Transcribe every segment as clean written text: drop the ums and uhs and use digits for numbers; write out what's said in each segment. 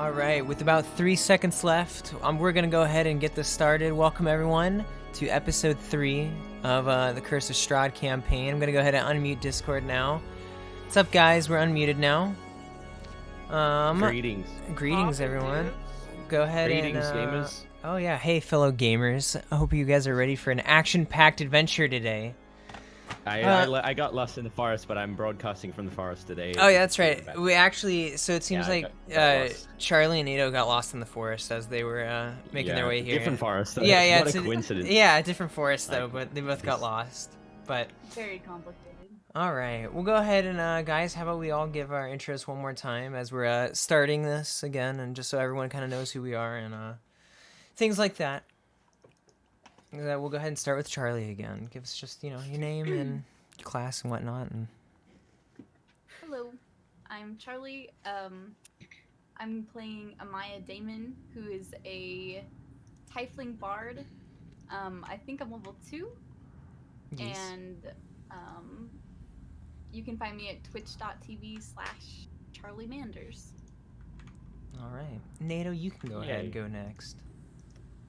All right, with about 3 seconds left, we're going to go ahead and get this started. Welcome, everyone, to Episode 3 of the Curse of Strahd campaign. I'm going to go ahead and unmute Discord now. What's up, guys? We're unmuted now. Greetings. Greetings, everyone. Go ahead Greetings, and... gamers. Oh, yeah. Hey, fellow gamers. I hope you guys are ready for an action-packed adventure today. I got lost in the forest, but I'm broadcasting from the forest today. Oh, yeah, that's right. We actually... So it seems like got lost. Charlie and Nato got lost in the forest as they were making their way here. Different forest, though. Yeah, What a coincidence. Yeah, different forest, though, but they both got lost. But... Very complicated. All right, we'll go ahead and, guys, how about we all give our intros one more time as we're starting this again, and just so everyone kind of knows who we are and things like that. We'll go ahead and start with Charlie again. Give us just, your name and your class and whatnot. And... Hello, I'm Charlie. I'm playing Amaya Daemon, who is a tiefling bard. I think I'm level 2. Yes. And you can find me at twitch.tv/Charleemanderz. All right. Nato, you can go ahead and go next.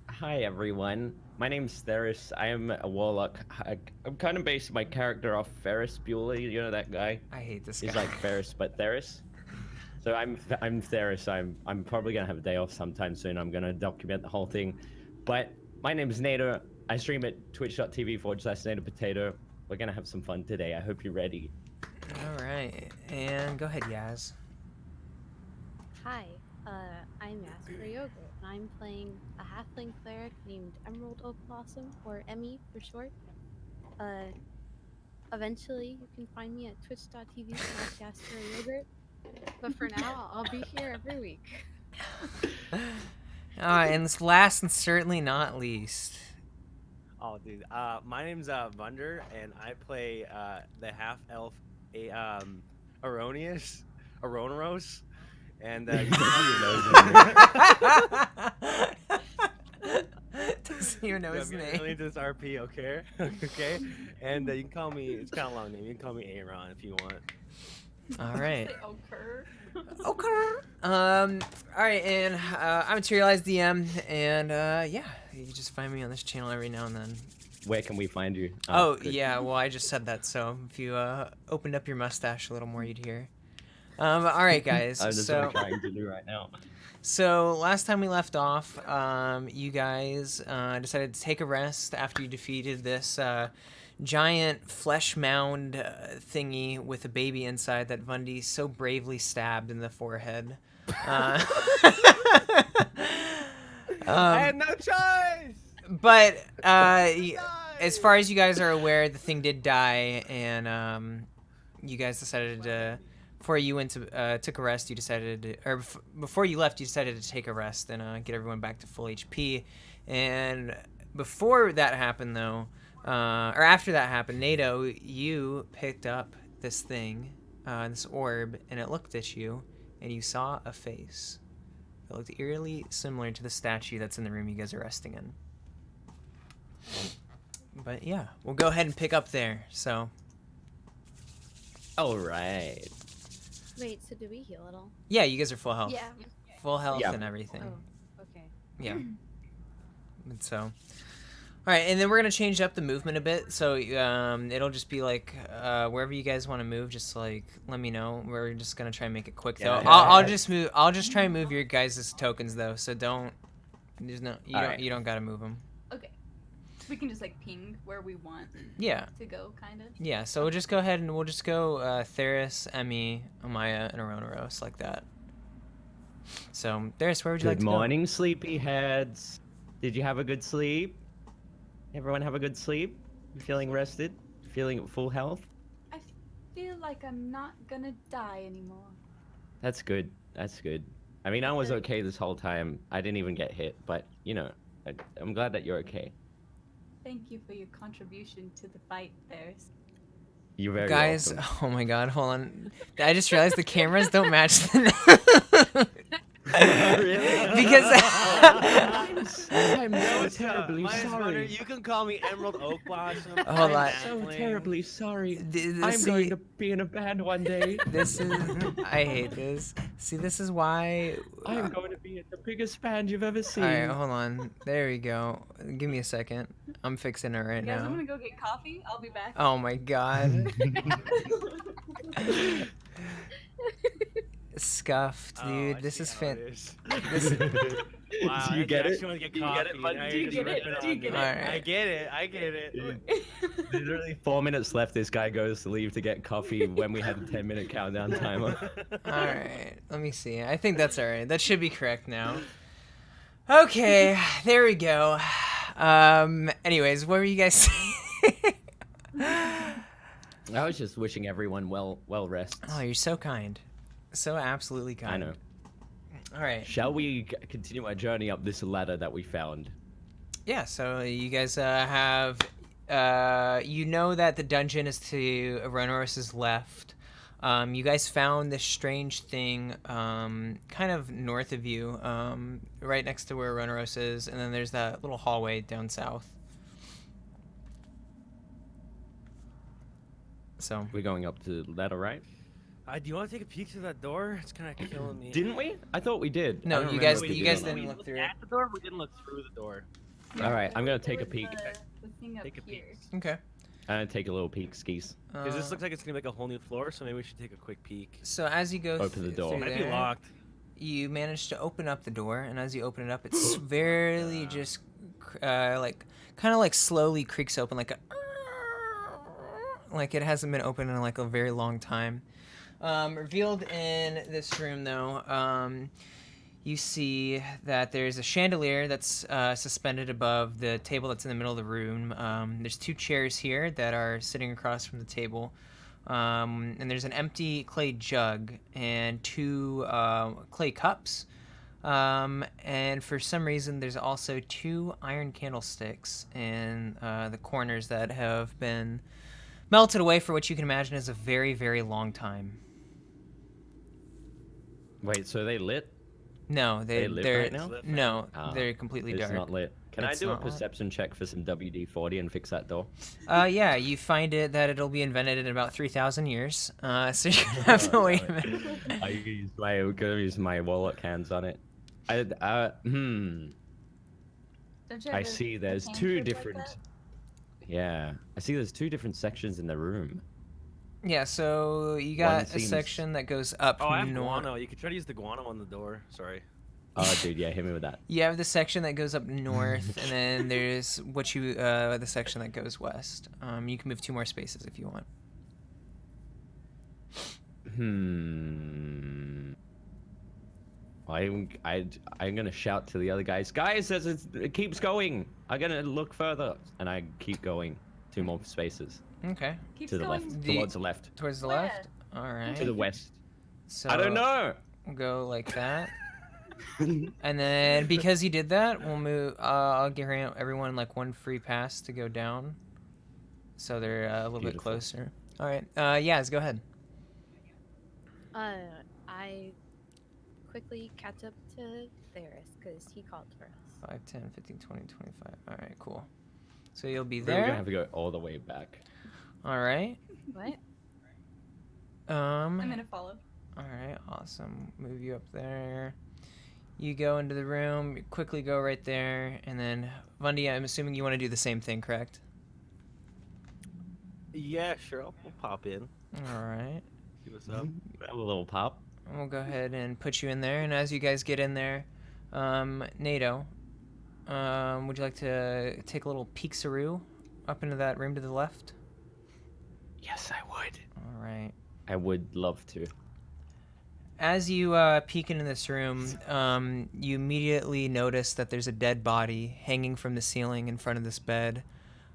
Hi, everyone. My name's Theris. I am a warlock. I'm kind of basing my character off Ferris Bueller. You know that guy? I hate this guy. He's like Ferris, but Theris. So I'm Theris. I'm probably gonna have a day off sometime soon. I'm gonna document the whole thing. But my name is Nato. I stream at twitch.tv/NatoPotato. We're gonna have some fun today. I hope you're ready. All right. And go ahead, Yaz. Hi, I'm YasberryYogurt, and I'm playing a halfling cleric named Oakblossom, or Emmy for short. Eventually, you can find me at twitch.tv/YasberryYogurt, but for now, I'll be here every week. And this last and certainly not least. Oh, dude. My name's Vunder, and I play the half-elf Aroneiros, and you can doesn't even know his name. Really just RP, okay? Okay. And you can call me. It's kind of a long name. You can call me Aaron if you want. All right. Okur. Okay. All right, and I'm Materialyze DM, and yeah, you can just find me on this channel every now and then. Where can we find you? Oh yeah, well I just said that, so if you opened up your mustache a little more, you'd hear. All right, guys. That's what I'm trying to do right now. So last time we left off, you guys decided to take a rest after you defeated this giant flesh mound thingy with a baby inside that Vundi so bravely stabbed in the forehead. I had no choice. But as far as you guys are aware, the thing did die, and you guys decided to, before you went to took a rest, you decided to, or before you left, you decided to take a rest and get everyone back to full HP. And before that happened, though, or after that happened, Nato, you picked up this thing, this orb, and it looked at you, and you saw a face. It looked eerily similar to the statue that's in the room you guys are resting in. But yeah, we'll go ahead and pick up there, so. All right. Wait, so do we heal at all? Yeah, you guys are full health. Yeah. Full health Yeah. and everything. Oh, okay. Yeah. And so. Alright, and then we're going to change up the movement a bit, so it'll just be like, wherever you guys want to move, just like, let me know. We're just going to try and make it quick, though. Yeah. I'll just try and move your guys' tokens, though, so you don't got to move them. Okay. We can just like ping where we want to go, kind of. Yeah, so we'll just go ahead and we'll just go Theris, Emmy, Amaya, and Aroneiros like that. So, Theris, where would you like to go? Good morning, sleepyheads. Did you have a good sleep? Everyone have a good sleep? You feeling rested? Feeling at full health? I feel like I'm not gonna die anymore. That's good. That's good. I mean, I was okay this whole time. I didn't even get hit, but, I'm glad that you're okay. Thank you for your contribution to the fight, Theris. You're very Guys, welcome. oh my god, hold on. I just realized the cameras don't match the Really? because I'm so terrible terribly sorry. You can call me Emerald Oakblossom. Hold on. I'm so terribly sorry. I'm going to be in a band one day. This is. I hate this. See, this is why. I'm going to be in the biggest band you've ever seen. All right, hold on. There we go. Give me a second. I'm fixing it right Guys, now. I'm gonna go get coffee. I'll be back. Oh my god. Scuffed, dude. This is fan. Wow, Do you get it? Do you get it, bud? Do you get it? Do you get it? Alright. I get it. Literally 4 minutes left. This guy goes to leave to get coffee when we have a 10-minute countdown timer. Alright, let me see. I think that's alright. That should be correct now. Okay, there we go. Anyways, what were you guys saying? I was just wishing everyone well rests. Oh, you're so kind. So absolutely kind. I know. Alright. Shall we continue our journey up this ladder that we found? Yeah, so you guys have... you know that the dungeon is to Aroneiros' left. You guys found this strange thing kind of north of you, right next to where Aroneiros is, and then there's that little hallway down south. So We're going up to the ladder, right? Do you want to take a peek through that door? It's kind of killing me. Didn't we? I thought we did. I no, don't you remember guys if we you did guys or not. didn't look through it. At the door, we didn't look through the door. All right, I'm gonna take a There peek. was The thing up Take a here. peek. Okay. I'm gonna take a little peek, skis. Because this looks like it's gonna be like a whole new floor, so maybe we should take a quick peek. So as you go Open the door. through Might be there, locked. you manage to open up the door, and as you open it up, it's very just like kind of like slowly creaks open, like it hasn't been open in like a very long time. Revealed in this room, though, you see that there's a chandelier that's suspended above the table that's in the middle of the room. There's two chairs here that are sitting across from the table. And there's an empty clay jug and two clay cups. And for some reason, there's also two iron candlesticks in the corners that have been melted away for what you can imagine is a very, very long time. Wait, so they lit? No, They lit they're right now? no, Ah, they're completely It's dark. not lit. Can I It's do a not lit. perception check for some WD-40 and fix that door? Yeah, you find it that it'll be invented in about 3,000 years. So you're gonna have to wait a minute. I'm gonna use my wallet hands on it. Don't you I have see a there's hand two shaped like different. that? Yeah, I see there's two different sections in the room. Yeah, so you got a seems- section that goes up Oh, I have north. guano. You could try to use the guano on the door. Sorry. Oh, dude, yeah, hit me with that. You have the section that goes up north, and then there's the section that goes west. You can move 2 more spaces if you want. I'm gonna shout to the other guys. Guys, it keeps going. I'm gonna look further, and I keep going. 2 more spaces Okay. Keeps to the going. left. Towards the left. Towards the Where? left? All right. To the west. So I don't know. We'll go like that. And then because you did that, we'll move. I'll give everyone like 1 free pass to go down, so they're a little bit Beautiful. closer. All right. Yaz, go ahead. I quickly catch up to Theris because he called for us. 5, 10, 15, 20, 25. All right, cool. So you'll be We're there. gonna have to go all the way back. All right. What? I'm gonna follow. All right, awesome. Move you up there. You go into the room. You quickly go right there, and then Vundi, I'm assuming you want to do the same thing, correct? Yeah, sure. I'll pop in. All right. See what's up. Have a little pop. We'll go ahead and put you in there, and as you guys get in there, Nato, would you like to take a little peek-saroo up into that room to the left? Yes, I would. All right. I would love to. As you peek into this room, you immediately notice that there's a dead body hanging from the ceiling in front of this bed.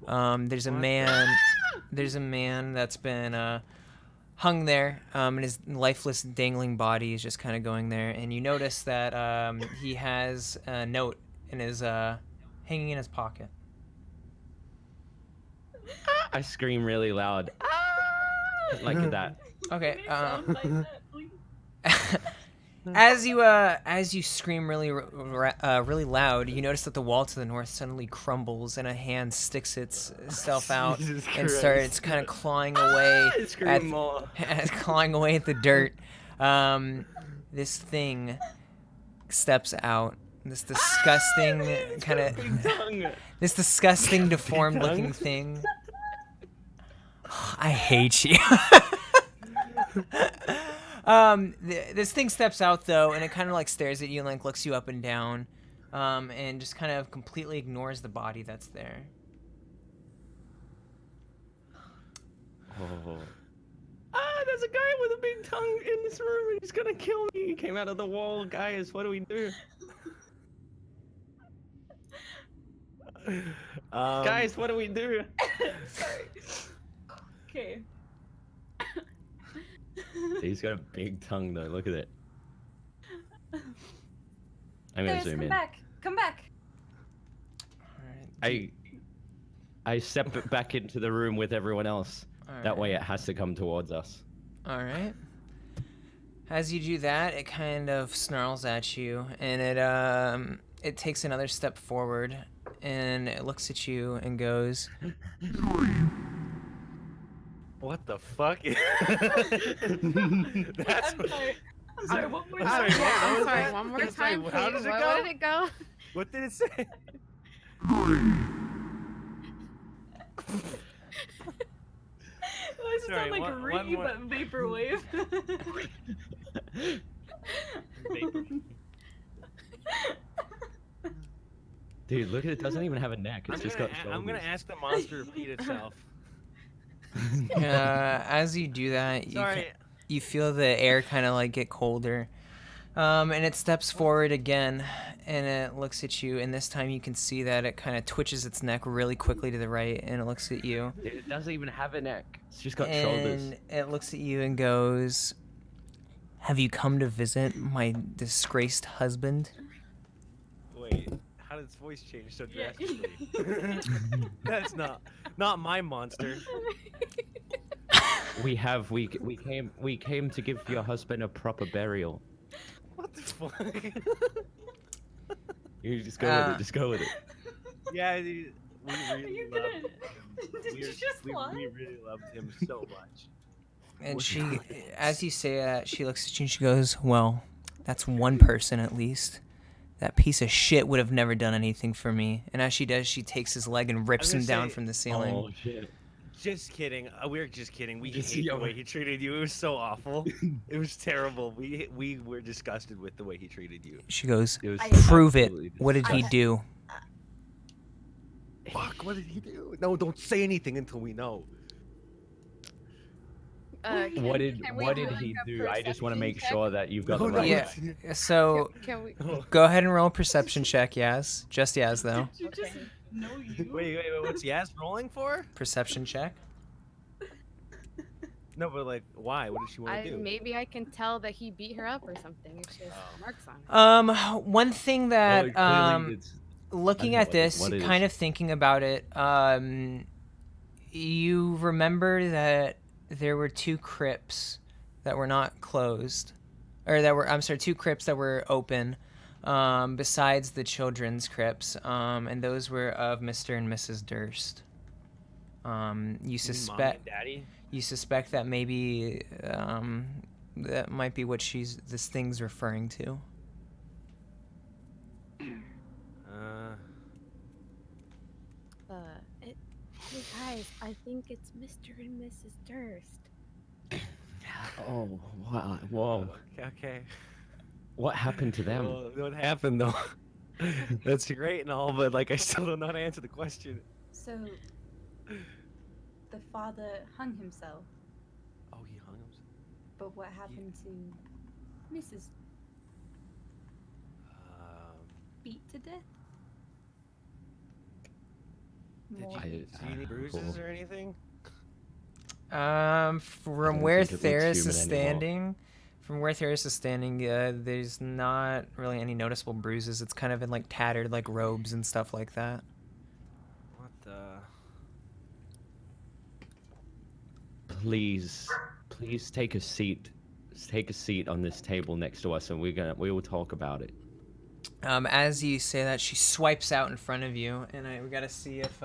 There's a man. There's a man that's been hung there, and his lifeless, dangling body is just kind of going there. And you notice that he has a note in his hanging in his pocket. I scream really loud. Like that. Okay. Sound like that, please. as you scream really loud, you notice that the wall to the north suddenly crumbles and a hand sticks itself out and starts kind of clawing away clawing away at the dirt. This thing steps out. This disgusting this disgusting deformed looking thing. I hate you. This thing steps out though, and it kind of like stares at you and like looks you up and down, and just kind of completely ignores the body that's there. Oh. There's a guy with a big tongue in this room, and he's gonna kill me. He came out of the wall, guys. What do we do? Guys, what do we do? Sorry. Okay. He's got a big tongue though. Look at it. I'm gonna zoom in. Come back. I step it back into the room with everyone else. That way, it has to come towards us. All right. As you do that, it kind of snarls at you, and it takes another step forward, and it looks at you and goes, What the fuck? That's I'm sorry, one more time. I'm sorry, one more time, please. How does it go? What did it go? What did it say? Why does it sound like a Ree, but vaporwave? Dude, look at it. It doesn't even have a neck. It's just got shoulders. I'm gonna ask the monster to repeat itself. As you do that, you feel the air kind of like get colder, and it steps forward again, and it looks at you, and this time you can see that it kind of twitches its neck really quickly to the right, and it looks at you. It doesn't even have a neck. It's just got and shoulders. It looks at you and goes, "Have you come to visit my disgraced husband?" Wait, how did its voice change so drastically? That's not my monster. We came to give your husband a proper burial. What the fuck? You just go with it. Just go with it. Yeah, we You really Did you just lie? we really loved him so much. And she, as you say that, she looks at you and she goes, "Well, that's one person at least. That piece of shit would have never done anything for me." And as she does, she takes his leg and rips him down from the ceiling. Oh shit. Just kidding. We were just kidding. We hate the way he treated you. It was so awful. It was terrible. We were disgusted with the way he treated you. She goes, It was "Prove it. absolutely What did he do?" Fuck, what did he do? No, don't say anything until we know. What did he do? I just want to make sure that you've got the right. Yeah. So Can we? go ahead and roll a perception check, Yaz. Just Yaz though. Did you just know you? Wait, what's Yas rolling for? Perception check. No, but like, why? What did she want to do? Maybe I can tell that he beat her up or something. If she has marks on her. One thing that Clearly it's- looking at this, kind of thinking about it, you remember that there were two crypts that were not closed, or that were, I'm sorry, two crypts that were open, besides the children's crypts, and those were of Mr. and Mrs. Durst. You suspect, Daddy? you suspect that maybe that might be what this thing's referring to. Hey guys, I think it's Mr. and Mrs. Durst. Oh wow! Whoa! Okay. What happened to them? Well, what happened though? That's great and all, but like I still don't know how to answer the question. So, the father hung himself. Oh, he hung himself. But what happened to Mrs. Beat to death? Did you see any bruises or anything? From where Theris is standing, there's not really any noticeable bruises. It's kind of in like tattered like robes and stuff like that. What the? Please take a seat, take a seat on this table next to us, and we will talk about it. As you say that, she swipes out in front of you, and we gotta see if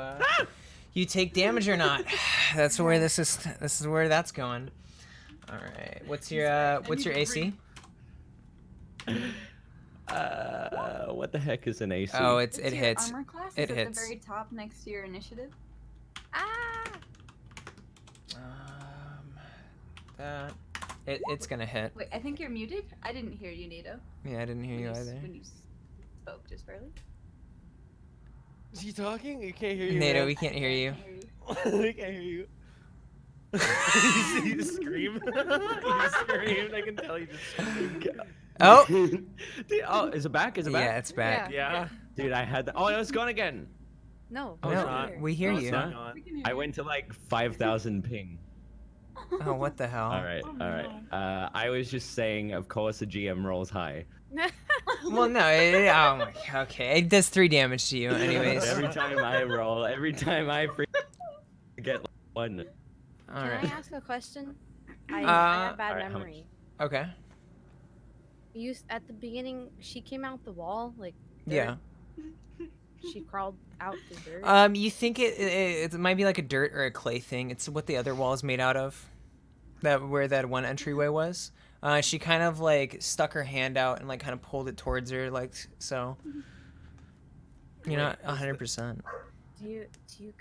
you take damage or not. That's where this is where that's going. All right. What's your AC? What the heck is an AC? Oh, it Your hits. Armor class It is hits. at the very top next to your initiative. It's gonna hit. Wait, I think you're muted. I didn't hear you, Nato. Yeah, I didn't hear you either. When you spoke just barely. Is he talking? You can't hear you. Nato, man. we can't hear you. We can't hear you. You scream. You screamed. I can tell you just screamed. Oh! Dude, oh, is it back? Is it back? Yeah, it's back. Yeah. Dude, I had that. Oh, it's gone again. No. Oh, No, it's not. we hear No, it's you. not. We can hear I you. went to like 5,000 ping. Oh, what the hell? All right, Oh, all right. I was just saying, of course, the GM rolls high. Well, no. Oh my. Okay, it does 3 damage to you, anyways. Every time I roll, every time I get one. All Can right. I ask a question? I have bad Alright, how much? memory. Okay. At the beginning, she came out the wall, like Yeah. she crawled out the dirt. You think it might be like a dirt or a clay thing. It's what the other wall is made out of. Where that one entryway was. She kind of like stuck her hand out and like kind of pulled it towards her, like so. You're not 100%. Do you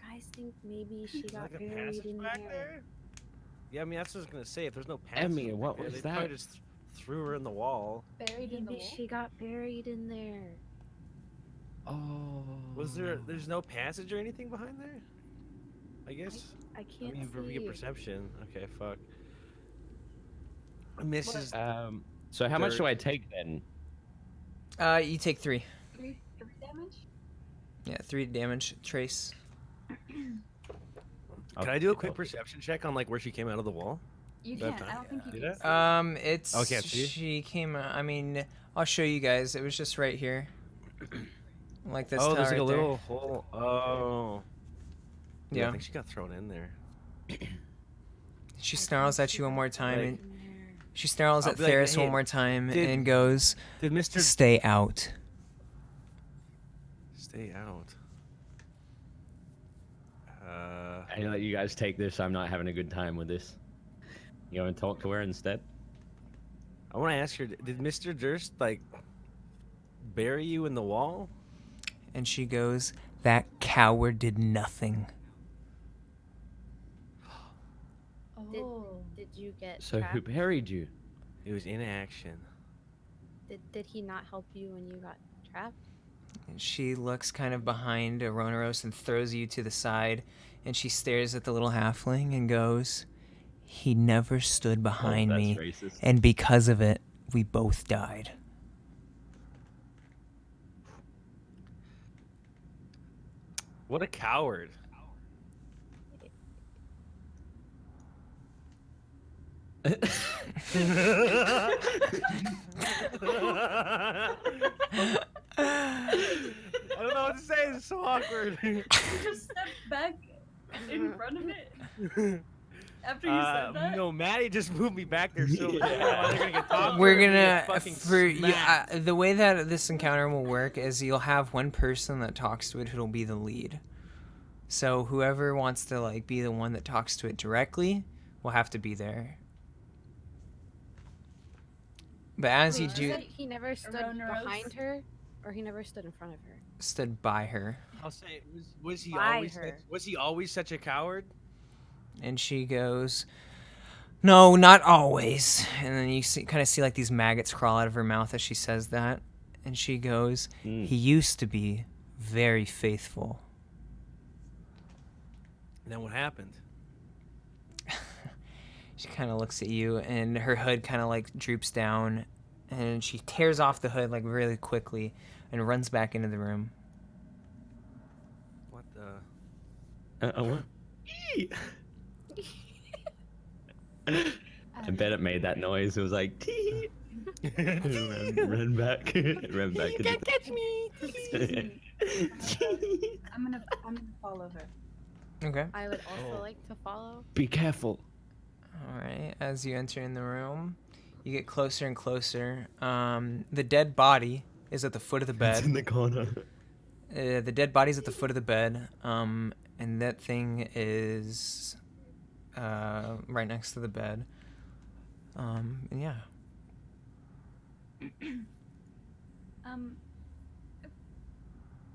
guys think maybe she got Like a buried passage in back there? there? Yeah, I mean that's what I was gonna say. If there's no passage, Emmy, what back there, was they probably that? just threw her in the wall. Buried in the Maybe wall. she got buried in there. Oh. Was there's no passage or anything behind there? I guess. I can't I mean, for see. your perception. Okay, fuck. Mrs. So how much Dirt. do I take then? You take 3. 3 damage. Yeah, 3 damage. Trace. Can I do a quick perception check on like where she came out of the wall? You Do I have can't. I time? don't think you Do can. that? It's. Oh, can't see? She came. I mean, I'll show you guys. It was just right here. Like this. Oh, tile there's like right a there. little hole. Oh. Yeah. I Yeah. think she got thrown in there. She snarls at you one more time, Like- and she snarls I'll at be like, Theris "Hey, one more time did- and goes, Did Mr. "Stay out." Stay out? I let you guys take this. I'm not having a good time with this. You want to talk to her instead? I want to ask her. Did Mr. Durst like bury you in the wall? And she goes, "That coward did nothing." Oh. Did you get So who trapped? buried you? It was in action. Did he not help you when you got trapped? And she looks kind of behind Aroneiros and throws you to the side, and she stares at the little halfling and goes, "He never stood behind that's me, racist. and because of it, we both died." What a coward. I don't know what to say. It's so awkward. You just stepped back in front of it after you said that. No, Maddie just moved me back there so Yeah. they're gonna get talked. We're We're gonna get fucking for you, smacked. the way that this encounter will work is you'll have one person that talks to it who'll be the lead. So whoever wants to like be the one that talks to it directly will have to be there. But as you Wait, do, you Said he never stood Aroneiros? behind her, or he never stood in front of her. stood by her, I'll say, was he By always her. was he always such a coward? and she goes, "No, not always." And then you kind of see like these maggots crawl out of her mouth as she says that, and she goes, Mm. "He used to be very faithful." And then what happened? She kind of looks at you, and her hood kind of like droops down, and she tears off the hood like really quickly and runs back into the room. What the? What? I bet it made that noise. It was like, tee. run back. Run back. You can't catch me. I'm gonna follow her. Okay. I would also Oh. like to follow. Be careful. All right. As you enter in the room, You get closer and closer. The dead body is at the foot of the bed. It's in the corner. The dead body's at the foot of the bed. And that thing is right next to the bed. And yeah.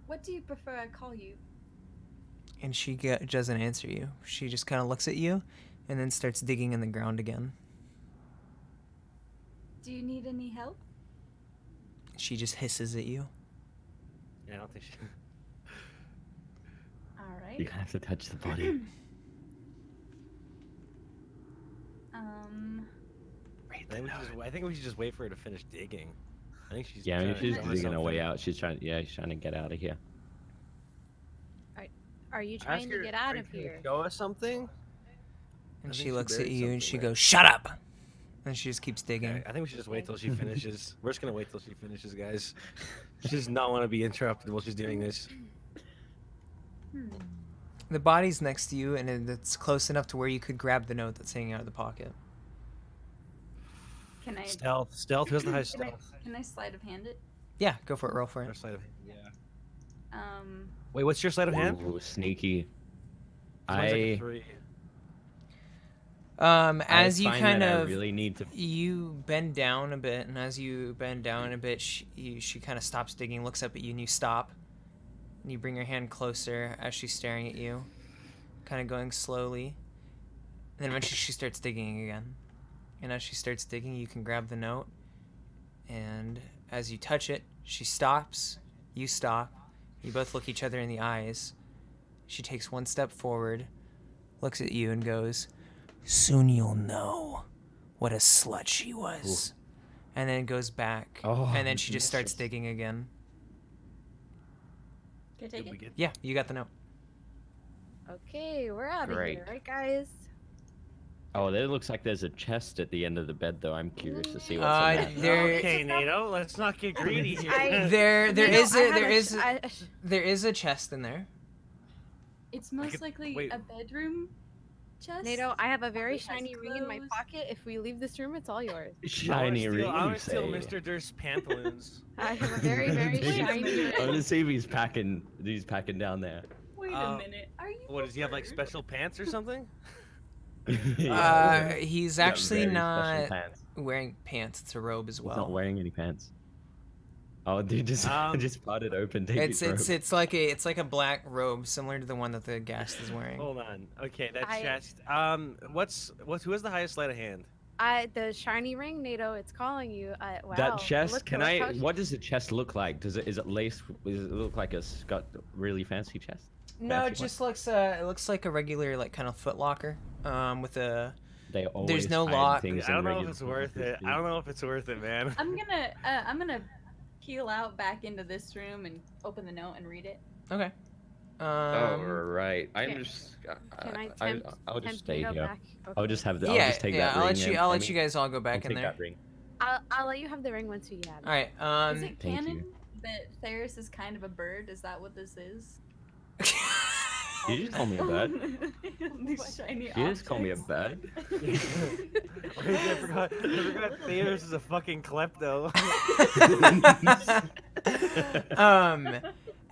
What do you prefer I call you? And she doesn't answer you. She just kind of looks at you and then starts digging in the ground again. Do you need any help? She just hisses at you. Yeah, I don't think she. All right. You have to touch the body. I think we should just wait for her to finish digging. I think she's. Yeah, I mean, trying to she's show digging her way something. out. She's trying to get out of here. Are you trying to get out of here? Show us something. And I she think she looks at buried you and something she there. goes, "Shut up!" And she just keeps digging. Okay, I think we should just wait till she finishes. We're just gonna wait till she finishes, guys. She does not want to be interrupted while she's doing this. The body's next to you and it's close enough to where you could grab the note that's hanging out of the pocket. Can I? Stealth. Who's the highest Can I, stealth? can I sleight of hand it? Yeah, go for it. Roll for Our it. sleight of hand. Yeah. Um. Wait, what's your sleight of hand? Ooh, sneaky. Mine's like a I 3. As you find kind that I of really need to. you bend down a bit, and as you bend down a bit, she kind of stops digging, looks up at you, and you stop. And you bring your hand closer as she's staring at you, kind of going slowly. And then eventually she starts digging again. And as she starts digging, you can grab the note. And as you touch it, she stops. You stop. You both look each other in the eyes. She takes one step forward, looks at you, and goes, "Soon you'll know what a slut she was." And then goes back. Oh, And then she just starts yes. digging again. Can I take Did we it? get? Yeah, you got the note. Okay, we're out of Great. here, right, guys? Oh, there looks like there's a chest at the end of the bed, though. I'm curious to see what's in there. There, Okay, NATO, let's not get greedy here. there You know, is I a have there a is sh- a, I- there is a chest in there. It's most could- likely wait. a bedroom chest. NATO, I have a very It has shiny ring in my clothes. pocket. If we leave this room, it's all yours. Shiny ring, I you want to steal say. Mr. Durst's pantaloons. I have a very, very Wait a shiny minute. I want ring. to see if he's packing. He's packing down there. Wait a minute. Are you? What does he have, like a bird? special pants or something? He's got actually very special not pants. wearing pants. It's a robe as He's not well. wearing any pants. Oh, dude, just just parted open. Take It's his robe. like a black robe similar to the one that the guest is wearing. Hold on. Okay, that I- chest. Who has the highest sleight of hand? The shiny ring, NATO, it's calling you. Wow. That chest. look- Can look I? how- What does the chest look like? Is it laced? Does it look like it's got really fancy chest? No, it Fancy just looks it looks like a regular like kind of foot locker, with a They always no hide lock. things I don't in know if regular it's worth places, it. dude. I don't know if it's worth it, man. I'm gonna peel out back into this room and open the note and read it. okay. Oh right. I'm can- just. Can I tempt, I'll just tempt stay NATO here. back? I'll Okay. just have the. yeah, I'll just take yeah. that I'll ring. let you. and- I'll I let mean, you guys all go I'll back in take there. that ring. I'll let you have the ring once we have it. All right. Is it thank canon you. that Theris is kind of a bird? Is that what this is? You just call me a bird. These shiny You just call me a objects. bird. I forgot Theris is a fucking klepto.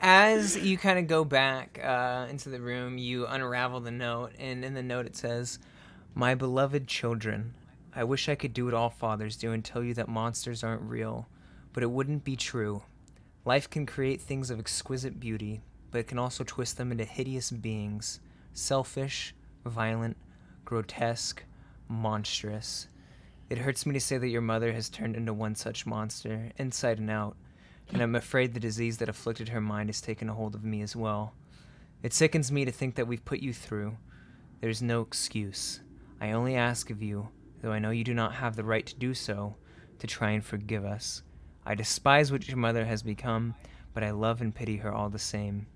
As you kind of go back into the room, you unravel the note, and in the note it says, "My beloved children, I wish I could do what all fathers do and tell you that monsters aren't real, but it wouldn't be true. Life can create things of exquisite beauty, but it can also twist them into hideous beings, selfish, violent, grotesque, monstrous. It hurts me to say that your mother has turned into one such monster, inside and out, and I'm afraid the disease that afflicted her mind has taken a hold of me as well. It sickens me to think that we've put you through. There's no excuse. I only ask of you, though I know you do not have the right to do so, to try and forgive us. I despise what your mother has become, but I love and pity her all the same.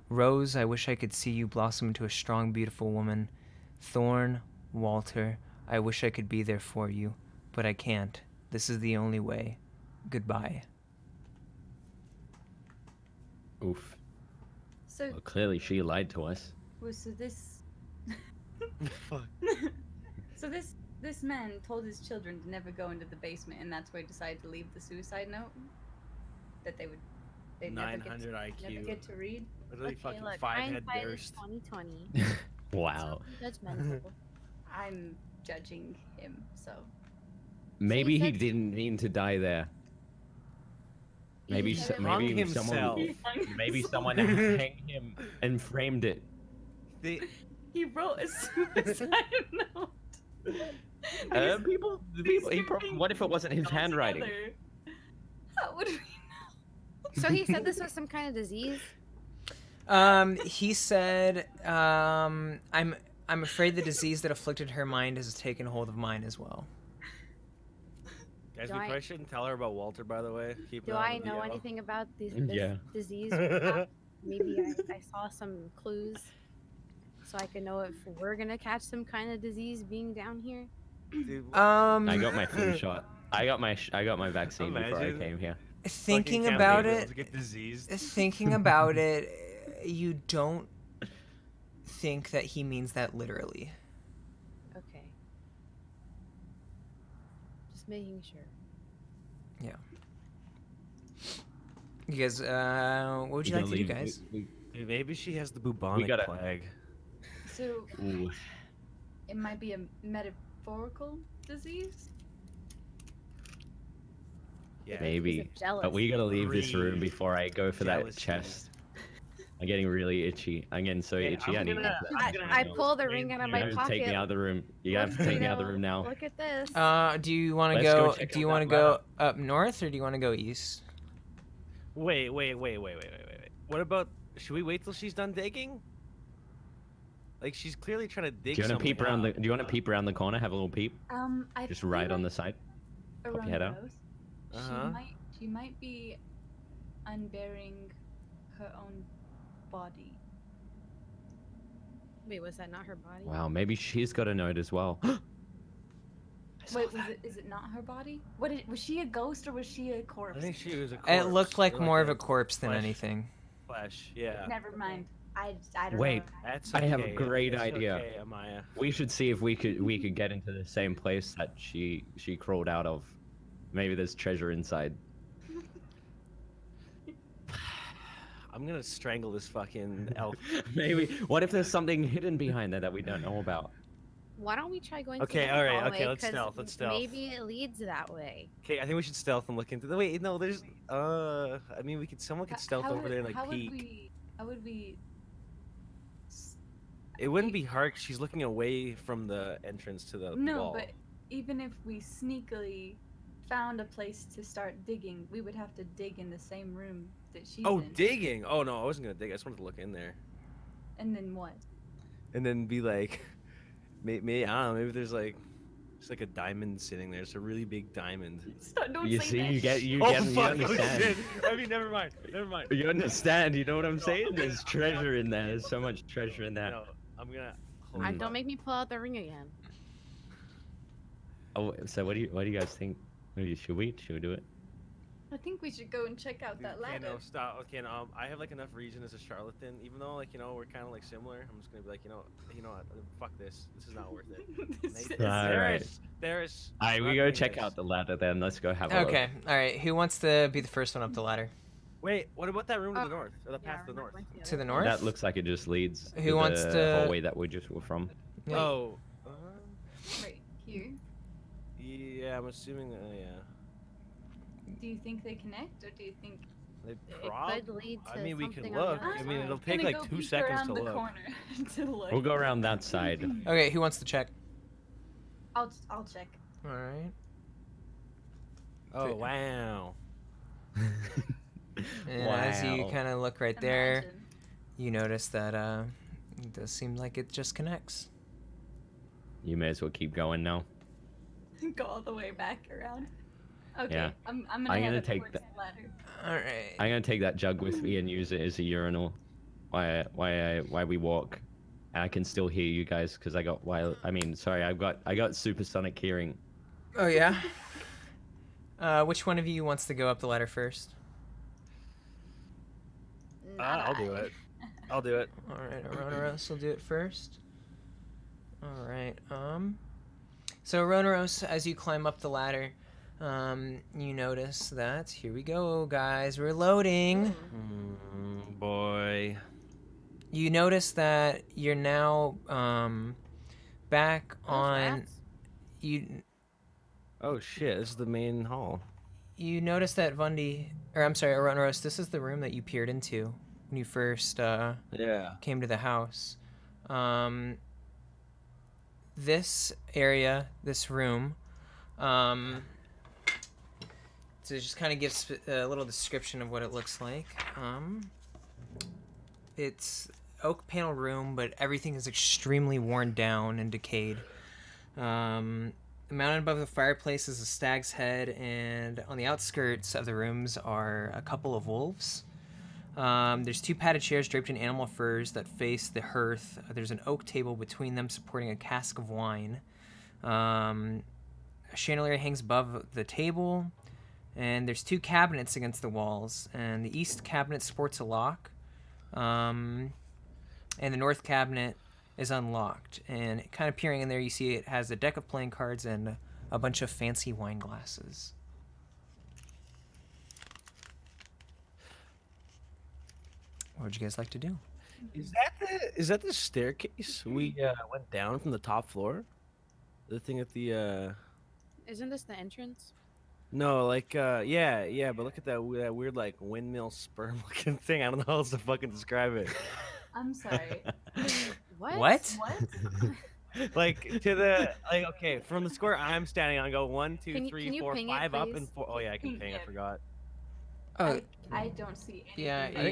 Rose, I wish I could see you blossom into a strong, beautiful woman. Thorn, Walter, I wish I could be there for you, but I can't. This is the only way. Goodbye." Oof. So, Well, clearly she lied to us. so this, Fuck. so this this man told his children to never go into the basement, and that's why he decided to leave the suicide note. That they'd never 900 IQ. never get to read. Literally Okay, fucking look, 5-head hindsight is burst. 2020. Wow. It's not judgmental. I'm judging him, so. Maybe he said- didn't mean to die there. Maybe He maybe hung someone himself. maybe someone hanged him and framed it. He wrote a suicide note. People. He probably. What if it wasn't his handwriting? How would we know? So he said this was some kind of disease? He said, I'm afraid the disease that afflicted her mind has taken hold of mine as well. Guys, Do we I- probably shouldn't tell her about Walter, by the way. Keep Do that on I the know DL. anything about this Yeah. disease? Perhaps maybe I saw some clues, so I can know if we're gonna catch some kind of disease being down here. Dude, I got my flu shot. I got my vaccine before I Imagine. came here. Thinking fucking about Campbell it, to get diseased. thinking about it, you don't think that he means that literally. Okay. Just making sure. You guys, what would you like to do, guys? Dude, maybe she has the bubonic gotta- plague. So Ooh. it might be a metaphorical disease. Yeah. Maybe. Jealous. But we gotta leave this room Greed. before I go for that Jealousy. chest. I'm getting really itchy. I'm getting so Yeah, itchy. I I'm need gonna- that. I'm gonna I have to pull the explain ring out to of you my You have to pocket. take me out of the room. You have to take me out of the room now. Look at this. Do you want to Let's go go? check Do you out want to that go ladder. up north or do you want to go east? Wait. What about? Should we wait till she's done digging? Like she's clearly trying to dig. Do you want to peep something around the? out. Do you want to peep around the corner? Have a little peep. I Just feel right on like the side. your head out. Aroneiros, Uh-huh. She might be unbearing her own body. Wait, was that not her body? Wow, maybe she's got a note as well. Wait, is it not her body? Was she a ghost or was she a corpse? I think she was a corpse. It looked like or more of a corpse than flesh. anything. Flesh. Yeah. Never mind. I don't Wait, know. That's I have a okay, great it's idea. Okay, Amaya. We should see if we could get into the same place that she crawled out of. Maybe there's treasure inside. I'm gonna strangle this fucking elf. Maybe. What if there's something hidden behind there that we don't know about? Why don't we try going Okay, to the alright, hallway, okay, let's 'cause stealth, let's stealth. Maybe it leads that way. Okay, I think we should stealth and look into the. Wait, no, there's. I mean, someone could stealth over there and like peek. How would we? It wouldn't be hard. 'Cause she's looking away from the entrance to the No, wall. but even if we sneakily found a place to start digging, we would have to dig in the same room that she's Oh, in. digging! Oh no, I wasn't gonna dig. I just wanted to look in there, And then what? and then be like, maybe I don't know. Maybe there's like, just like a diamond sitting there. It's a really big diamond. Don't You say see, that you get shit. you Oh get you fuck! Oh understand. shit! I mean, never mind. Never mind. You understand? You know what I'm saying? There's treasure in there. There's so much treasure in there. No, I'm gonna. Don't make me pull out the ring again. Oh, so what do you guys think? Should we do it? I think we should go and check out that Okay, ladder. no, stop. Okay, no, I have like enough reason as a charlatan, even though like we're kind of like similar. I'm just gonna be like, what, fuck this. This is not worth it. This Nate- is- Alright. There's. Alright, we go check out the ladder then. Let's go have a look. Okay, all right. Who wants to be the first one up the ladder? Wait, what about that room to the Oh, north, or the Yeah, path to the north? To the north? That looks like it just leads Who to wants the to- hallway that we just were from. Yeah. Oh. Right here. Yeah, I'm assuming. Yeah. Do you think they connect, or do you think? They It prob- could lead to I mean, we can something on the look. other I mean, side. it'll I'm take gonna like go 2 peek seconds around to the look. corner to look. We'll go around that side. Okay, who wants to check? I'll check. All right. Oh wow. And as you Wow. kind of look right there, Imagine. you notice that it does seem like it just connects. You may as well keep going now. Go all the way back around. Okay, Yeah. I'm I'm gonna gonna head take towards the- the ladder. All right. I'm gonna take that jug with me and use it as a urinal. While we walk, and I can still hear you guys because I got supersonic hearing. Oh yeah. Which one of you wants to go up the ladder first? Not I'll do I. it. I'll do it. All right, Aroneiros will do it first. All right. So Aroneiros, as you climb up the ladder, you notice that here we go, guys. We're loading. Boy. You notice that you're now back Those on. rats? You Oh shit! This is the main hall. you notice that Aroneiros, this is the room that you peered into when you first Yeah. came to the house. This area, this room, to just kind of give a little description of what it looks like. It's oak panel room, but everything is extremely worn down and decayed. Mounted above the fireplace is a stag's head, and on the outskirts of the rooms are a couple of wolves. There's 2 padded chairs draped in animal furs that face the hearth. There's an oak table between them supporting a cask of wine. A chandelier hangs above the table, and there's 2 cabinets against the walls. And the east cabinet sports a lock, and the north cabinet is unlocked. And kind of peering in there, you see it has a deck of playing cards and a bunch of fancy wine glasses. What would you guys like to do? Is that the staircase we went down from the top floor? The thing at the Isn't this the entrance? No, like yeah, but look at that weird like windmill sperm looking thing. I don't know how else to fucking describe it. I'm sorry. What? What? What? Like to the like okay, from the square I'm standing on, go 1, 2, Can 3, you 4, ping it, 5 up please? and 4. Oh yeah, I can ping. I forgot. Oh, I don't see anything. Yeah, at I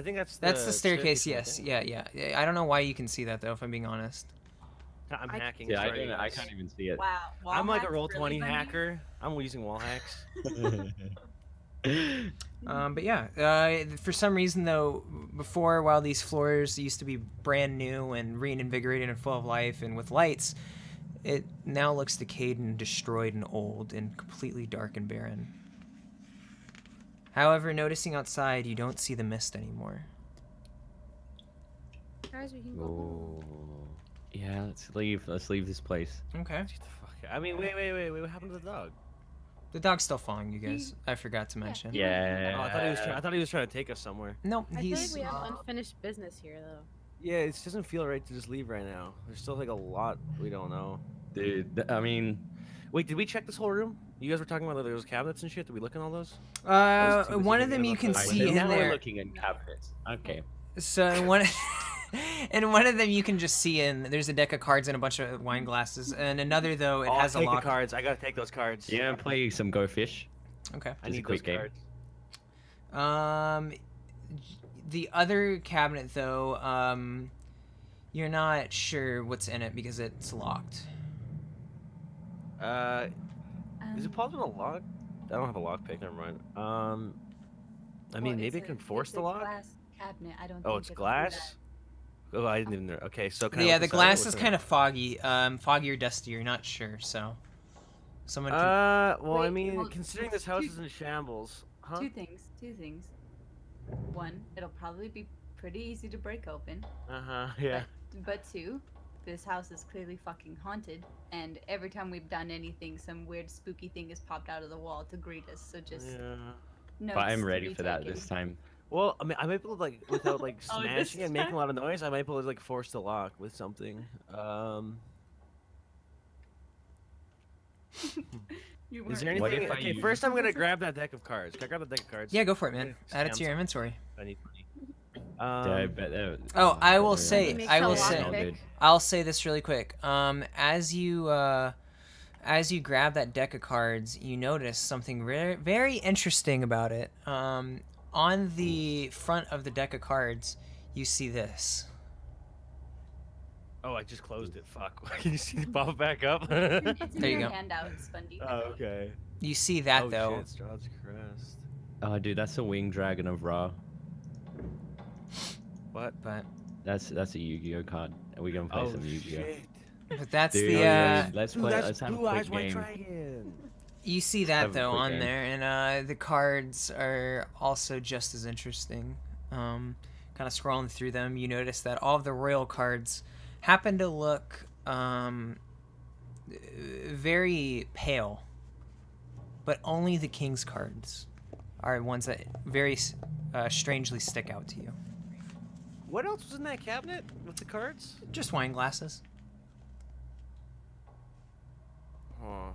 think all. that's the staircase. right Yes, there. yeah. I don't know why you can see that though, if I'm being honest. I'm hacking. Yeah, sorry, I guys. can't even see it. Wow. Wall I'm like a hacks roll really 20 funny? hacker. I'm using wall hacks. But yeah, for some reason though, before, while these floors used to be brand new and reinvigorated and full of life and with lights, it now looks decayed and destroyed and old and completely dark and barren. However, noticing outside, you don't see the mist anymore. Guys, we can go Oh. home. Yeah, let's leave. Let's leave this place. Okay. Get the fuck out. I mean, wait. What happened to the dog? The dog's still following you guys. I forgot to mention. Yeah. Oh, I thought he was trying to take us somewhere. Nope, I feel like he's. we have unfinished business here, though. Yeah, it doesn't feel right to just leave right now. There's still like a lot we don't know. Dude, I mean, Wait, did we check this whole room? You guys were talking about those cabinets and shit. Did we look in all those? One of them you can Alright, see so in now we're there. looking in cabinets. Okay. So in one, in one of them you can just see in. There's a deck of cards and a bunch of wine glasses, and another though it Oh, has a take lock. the cards. I gotta take those cards. You gonna play some Go Fish? Okay. I Just a need quick those game. cards. The other cabinet though, you're not sure what's in it because it's locked. Is it possible to lock? I don't have a lock pick. Never mind. I mean, maybe it can force it's the a lock. Glass cabinet. I don't. Oh, think it's it can do glass. Oh, I didn't even know. Okay, so can I Yeah, look the inside? glass What's is in kind it? of foggy, foggy or dusty. You're not sure, so someone. Can... Well, I Wait, mean, hold- considering this house is in shambles, huh? Two things. One, it'll probably be pretty easy to break open. Yeah. But two, this house is clearly fucking haunted, and every time we've done anything, some weird spooky thing has popped out of the wall to greet us. So just Yeah. notes But I'm to ready be for that taken. this time. Well, I mean, I might be able to, like, without, like, Oh, this smashing and making a time? lot of noise, I might be able to, like, force the lock with something. You Is there weren't- What anything? if I Okay, use- first I'm gonna grab that deck of cards. Can I grab that deck of cards? Yeah, go for it, man. Okay, Add it to your scams. inventory. I need money. Yeah, I bet that. Oh, I will Yeah. say, He makes I a will lock say, pick. I'll say this really quick. As you grab that deck of cards, you notice something very interesting about it. On the front of the deck of cards, you see this. Oh, I just closed it. Fuck. Can you see it pop back up? It's in There you your go. handout, Spundy. Oh, okay. You see that oh, though. shit, Strahd's crest. Oh, dude, that's a winged dragon of Ra. What? But That's a Yu-Gi-Oh card. Are we gonna play some Yu-Gi-Oh? shit. that's Dude, the yeah, let's Ooh, play. that's Let's have a Blue Eyes quick White game. Dragon. you see have that a though quick on game. there, and the cards are also just as interesting. Kind of scrolling through them, you notice that all of the royal cards happen to look very pale, but only the king's cards are ones that very strangely stick out to you. What else was in that cabinet with the cards? Just wine glasses. Oh.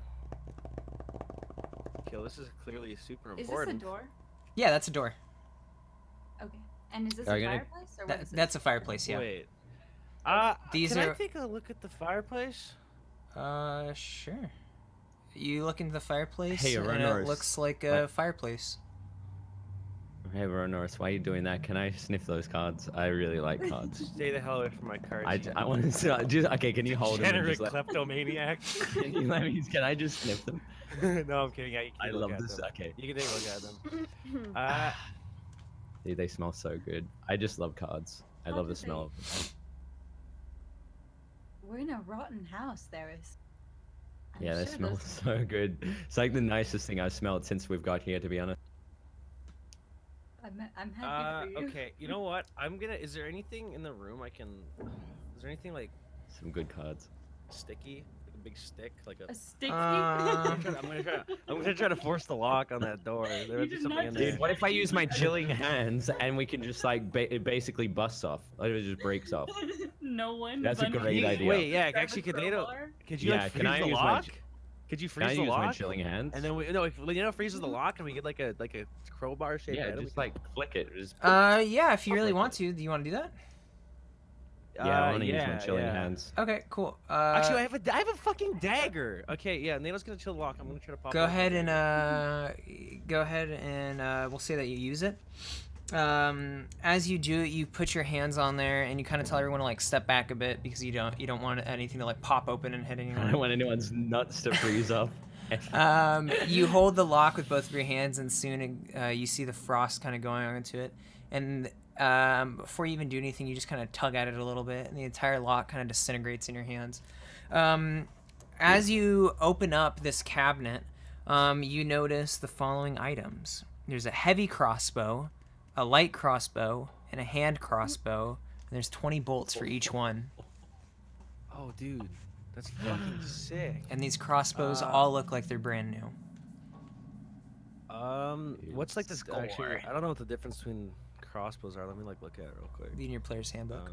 Okay, this is clearly super Is this a important. door? Yeah, that's a door. Okay. And is this Are a you gonna- fireplace or what is this? That's a fireplace, yeah. Wait. These can I are- take a look at the fireplace? Sure. You look into the fireplace, Hey, and it Aroneiros. looks like a fireplace. Hey, Aroneiros, why are you doing that? Can I sniff those cards? I really like cards. Stay the hell away from my cards. I want to just okay. Can you hold them? And Degenerate just let, kleptomaniac. can you let me? Can I just sniff them? No, I'm kidding. Yeah, you can I look love at this. them. Okay. You can take a look at them. Dude, they smell so good. I just love cards. I How love the do smell of them. We're in a rotten house, Theris. I'm Yeah, they sure smell those- so good. It's like the nicest thing I've smelled since we've got here, to be honest. I'm happy for you. Okay, you know what? I'm gonna. Is there anything in the room I can? Is there anything like Some good cards. sticky, like a big stick, like a? A sticky? Uh, I'm gonna try to force the lock on that door. There might be did something not in do there. Dude, what if I use my chilling hands and we can just like it basically busts off? Like it just breaks off. No one. That's a Bunny. great idea. Wait, yeah, Grab actually, a could they? crowbar? Could you Yeah, like can freeze I the use my lock? ch- Could you Can I freeze the use my lock? chilling hands? And then we no, if Lena freezes the lock and we get like a crowbar shape. yeah, item, we just can- like flick it. Just, yeah, if you I'll really flick want to. Do you want to do that? yeah, I want to use my yeah, chilling yeah. hands. Okay, cool. Actually, I have a fucking dagger. Okay, yeah, Nato's gonna chill the lock. I'm gonna try to pop. Go it open. ahead and we'll say that you use it. As you do it, you put your hands on there and you kind of tell everyone to like step back a bit because you don't want anything to like pop open and hit I don't anyone. want anyone's nuts to freeze up. You hold the lock with both of your hands and soon you see the frost kind of going onto it. And before you even do anything, you just kind of tug at it a little bit and the entire lock kind of disintegrates in your hands. As you open up this cabinet, you notice the following items. There's a heavy crossbow, a light crossbow, and a hand crossbow. And there's 20 bolts for each one. Oh, dude, that's fucking sick. And these crossbows all look like they're brand new. What's like the Score. actually? I don't know what the difference between crossbows are. Let me like look at it real quick. Be in your player's handbook.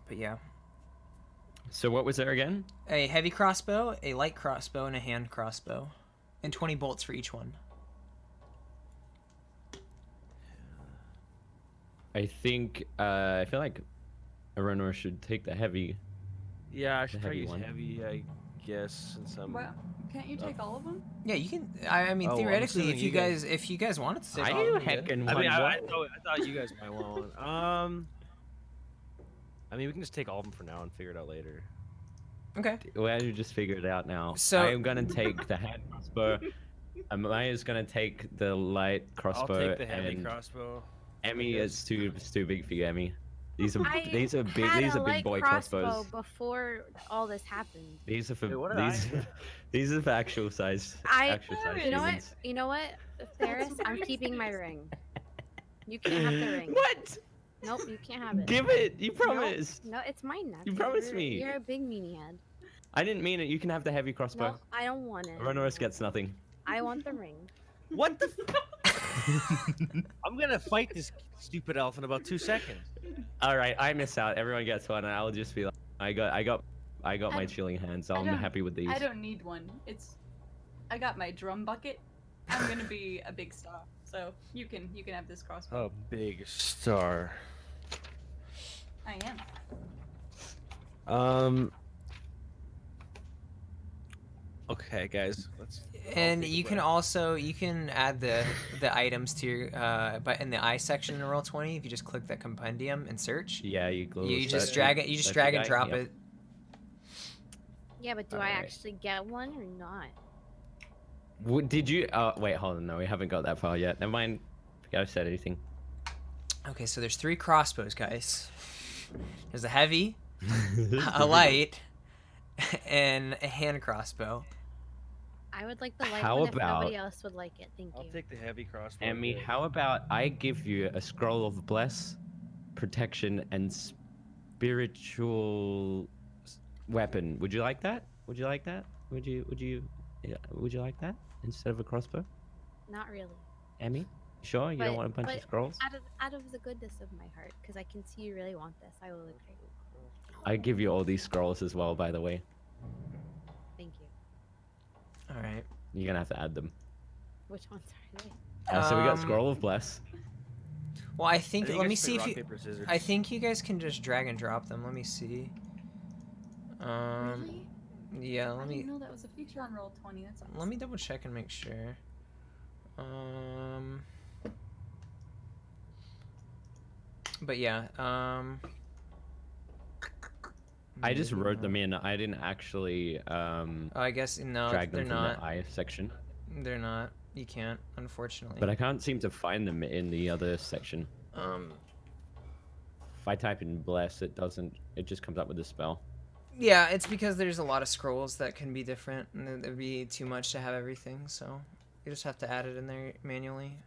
But yeah. So what was there again? A heavy crossbow, a light crossbow, and a hand crossbow. And 20 bolts for each one. I think I feel like Aroneiros should take the heavy. Yeah, I should The try to heavy use one. heavy, I guess, in some. Well, can't you take all of them? Yeah, you can. I mean, Oh, I'm theoretically, assuming if you guys wanted to take I all of them, you heckin' could. I mean, want I one. thought you guys might want one. I mean, we can just take all of them for now and figure it out later. Okay. Well, you just figured it out now. So- I am gonna take the hand crossbow. Amaya's gonna take the light crossbow. I'll take the heavy and crossbow. Emmy, it's too big for you, Emmy. These are I big. had These a are big light boy crossbow crossbows. before all this happened. These are for Wait, what did I these. do? These are for actual size. Actual size You know what? humans. You know what, Theris? I'm very keeping my serious. ring. You can't have the ring. What? Nope, you can't have it. Give it. You promised. No, it's mine now. You 'cause promised you're- me. You're a big meanie head. I didn't mean it. You can have the heavy crossbow. No, I don't want it. Aroneiros gets nothing. I want the ring. What the? I'm gonna fight this stupid elf in about 2 seconds. All right, I miss out. Everyone gets one. And I'll just be like, I got my I- chilling hands. I I'm don't- happy with these. I don't need one. I got my drum bucket. I'm gonna be a big star, so you can have this crossbow. A big star. I am. Okay, guys. Let's. And you can add the items to your but in the I section in roll 20, if you just click that compendium and search, Yeah, you glue. you just that- drag it. that's the Drag and guy? drop Yep. it. Yeah, but do I Alright. actually get one or not? Did you? Wait, hold on. No, we haven't got that far yet. Never mind. Forget I said anything. Okay, so there's 3 crossbows, guys. There's a heavy, a light, and a hand crossbow. I would like the light How one if about- nobody else would like it. Thank I'll you. take the heavy crossbow. Emmy, how about I give you a scroll of bless, protection, and spiritual weapon. Would you like that? Would you like that? Would you like that instead of a crossbow? Not really. Emmy? Sure, you don't want a bunch of scrolls? Out of the goodness of my heart, because I can see you really want this, I will agree. I give you all these scrolls as well, by the way. Thank you. All right. You're gonna have to add them. Which ones are they? So we got Scroll of Bless. Well, I think. I think Let you me guys see play if rock, you. paper, scissors. I think you guys can just drag and drop them. Let me see. Really? Yeah. I Let me. didn't know that was a feature on Roll20. That's awesome. Let me double check and make sure. But yeah. I just wrote them in. I didn't actually Oh, I guess no, drag they're them from not. the I section. They're not. You can't, unfortunately. But I can't seem to find them in the other section. If I type in bless, it doesn't. It just comes up with the spell. Yeah, it's because there's a lot of scrolls that can be different, and it'd be too much to have everything. So you just have to add it in there manually.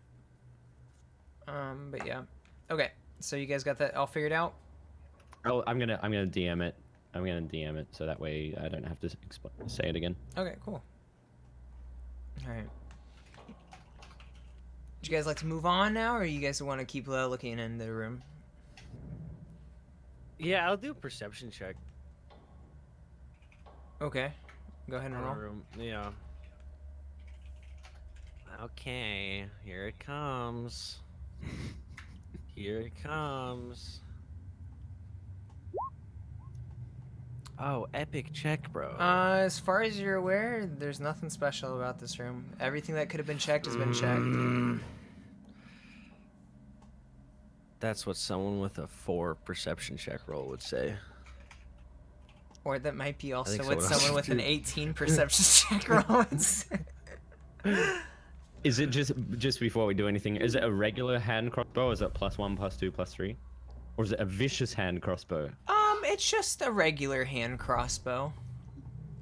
But yeah. Okay. So you guys got that all figured out? Oh, I'm gonna DM it. I'm gonna DM it so that way I don't have to say it again. Okay, cool. All right. Would you guys like to move on now, or you guys want to keep looking in the room? Yeah, I'll do a perception check. Okay. Go ahead and on the roll. room. Yeah. Okay, here it comes. Here it comes. Oh, epic check, bro. As far as you're aware, there's nothing special about this room. Everything that could have been checked has been checked. That's what someone with a 4 perception check roll would say. Or that might be also think what someone someone with else an did. 18 perception check roll would say. Is it just before we do anything? Is it a regular hand crossbow? Or is it +1, +2, +3, or is it a vicious hand crossbow? It's just a regular hand crossbow.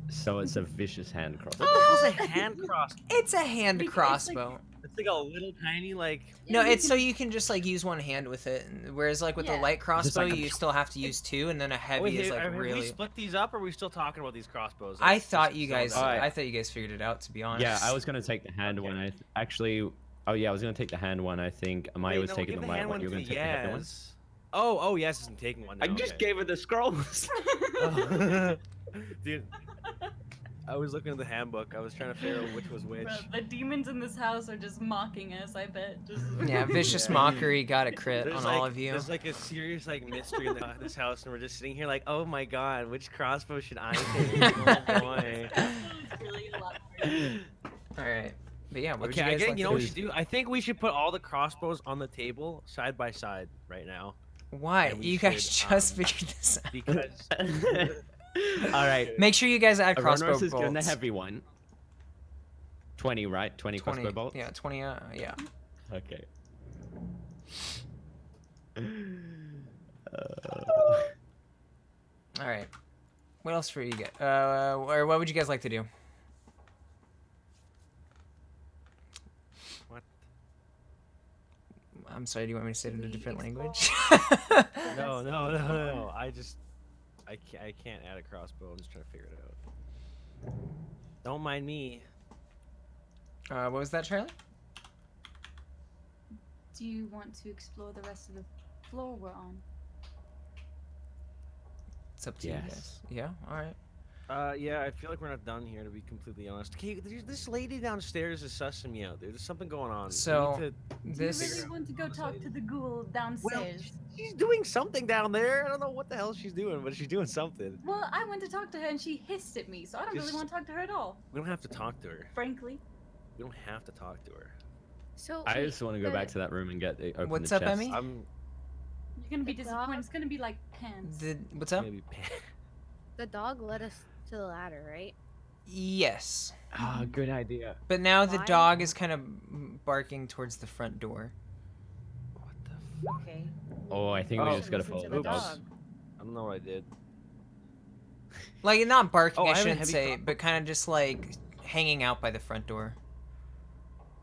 So it's a vicious hand crossbow. What the hell's a hand cross? It's a hand It's like- crossbow. It's like a little tiny, like... No, you it's so can- you can just like use one hand with it, whereas like with the Yeah. light crossbow, like a- you still have to use 2, and then a heavy Wait, is like have we really. split these up, or are we still talking about these crossbows? I Like, thought just you so guys. that- Alright. I thought you guys figured it out. To be honest. Yeah, I was gonna take the hand one. Actually, oh yeah, I was gonna take the hand one. I think Amaya was taking the light one. You were gonna take the heavy one. Yes. Oh, yes, isn't taking one. I now, just okay. gave her the scrolls. Dude, I was looking at the handbook. I was trying to figure out which was which. Bro, the demons in this house are just mocking us, I bet. Just... Yeah, vicious Yeah. mockery got a crit There's on like, all of you. There's like a serious like mystery in this house, and we're just sitting here like, oh my god, which crossbow should I take? Oh boy. It's really a lot more. All right, but yeah, what would Okay, you guys like you know to what do? we should do? I think we should put all the crossbows on the table side by side right now Why? and we You guys should, just figured this out. because All right. Make sure you guys add crossbow Aroneiros is getting the bolts. heavy one. 20, right? 20 crossbow bolts. Yeah, 20. Yeah. Okay. All right. What else for you guys? Or what would you guys like to do? What? I'm sorry. Do you want me to say it in a different language? No. I can't add a crossbow. I'm just trying to figure it out. Don't mind me. What was that, Charlie? Do you want to explore the rest of the floor we're on? It's up to you guys. Yes. Yeah. All right. Yeah, I feel like we're not done here, to be completely honest. Okay, this lady downstairs is sussing me out. There's something going on. We So, need to- Do This. you really want to go talk to the ghoul Well, downstairs? she's doing something down there. I don't know what the hell she's doing, but she's doing something. Well, I went to talk to her and she hissed at me, so I don't really Just- want to talk to her at all, We don't have to talk to her. frankly. We don't have to talk to her. So I wait, just want to go back to that room and get the open What's the up, chest. Emmy? You're gonna be The disappointed. dog? It's gonna be like pants. What's up? Maybe the dog led us to the ladder, right? Yes. Ah, good idea. But now the Why? dog is kind of barking towards the front door. What the? Okay. Oh, I think we Oh. just gotta Listen follow to the the dog. dog. I don't know what I did. Like not barking, Oh, I I have a shouldn't heavy say, crossbow. but kind of just like hanging out by the front door.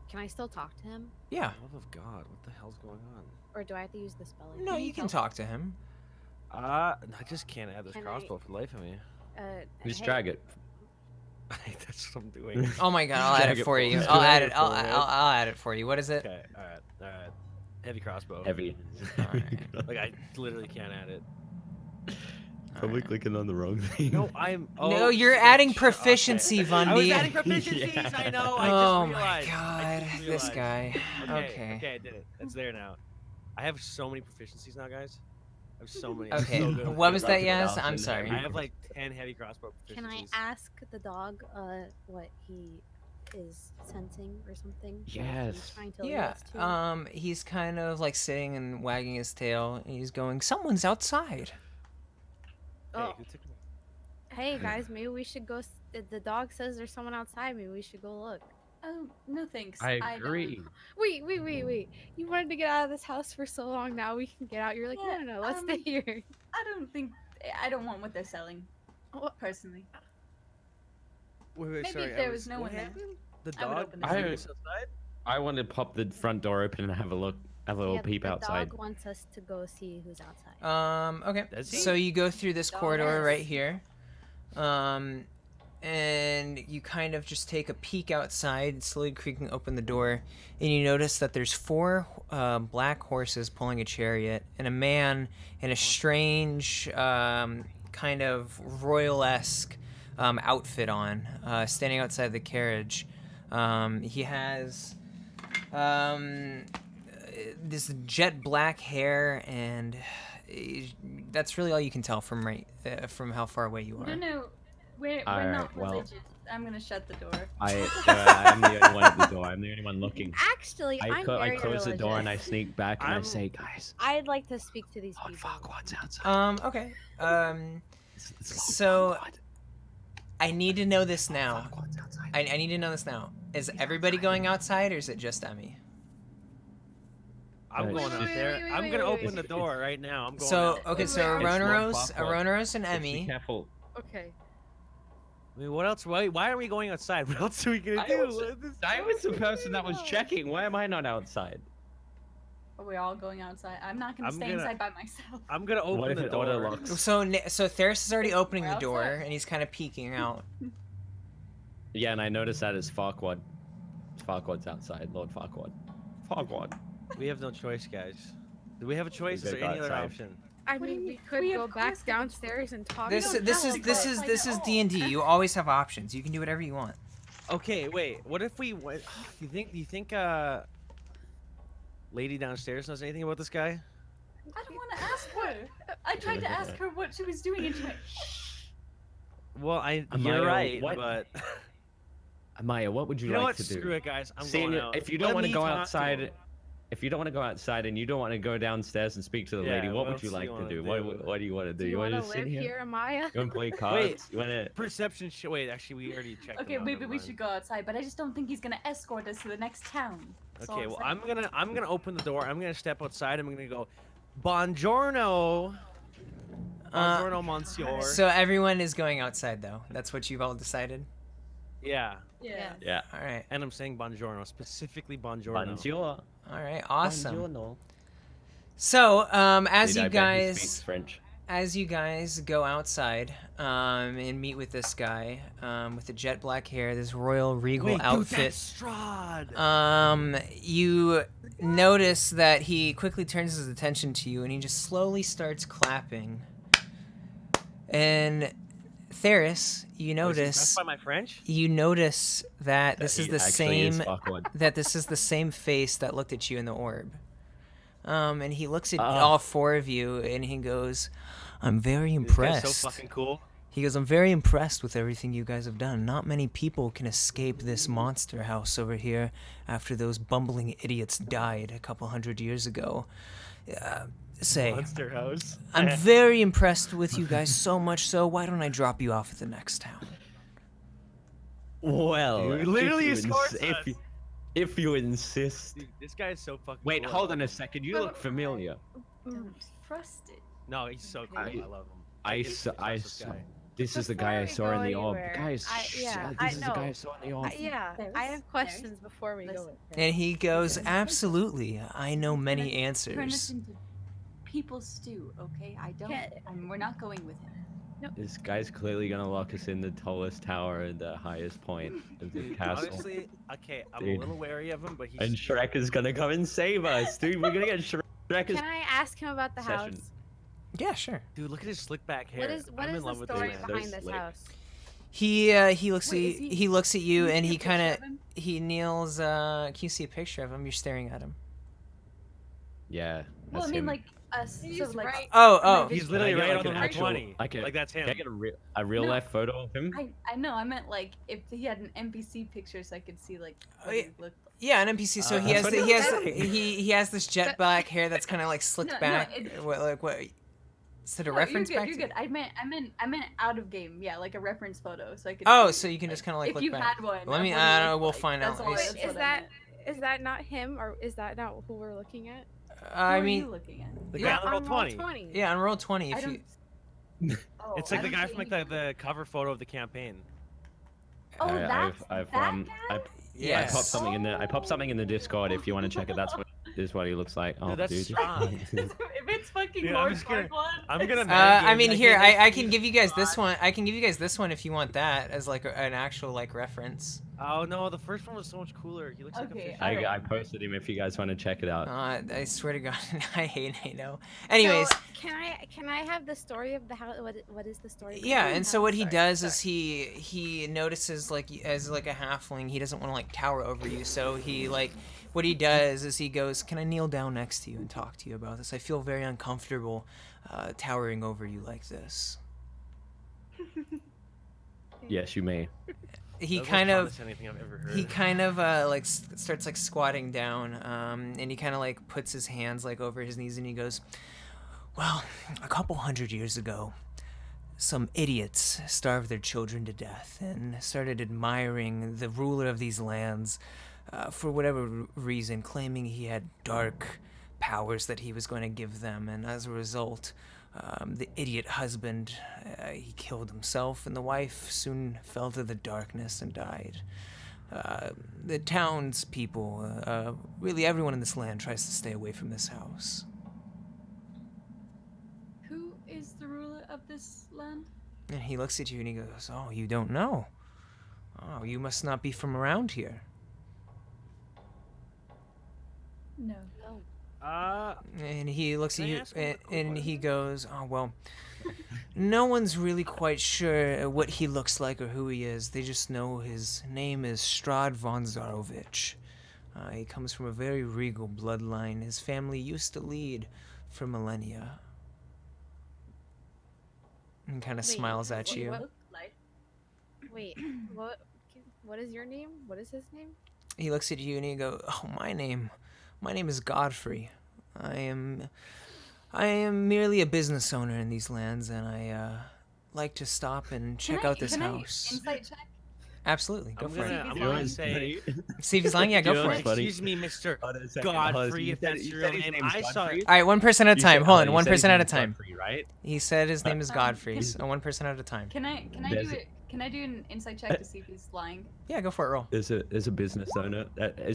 Can I still talk to him, Yeah. Love of God, what the hell's going on? or do I have to use the spelling? No, you can talk to him. I just can't add this Can I- crossbow for the life of me. Just hey, drag it. That's what I'm doing. Oh my god, I'll add Drag it it for you. forward. I'll Drag add it it. I'll forward. add it for you. What is it? Okay, all right. Heavy crossbow. Heavy. Like I literally can't add it. Probably clicking on the wrong thing. No, I'm. Oh, No, you're shit, adding okay. proficiency, I was Vundy. adding proficiencies. Yeah. I know. Oh I just my realized. god, I just this realized. guy. Okay, Okay. I did it. It's there now. I have so many proficiencies now, guys. I have so many. Okay. I'm so good. What was that, Yes? Yas? I'm sorry. I have like 10 heavy crossbow proficiencies. Can I ask the dog what he is sensing or something? What he's Yes. trying to lead Yeah. us to? He's kind of like sitting and wagging his tail. And he's going, "Someone's outside." Hey, Oh. who took me? Hey guys, maybe we should go. The dog says there's someone outside. Maybe we should go look. Oh, no thanks. I don't- agree. Wait. You wanted to get out of this house for so long. Now we can get out. You're like, Yeah, no, let's stay here. I don't want what they're selling. Oh. Personally. Wait, Maybe sorry. if there was no one there, The I would dog. open the is door. Theris outside? I want to pop the front door open and have a look, have a little Yeah, peep the outside. dog wants us to go see who's outside. Okay. Does he? So you go through this Dog corridor is. right here. And you kind of just take a peek outside, slowly creaking open the door, and you notice that there's 4 black horses pulling a chariot, and a man in a strange, kind of royal-esque outfit on, standing outside the carriage. He has this jet black hair, and that's really all you can tell from from how far away you are. No, we're Alright, not well- religious. I'm gonna shut the door. I'm the only one at the door. I'm the only one looking. Actually, I I'm close very the religious. door and I sneak back and I I'm- say, guys, I'd like to speak to these Lord people. Farquaad's outside. Okay. It's Lord so- Farquaad. I need to know this Lord now. Farquaad's outside. I need to know this now. Is everybody going outside, or is it just Emmy? I'm going out Wait, there. wait, I'm wait, gonna wait, open the wait. door right now. I'm going So out. okay, so It's Lord Aroneiros, Farquaad. and Just be Emmy. careful. Okay. I mean, what else? Why are we going outside? What else are we gonna I do? was the person that was checking. Why am I not outside? Are we all going outside? I'm not gonna I'm stay gonna- inside by myself. I'm gonna open What if the it door. auto locks? So Theris is already opening We're the door, outside. and he's kind of peeking out. Yeah, and I noticed that it's Farquaad. Farquaad's outside. Lord Farquaad. Farquaad. We have no choice, guys. Do we have a choice? Is gotta there go any other outside. option? I What do mean, you we mean? could We go of back course have a downstairs and talk. This don't this know is if this it's is like this at is all. D&D. You always have options. You can do whatever you want. Okay, wait. What if we went? Do you think lady downstairs knows anything about this guy? I don't want to ask her. I tried to ask her what she was doing, and she went, Well, Amaya, you're right, what- but Amaya, what would you, you know like what? to do? Screw it, guys. I'm Seeing going it- out. if you don't Let want to me go talk to outside, him. if you don't want to go outside and you don't want to go downstairs and speak to the Yeah, lady, what what would you else do like you to wanna do? do? What do you want to do? Do you want want to to sit live here? here, Amaya? You want to play cards? You want to? Perception. Wait, actually, we already checked. "Okay, him out, maybe never we mind. should go outside, but I just don't think he's gonna escort us to the next town." That's all Okay, well, saying. I'm gonna open the door. I'm gonna step outside. I'm gonna go, Buongiorno. Buongiorno, monsieur. So everyone is going outside, though. That's what you've all decided. Yeah, Yeah. Yeah. All right. and I'm saying buongiorno, specifically buongiorno. Bonjour. All right. Awesome. Buongiorno. So as Dude, you I bet he speaks guys French. go outside and meet with this guy with the jet black hair, this royal regal Wait, outfit. dude, that's Strahd. You notice that he quickly turns his attention to you, and he just slowly starts clapping. And Theris, you Was he notice impressed by my French? that this is He the actually is same Farquaad. that this is the same face that looked at you in the orb. And he looks at Oh. all 4 of you, and he goes, "I'm very This guy's impressed." so fucking cool. He goes, "I'm very impressed with everything you guys have done. Not many people can escape this monster house over here after those bumbling idiots died a couple hundred years ago. Monster House. I'm very impressed with you guys, so much so, why don't I drop you off at the next town?" Well, Dude, literally if you, escorts ins- us. if you insist. Dude, this guy is so fucking Wait, cool. hold on a second. You look familiar. Don't trust it. No, he's so cool. I love him. I can saw. trust this guy. This is the guy I Before we saw in go the orb. anywhere, Guys, I this is the guy I saw in the orb. Yeah, Theris, I have Theris, questions before we go. listen. And he goes, "Absolutely, I know many Turn us answers." into people stew, okay? I don't. Can't- We're not going with him. This guy's clearly gonna lock us in the tallest tower and the highest point of the castle. Honestly, okay, I'm Dude. a little wary of him, but he's. And Shrek is gonna come and save us, dude. We're gonna get Shrek. Can I ask him about the Session. house? Yeah, sure. Dude, look at his slick back hair. What is I'm in the love with story this man. behind Those this slick. house? He looks Wait, at is he- he looks at you Can and see a he picture kind of him? he kneels. Can you see a picture of him? You're staring at him. Yeah. Well, I that's mean, him. like us. He's So, like, right. Oh. He's Can I literally get, right like, on the an actual- 120. Like, Like that's him. Can I get a real No. life photo of him? I know. I meant like if he had an NPC picture, so I could see like what yeah. he looked like. Yeah, an NPC. So he That's has what he it has looks like. he has this jet black hair that's kind of like slicked No, back. it- What? Is it a No, reference you're back? good. to- You're good. I meant out of game. Yeah, like a reference photo, so I could. Oh, see, so you can just kind of like if look you back. had one. Let of me. what he I don't know. looked We'll like. find That's out. all- It's- Wait, that's is what I that meant. is that not him, or is that not who we're looking at? Who I are mean, you looking at? The Yeah, guy on roll On roll 20. 20. yeah, on roll 20. I If you. don't. Oh, It's I like the don't guy see from like any- the cover photo of the campaign. Oh, I- that's I've, that um, guy? I Yes. popped something in the I popped something in the Discord if you want to check it. That's what he looks like. Oh, that's dude. Strahd. if it's fucking Dude, I'm Lord just gonna- Farquaad, I'm gonna it's- man I mean, like, here hey, I let's can use give you guys this Strahd. one. I can give you guys this one if you want that as like an actual like reference. Oh no, the first one was so much cooler. He looks like a Okay, fish. I posted him if you guys want to check it out. I swear to God, I hate Nato. Anyways, So, can I have the story of the house? What is the story? yeah, behind and the so what house? he Sorry, does sorry. is he notices like as like a halfling, he doesn't want to like tower over you. So he like what he does is he goes, "Can I kneel down next to you and talk to you about this? I feel very uncomfortable towering over you like this." Yes, you may. He That was kind the of funnest anything I've ever heard. he kind of like starts like squatting down and he kind of like puts his hands like over his knees and he goes, well, a couple hundred years ago some idiots starved their children to death and started admiring the ruler of these lands for whatever reason, claiming he had dark powers that he was going to give them, and as a result the idiot husband, he killed himself, and the wife soon fell to the darkness and died. The townspeople, really everyone in this land tries to stay away from this house. Who is the ruler of this land? And he looks at you and he goes, oh, you don't know? Oh, you must not be from around here. No. And he looks at Can I you ask him a quick and he question? goes, oh, well, no one's really quite sure what he looks like or who he is. They just know his name is Strahd von Zarovich. He comes from a very regal bloodline. His family used to lead for millennia. And kind of Wait, smiles at you. Look like. Wait, what is your name? What is his name? He looks at you and he goes, oh, my name is Godfrey. I am merely a business owner in these lands, and I like to stop and check out this can house. I insight check? Absolutely, go for it. I'm You gonna want- say, See if he's lying. Yeah, go You for know it. what's funny? excuse me, Mr. Hold on a second, Godfrey, you if said- that's you your said real his name. name's I saw Godfrey? it. All right, one person at a You time. said- Hold oh, on, you one said his person at a name's time. Godfrey, right? He said his name is Um, Godfrey. can- So one person at a time. Can I There's- do it? Can I do an insight check to see if he's lying? Yeah, go for it. Roll. There's a business owner.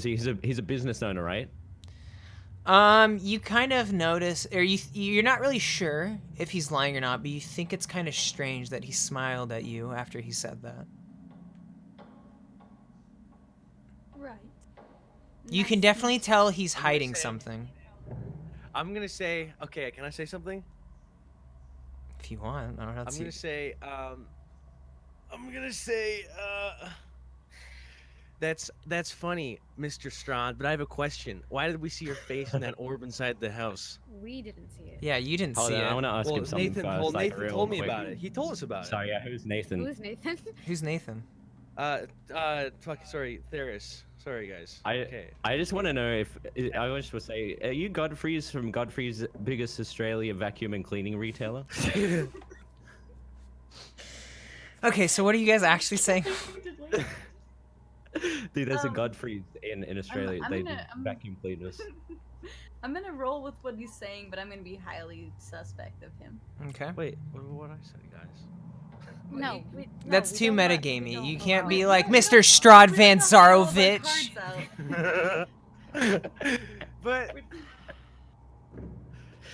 He's a business owner, right? You kind of notice, or you're not really sure if he's lying or not, but you think it's kind of strange that he smiled at you after he said that. Right. You can Nice. definitely tell he's I'm gonna hiding say- something. I'm gonna say, okay, can I say something? If you want, I don't know. I'm gonna say, that's funny, Mr. Strahd, but I have a question. Why did we see your face in that orb inside the house? We didn't see it. Yeah, you didn't Hold see on, I it. want to ask him something Nathan, first. like, Nathan real told me quick. about it. He told us about Sorry, yeah, who's Nathan? Who is Nathan? Who's Nathan? it. Sorry, Theris. Sorry, guys. Okay. I just want to know if I was to say, are you Godfrey's from Godfrey's biggest Australia vacuum and cleaning retailer? Okay, so what are you guys actually saying? Dude, there's a Um, Godfrey's in Australia. I'm They gonna- do I'm- vacuum cleaners. I'm gonna roll with what he's saying, but I'm gonna be highly suspect of him. Okay. Wait, what I said, guys? No, That's we too don't let- we metagamey. don't You can't allow be it. like, No, Mr. no, Strahd we van don't have all of our Zarovich. cards out. But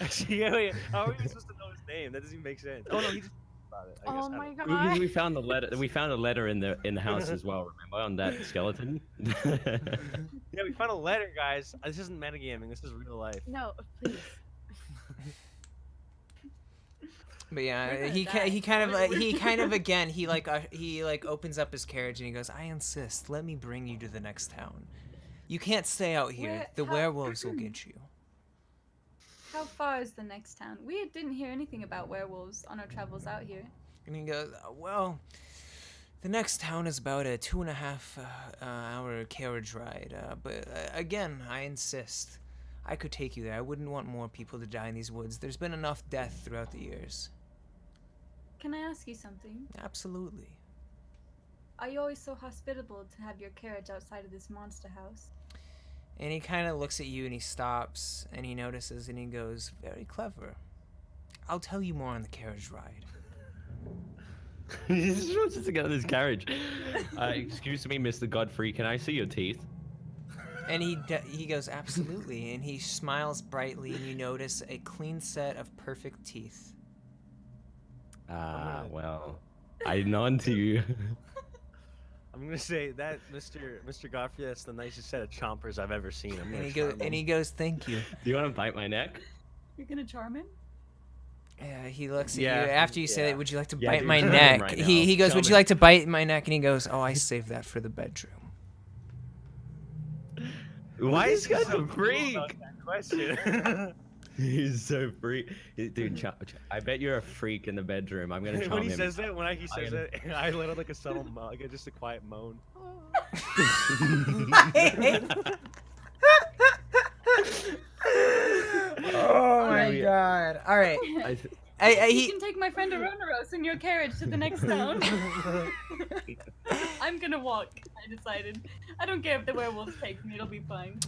actually, yeah, wait, how are we supposed to know his name? That doesn't even make sense. Oh no, he just about it. Oh my Because god. we found the letter. We found a letter in the house as well. Remember on that skeleton? Yeah, we found a letter, guys. This isn't metagaming. This is real life. No, please. But yeah, We're gonna he die. kind of again he like opens up his carriage and he goes, "I insist. Let me bring you to the next town. You can't stay out here. The werewolves will get you." How far is the next town? We didn't hear anything about werewolves on our travels out here. And he goes, "Well, the next town is about a 2.5 hour carriage ride. But again, I insist. I could take you there. I wouldn't want more people to die in these woods. There's been enough death throughout the years." Can I ask you something? Absolutely. Are you always so hospitable to have your carriage outside of this monster house? And he kind of looks at you and he stops and he notices and he goes, "Very clever. I'll tell you more on the carriage ride." He just wants us to get in this carriage. Excuse me, Mr. Godfrey. Can I see your teeth? And he goes, "Absolutely." And he smiles brightly and you notice a clean set of perfect teeth. Well, I nod to you. I'm gonna say that Mr. Godfrey, that's the nicest set of chompers I've ever seen. I'm And gonna he goes, "Thank you." Do you want to bite my neck? You're gonna charm him? Yeah, he looks at Yeah, you after you say yeah. that. "Would you like to Yeah, bite dude, my charm him neck?" right He now. goes, Charm "Would you him. like to bite my neck?" And he goes, "Oh, I saved that for the bedroom." Why is this guy so so cool freak? about that question? He's so freak. Dude, I bet you're a freak in the bedroom. I'm gonna charm when he him. says that, he says it, I let out like a subtle, like just a quiet moan. Oh my god! All right, You can take my friend Aroneiros in your carriage to the next town. I'm gonna walk, I decided. I don't care if the werewolves take me, it'll be fine.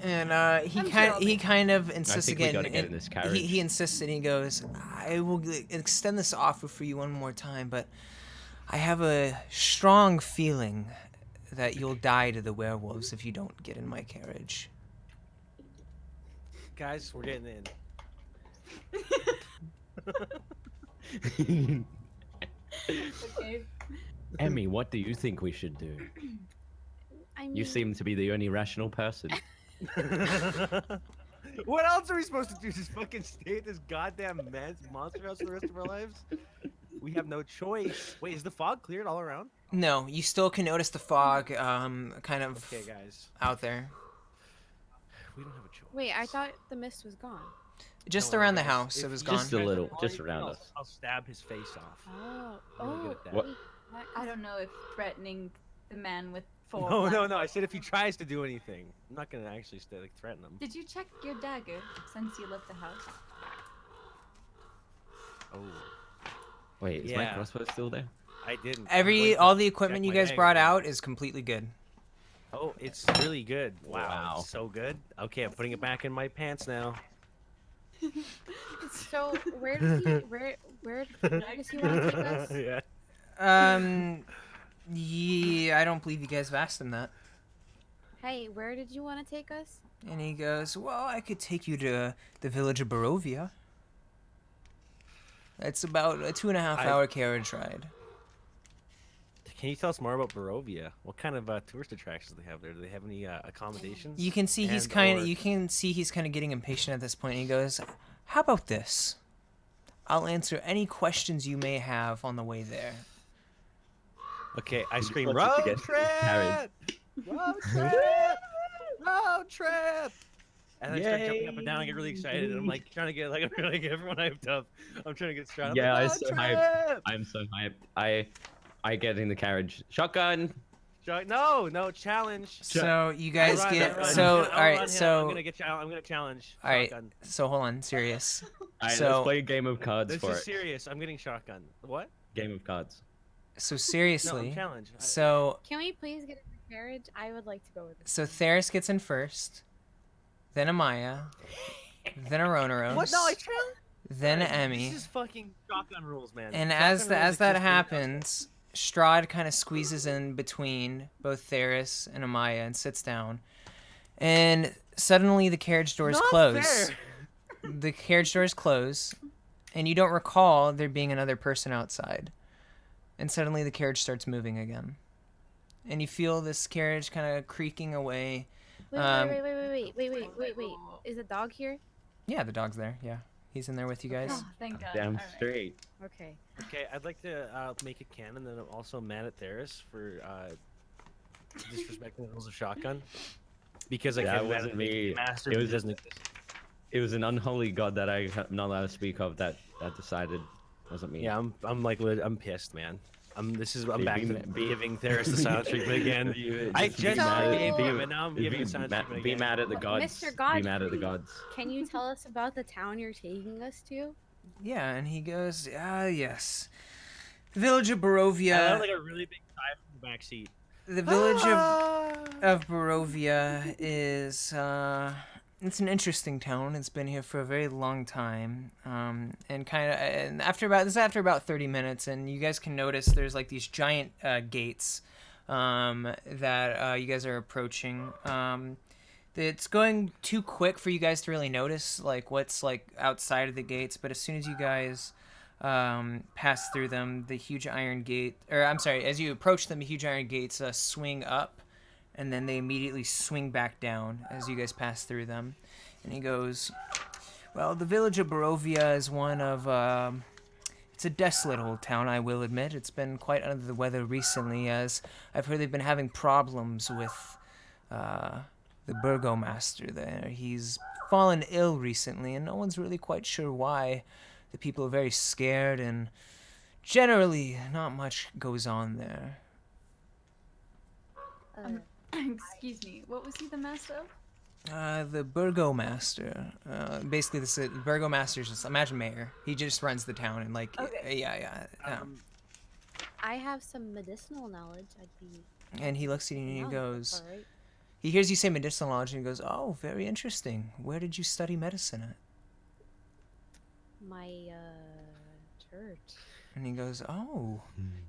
and he I'm kind sure I'll he be- kind of insists think we again. gotta get and in this carriage. he insists and he goes, "I will extend this offer for you one more time, but I have a strong feeling that you'll die to the werewolves if you don't get in my carriage." Guys, we're getting in. Okay. Emmy, what do you think we should do? I mean, You seem to be the only rational person. What else are we supposed to do? Just fucking stay at this goddamn monster house for the rest of our lives? We have no choice. Wait, is the fog cleared all around? No, you still can notice the fog, kind of Okay, guys. out there, We don't have a choice. wait, I thought the mist was gone. just Don't worry, around the guys. house. If It was you gone. Just a little, guys just are around I'll- us. I'll stab his face off. Oh, I'm really good at that. What? I don't know if threatening the man with 4 No, black- I said if he tries to do anything. I'm not gonna actually threaten him. Did you check your dagger since you left the house? Oh, Wait, is my Yeah. crossbow still there? I didn't. I'm going to All the equipment check you my guys dagger brought now. out is completely good. Oh, it's really good. Wow, Wow. it's so good. Okay, I'm putting it back in my pants now. so where does he where does he want to take us? Yeah. Yeah, I don't believe you guys have asked him that. Hey, where did you want to take us? And he goes, "Well, I could take you to the village of Barovia. It's about a 2.5 hour carriage ride." Can you tell us more about Barovia? What kind of tourist attractions do they have there? Do they have any accommodations? You can see he's And kind or- of getting impatient at this point. And he goes, "How about this? I'll answer any questions you may have on the way there." Okay, I just scream, wants us to road get to the carriage." trip! Road trip! Road trip! And I start jumping up and down. I get really excited. And I'm like trying to get everyone hyped up. I'm trying to get Strahd. Yeah, I'm I'm like, so "Road hyped. trip!" I'm so hyped. I get in the carriage. Shotgun. No, challenge. So you guys I'll get run, so I'll all right. run him. So I'm gonna challenge. all right. Shotgun. So hold on, serious. Alright, So- let's play a game of cards This for is it. serious. I'm getting shotgun. What? Game of cards. So No, seriously. I'm challenge. So Can we please get in the carriage? I would like to go with this. so Theris gets in first, then Amaya, then Aroneiros, What? No, I challenge. then Emmy. This is fucking shotgun rules, man. And Shotgun as rules that exist in the happens, Strahd kind of squeezes in between both Theris and Amaya and sits down. And suddenly the carriage doors Not close. fair. The carriage doors close, and you don't recall there being another person outside. And suddenly the carriage starts moving again. And you feel this carriage kind of creaking away. Wait. Is the dog here? Yeah, the dog's there. Yeah, he's in there with you guys. Oh, thank God. Damn All right. straight. Okay. Okay, I'd like to make a cannon that I'm also mad at Theris for disrespecting the rules of shotgun. Because I That can't wasn't me. Master It was doesn't exist. It was an unholy god that I'm not allowed to speak of that decided wasn't me. Yeah, I'm pissed, man. I'm Be- back be to ma- be- giving Theris the silent treatment again. I Just be just mad- gave be- him, and now I'm giving the silent treatment Be again. mad at the But gods. Mr. Be mad at the Godfrey, gods. Can you tell us about the town you're taking us to? Yeah, and he goes, yes. The village of I Barovia. have like a really big sigh from the back seat. The village of Barovia is it's an interesting town. It's been here for a very long time, and after about 30 minutes, and you guys can notice there's like these giant gates that you guys are approaching. It's going too quick for you guys to really notice like what's like outside of the gates, but as soon as you guys pass through them, the huge iron gate, or I'm sorry, as you approach them, the huge iron gates swing up, and then they immediately swing back down as you guys pass through them. And he goes, well, the village of Barovia is one of, it's a desolate old town, I will admit. It's been quite under the weather recently, as I've heard they've been having problems with the burgomaster there. He's fallen ill recently, and no one's really quite sure why. The people are very scared, and generally not much goes on there. Excuse me. What was he the master of? The burgomaster. Basically, the burgomaster's just, imagine mayor. He just runs the town, and like, Okay. yeah. I have some medicinal knowledge. I'd be. And he looks at you and he No, goes, that's all right. he hears you say medicinal knowledge, and he goes, oh, very interesting. Where did you study medicine at? My church. And he goes, oh.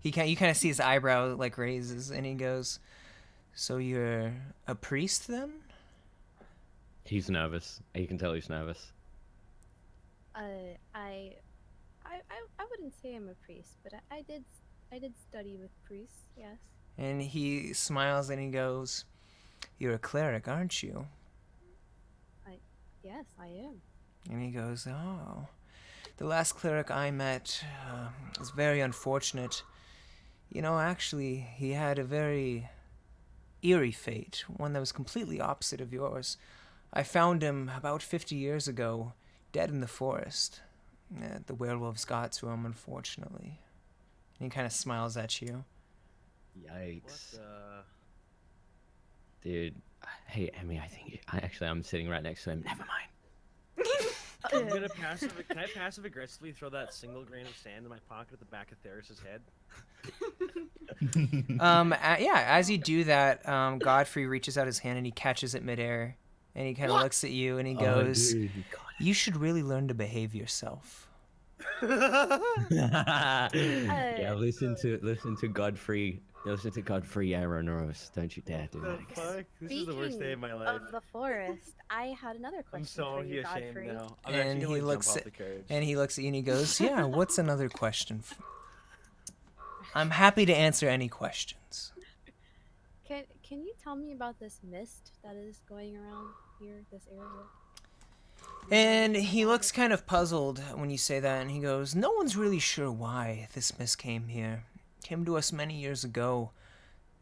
You kind of see his eyebrow like raises, and he goes, so you're a priest then? He's nervous. You can tell he's nervous. I wouldn't say I'm a priest, but I did study with priests. Yes. And he smiles and he goes, you're a cleric, aren't you? Yes, I am. And he goes, oh. The last cleric I met was very unfortunate. You know, actually, he had a very eerie fate, one that was completely opposite of yours. I found him about 50 years ago, dead in the forest. The werewolves got to him, unfortunately. And he kind of smiles at you. Yikes. What Dude. Hey, Emmy, I'm sitting right next to him. Never mind. I'm gonna can I passive aggressively throw that single grain of sand in my pocket at the back of Theris's head? Yeah, as you do that, Godfrey reaches out his hand and he catches it midair. And he kind of looks at you and he goes, dude, you should really learn to behave yourself. Yeah, listen to Godfrey. Listen to Godfrey Aroneiros. Don't you dare do that again. Fuck? This is the worst day of my life. Of the forest, I had another question I'm so for you, ashamed Godfrey. now. I'm And actually he gonna jump looks off at- the carriage. And he looks at you and he goes, yeah, what's another question? I'm happy to answer any questions. Can you tell me about this mist that is going around here, this area? And he looks kind of puzzled when you say that, and he goes, no one's really sure why this mist came here. It came to us many years ago.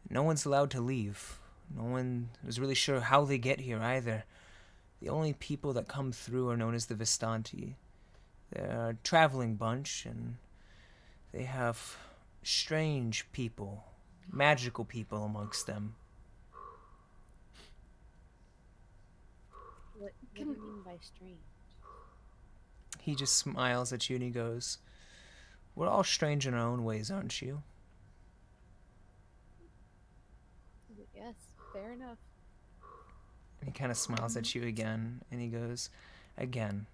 No one's allowed to leave. No one is really sure how they get here either. The only people that come through are known as the Vistanti. They're a traveling bunch, and they have strange people, magical people amongst them. What do you mean by strange? He just smiles at you and he goes, we're all strange in our own ways, aren't you? Yes, fair enough. And he kind of smiles at you again, and he goes, again,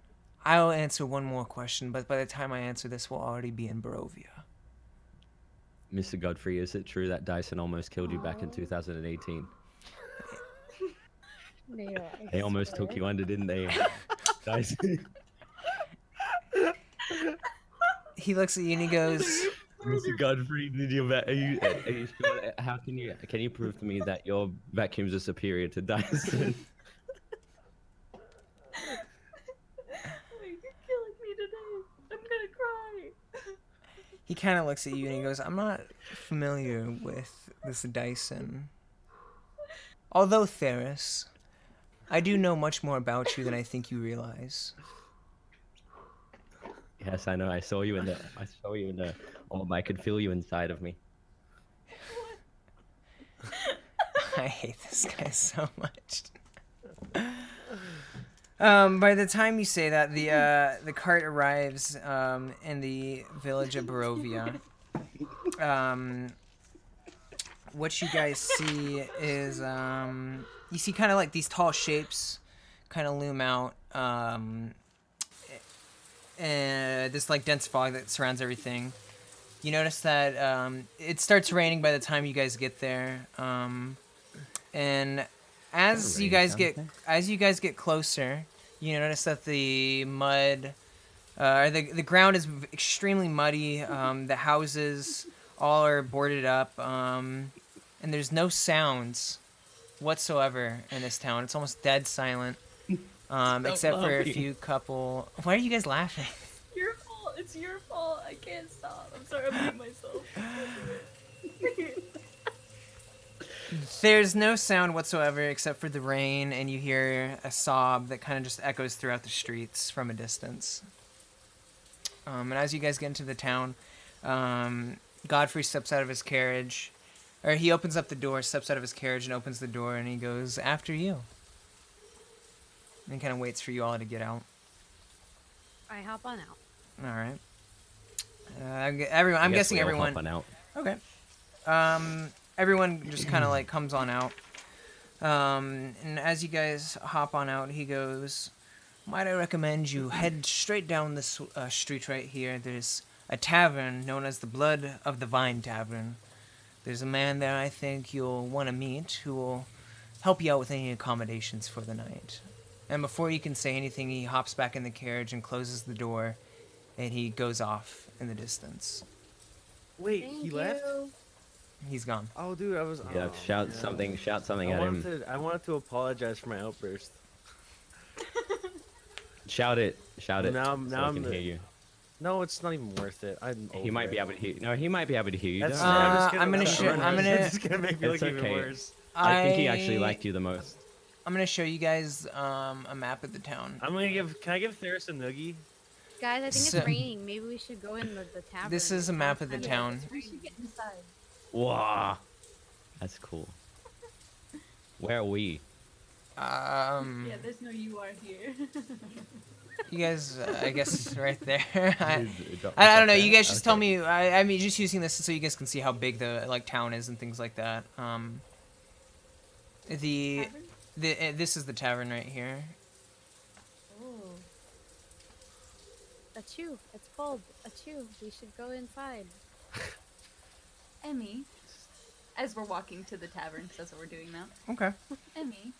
I'll answer one more question, but by the time I answer this, we'll already be in Barovia. Mr. Godfrey, is it true that Dyson almost killed you back in 2018? No, They almost took you under, didn't they? Dyson. he looks at you and he goes, Mr. Godfrey, did you, are you sure? How can you prove to me that your vacuums are superior to Dyson? You're killing me today. I'm gonna cry. he kind of looks at you and he goes, I'm not familiar with this Dyson. Although, Theris, I do know much more about you than I think you realize. Yes, I know. I saw you in the orb. I could feel you inside of me. I hate this guy so much. By the time you say that, the cart arrives in the village of Barovia. What you guys see is you see kind of like these tall shapes kind of loom out, and this like dense fog that surrounds everything. You notice that it starts raining by the time you guys get there, and as you guys get closer, you notice that the mud, or the ground is extremely muddy. The houses all are boarded up, and there's no sounds whatsoever in this town. It's almost dead silent, except for a few couple. Why are you guys laughing? Your fault. It's your fault. I can't stop. I'm sorry. I'm beating myself. There's no sound whatsoever except for the rain, and you hear a sob that kind of just echoes throughout the streets from a distance. And as you guys get into the town, Godfrey steps out of his carriage, or he opens up the door, steps out of his carriage and opens the door, and he goes, "After you." And he kind of waits for you all to get out. I hop on out. All right. Everyone, I'm guessing everyone. Out. Okay. Everyone just kind of like comes on out. And as you guys hop on out, he goes, "Might I recommend you head straight down this street right here. There's a tavern known as the Blood of the Vine Tavern. There's a man there I think you'll want to meet who will help you out with any accommodations for the night." And before you can say anything, he hops back in the carriage and closes the door, and he goes off in the distance. Wait, Thank he you. left? He's gone. Oh, dude, I was. Yeah, oh, shout man. something I at him. wanted to apologize for my outburst. Shout it. Now so I'm I can hear you. No, it's not even worth it. He might be able to hear. No, he might be able to hear you. That's, don't worry. I'm gonna that's show- fine. I'm gonna- It's gonna make me It's look even okay. worse. I think he actually liked you the most. I'm gonna show you guys a map of the town. I'm gonna give. Can I give Theris a noogie? Guys, I think So- it's raining. Maybe we should go in the tavern. This is a map of the It's town. We should get inside. Wow, that's cool. Where are we? Yeah, there's no you are here. You guys, I guess right there. I don't know. You guys just tell me. I mean, just using this so you guys can see how big the like town is and things like that. Tavern? This is the tavern right here. Oh. Achoo. It's cold. Achoo. We should go inside. Emmy, as we're walking to the tavern, 'cause that's what we're doing now. Okay. Emmy,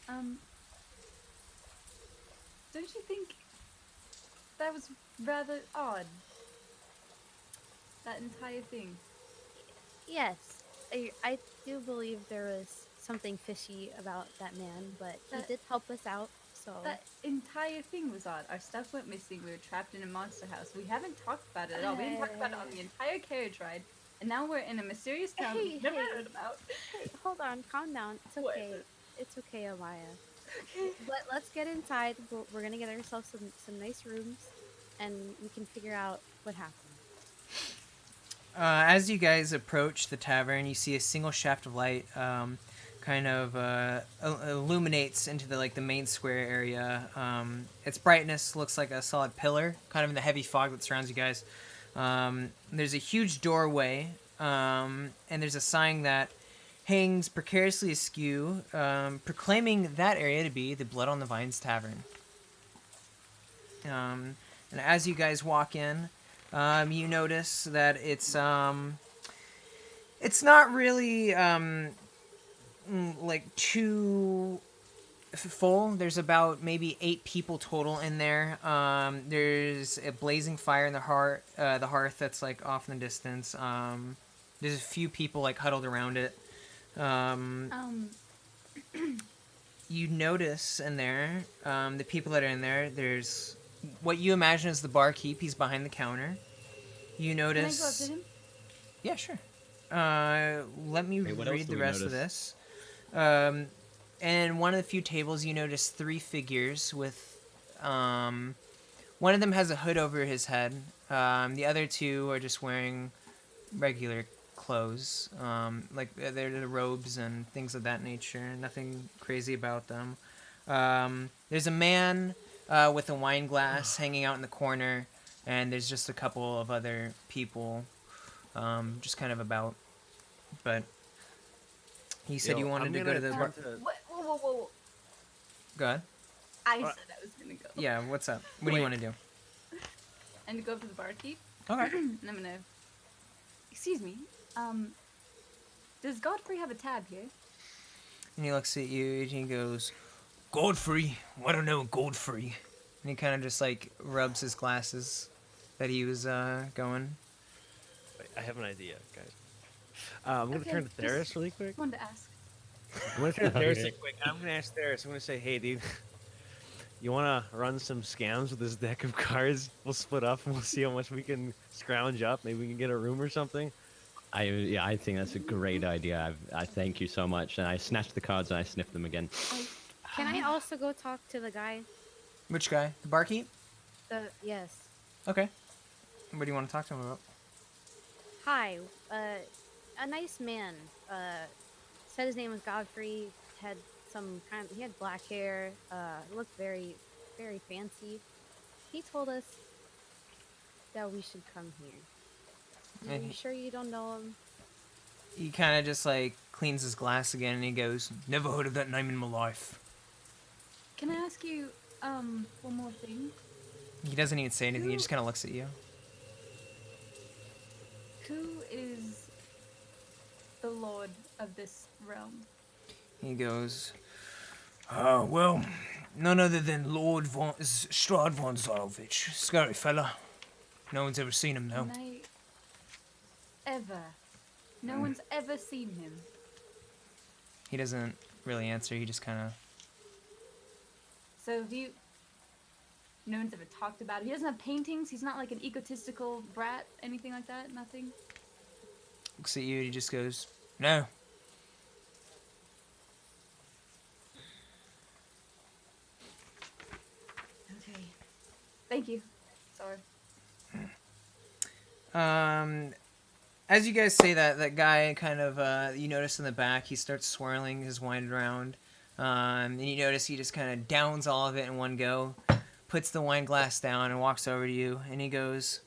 don't you think that was rather odd? That entire thing. Yes. I do believe there was something fishy about that man, but he That- did help us out, so... That entire thing was odd. Our stuff went missing. We were trapped in a monster house. We haven't talked about it at all. We didn't talk about it on the entire carriage ride. And now we're in a mysterious town we've never heard about. Hey, hold on. Calm down. It's What? okay. It's okay, Amaya. Okay. Let's get inside. We're gonna get ourselves some nice rooms, and we can figure out what happened. As you guys approach the tavern, you see a single shaft of light kind of illuminates into the main square area. Its brightness looks like a solid pillar, kind of in the heavy fog that surrounds you guys. There's a huge doorway, and there's a sign that hangs precariously askew, proclaiming that area to be the Blood on the Vines Tavern. And as you guys walk in, you notice that it's not really like too full. There's about maybe 8 people total in there. There's a blazing fire in the hearth that's like off in the distance. There's a few people like huddled around it. You notice in there, the people that are in there, there's what you imagine is the barkeep. He's behind the counter. You notice. Can I go up to him? Yeah, sure. Let me Hey, what else read do the we rest of notice? this. And one of the few tables, you notice 3 figures with, one of them has a hood over his head. The other 2 are just wearing regular clothes. Like they're the robes and things of that nature. Nothing crazy about them. There's a man with a wine glass hanging out in the corner, and there's just a couple of other people just kind of about. But he said you wanted to go to the bar. Whoa. Go ahead. I said I was gonna go. Yeah, what's up? What do you want to do? And to go up to the barkeep. Okay. And I'm gonna. Excuse me. Does Godfrey have a tab here? And he looks at you and he goes, Godfrey? I don't know Godfrey. And he kind of just like rubs his glasses that he was going. Wait, I have an idea, guys. I'm gonna Okay, turn to Theris just- really quick. Wanted to ask. I'm gonna turn to Theris Okay. really quick. I'm gonna ask Theris. I'm gonna say, hey, dude, you wanna run some scams with this deck of cards? We'll split up and we'll see how much we can scrounge up. Maybe we can get a room or something. I think that's a great idea. I thank you so much. And I snatched the cards and I sniffed them again. Can I also go talk to the guy? Which guy? The barkeep? Yes. Okay. What do you want to talk to him about? Hi. A nice man. Said his name was Godfrey. Had he had black hair. Looked very, very fancy. He told us that we should come here. Are And you sure you don't know him? he kind of just like cleans his glass again and he goes, never heard of that name in my life. Can I ask you one more thing? He doesn't even say anything. He just kind of looks at you. Who is the lord of this realm? He goes, well, none other than Lord Strahd von Zarovich. Scary fella. No one's ever seen him, though. Can I ever? No one's ever seen him. He doesn't really answer. He just kind of... So no one's ever talked about it. He doesn't have paintings. He's not like an egotistical brat, anything like that. Nothing. looks at you and he just goes, no. Okay. Thank you. Sorry. As you guys say that, that guy kind of, you notice in the back, he starts swirling his wine around. And you notice he just kind of downs all of it in one go, puts the wine glass down and walks over to you. And he goes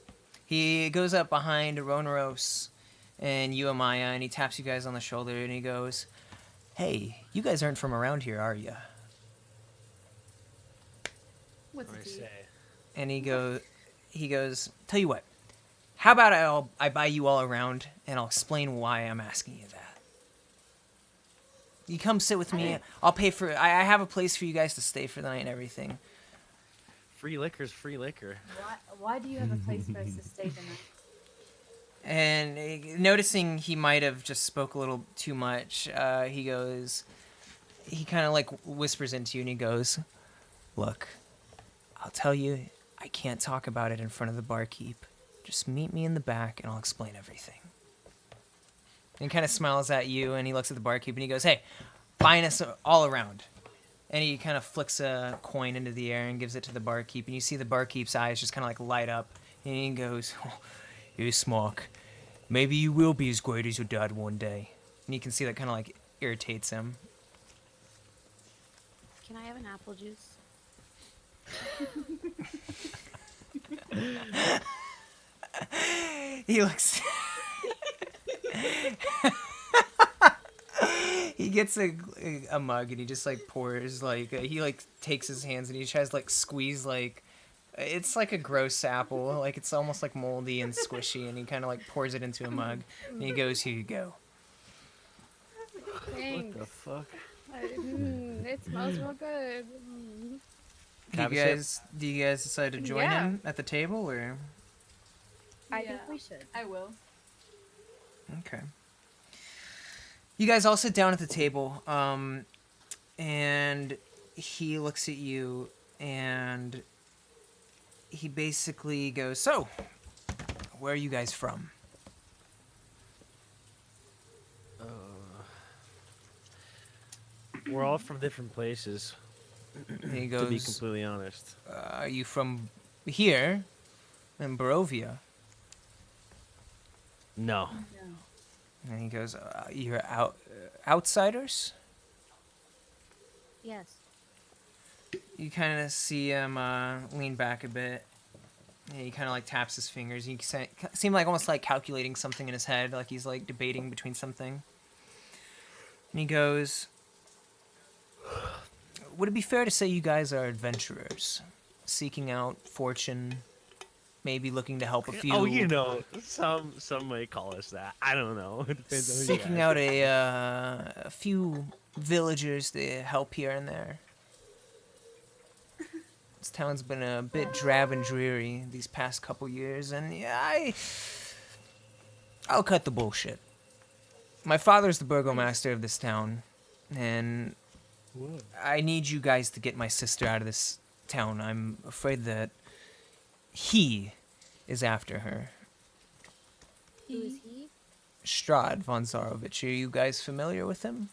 up behind Aroneiros and you, Amaya, and he taps you guys on the shoulder and he goes, hey, you guys aren't from around here, are ya? What's I it to you? say, And he goes, tell you what, how about I buy you all around and I'll explain why I'm asking you that. You come sit with me. I'll pay for. I have a place for you guys to stay for the night and everything. free liquor's free liquor. Why do you have a place for us to stay tonight? And noticing he might have just spoke a little too much, he kind of like whispers into you and he goes, look, I'll tell you, I can't talk about it in front of the barkeep. Just meet me in the back and I'll explain everything. And he kind of smiles at you and he looks at the barkeep and he goes, hey, buying us all around. And he kind of flicks a coin into the air and gives it to the barkeep. And you see the barkeep's eyes just kind of like light up. And he goes, oh, you're smart. Maybe you will be as great as your dad one day. And you can see that kind of like irritates him. Can I have an apple juice? He looks... He gets a mug and he just like pours like he like takes his hands and he tries to like squeeze like it's like a gross apple, like it's almost like moldy and squishy, and he kind of like pours it into a mug and he goes, here you go. What Thanks. the fuck? It smells real good. Do you guys decide to join Yeah. in at the table, or? I think we should. I will. Okay. You guys all sit down at the table, and he looks at you, and he basically goes, "So, where are you guys from?" We're all from different places. And he To be goes, completely honest. "Are you from here, in Barovia?" No. And he goes, "You're outsiders?" Yes. You kind of see him lean back a bit. And he kind of like taps his fingers. You seem like almost like calculating something in his head, like he's like debating between something. And he goes, "Would it be fair to say you guys are adventurers, seeking out fortune, maybe looking to help a few? Oh, you know, some may call us that. I don't know. It depends on who you Seeking ask. out a few villagers to help here and there. This town's been a bit drab and dreary these past couple years, and yeah, I'll cut the bullshit. My father's the burgomaster of this town, and I need you guys to get my sister out of this town. I'm afraid that he is after her. Who is he? Strahd von Zarovich. Are you guys familiar with him?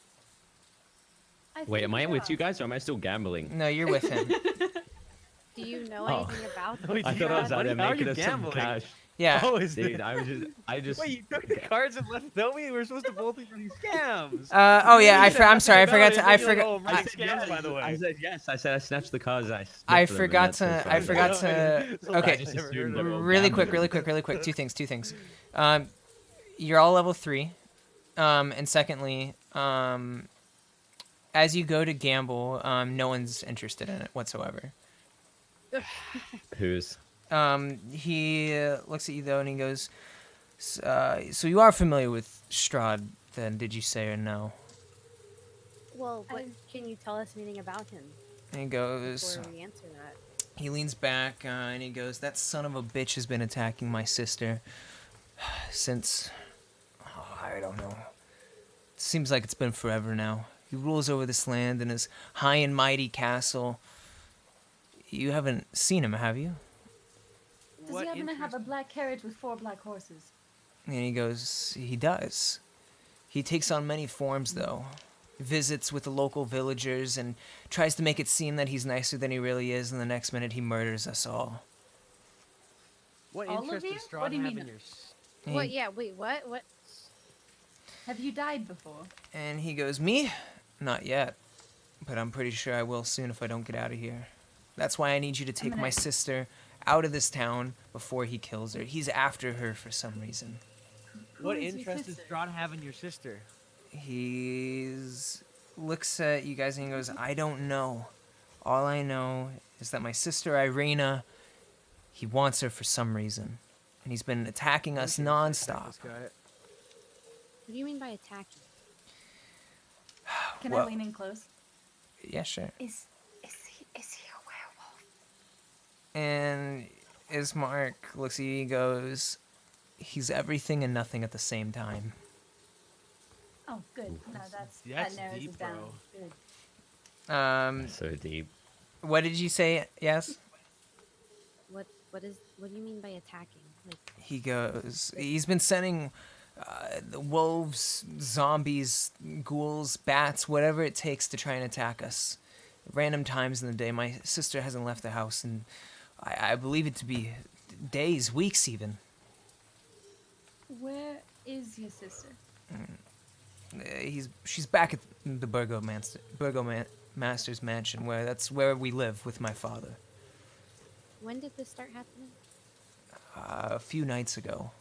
Wait, am I with you guys or am I still gambling? No, you're with him. Do you know Oh. anything about Wait, I him? thought I was What out there are you making us some gambling? cash. Yeah. Oh, is Dude, it? I just. Wait, you took the cards and left without me? We're supposed to both be running scams. Oh yeah, I'm sorry. I forgot to. I I said, forgot. oh, I'm running scams, by the way. I said yes. I said I snatched the cards. I forgot to. I forgot to. Okay. just assumed that we're Really gambling. quick. Two things. You're all level 3. And secondly, as you go to gamble, no one's interested in it whatsoever. Who's? He looks at you though, and he goes, "So you are familiar with Strahd, then? Did you say or no?" Well, what can you tell us anything about him And he goes. before we answer that? He leans back and he goes, "That son of a bitch has been attacking my sister since, I don't know. It seems like it's been forever now. He rules over this land in his high and mighty castle. You haven't seen him, have you?" Does he happen to have a black carriage with 4 black horses? And he goes, "He does. He takes on many forms, though. Visits with the local villagers and tries to make it seem that he's nicer than he really is, and the next minute he murders us all." What All of interest you? does Strahd What do you have mean? in your... And What? he- Yeah. Wait. What? What? Have you died before? And he goes, "Me? Not yet. But I'm pretty sure I will soon if I don't get out of here. That's why I need you to take my sister out of this town before he kills her. He's after her for some reason." What Who is your interest does sister? Strahd have in your sister? He's looks at you guys and he goes, "I don't know. All I know is that my sister Irina, he wants her for some reason. And he's been attacking us nonstop." This guy. What do you mean by attacking? Can Well- I lean in close? Yeah, sure. Is he a werewolf? And Ismark looks at you and goes, "He's everything and nothing at the same time." Oh, good. No, that That's narrows deep, it down. bro. Good. So deep. What did you say? Yes? What? What do you mean by attacking? Like, He goes, he's been sending the wolves, zombies, ghouls, bats, whatever it takes to try and attack us. Random times in the day. My sister hasn't left the house, and I believe it to be days, weeks even. Where is your sister? She's back at the Burgomaster's mansion, that's where we live with my father. when did this start happening? A few nights ago.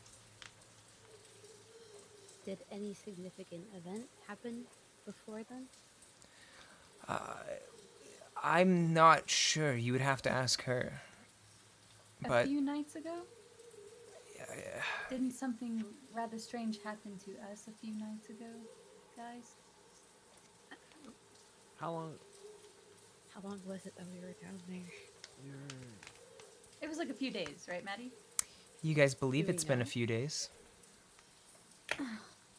Did any significant event happen before then? I'm not sure. You would have to ask her. A But few nights ago? Didn't something rather strange happen to us a few nights ago, guys? How long? How long was it that we were down there? It was like a few days, right, Maddie? You guys believe Do we it's been a know? few days?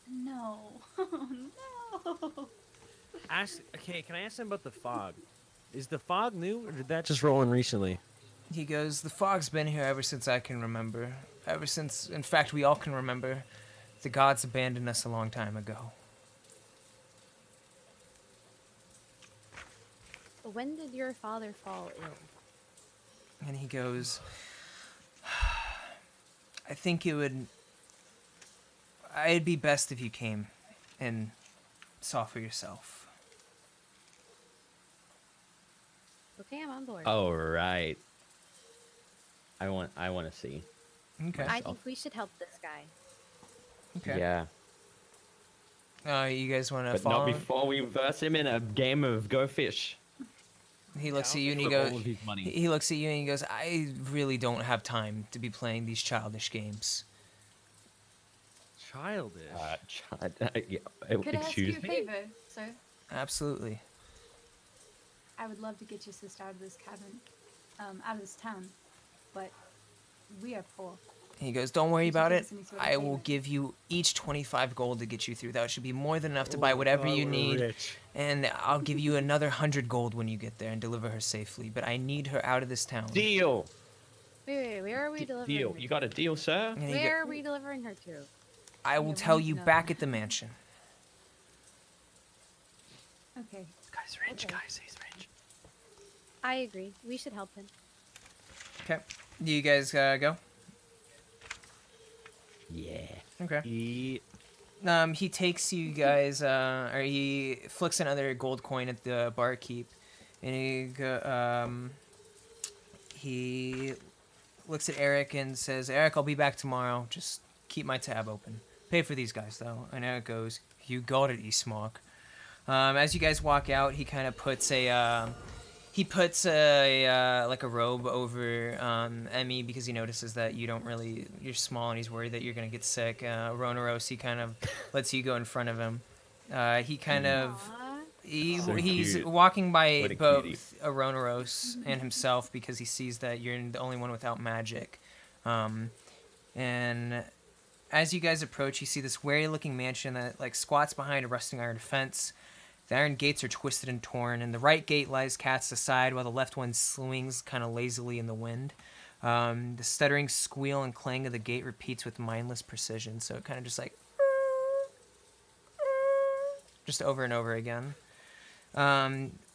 No. No. Okay, can I ask him about the fog? Is the fog new, or did that just roll in recently? He goes, the fog's been here ever since I can remember. Ever since, in fact, we all can remember. The gods abandoned us a long time ago. When did your father fall ill? And he goes, I think it'd be best if you came and saw for yourself. Okay, I'm on board. Oh right. I want to see. Okay. I think we should help this guy. Okay. Yeah. You guys want to But follow not him? before we verse him in a game of Go Fish. He looks at I'll you and he put goes, all of his money. he looks at you and he goes, I really don't have time to be playing these childish games. Childish. Could I ask you Excuse a me? favor, sir? Absolutely. I would love to get your sister out of this cabin, out of this town, but we are poor. He goes, don't worry You should about give it. us any sort of I will favor. give you each 25 gold to get you through. That should be more than enough to buy whatever you need. Rich. And I'll give you another 100 gold when you get there and deliver her safely. But I need her out of this town. Deal. Wait, where are we delivering Deal. her? You got a deal, sir? And he Where are we delivering her to? I will Yeah, tell we you know. back at the mansion. Okay. Guy's rich, Okay. guys. He's rich. I agree. We should help him. Okay. Do you guys go? Yeah. Okay. He He takes you guys, or he flicks another gold coin at the barkeep, and he looks at Eric and says, Eric, I'll be back tomorrow. Just keep my tab open. Pay for these guys, though. And Eric goes, you got it, Ismark. As you guys walk out, he kind of puts like a robe over Emmy because he notices that you're small and he's worried that you're gonna get sick. Aroneiros, he kind of lets you go in front of him. He kind of Aw. So he's cute. walking by What a both cutie. Aroneiros and himself because he sees that you're the only one without magic. And as you guys approach, you see this wary-looking mansion that like squats behind a rusting iron fence. The iron gates are twisted and torn, and the right gate lies cast aside while the left one swings kind of lazily in the wind. The stuttering squeal and clang of the gate repeats with mindless precision, so it kind of just like just over and over again.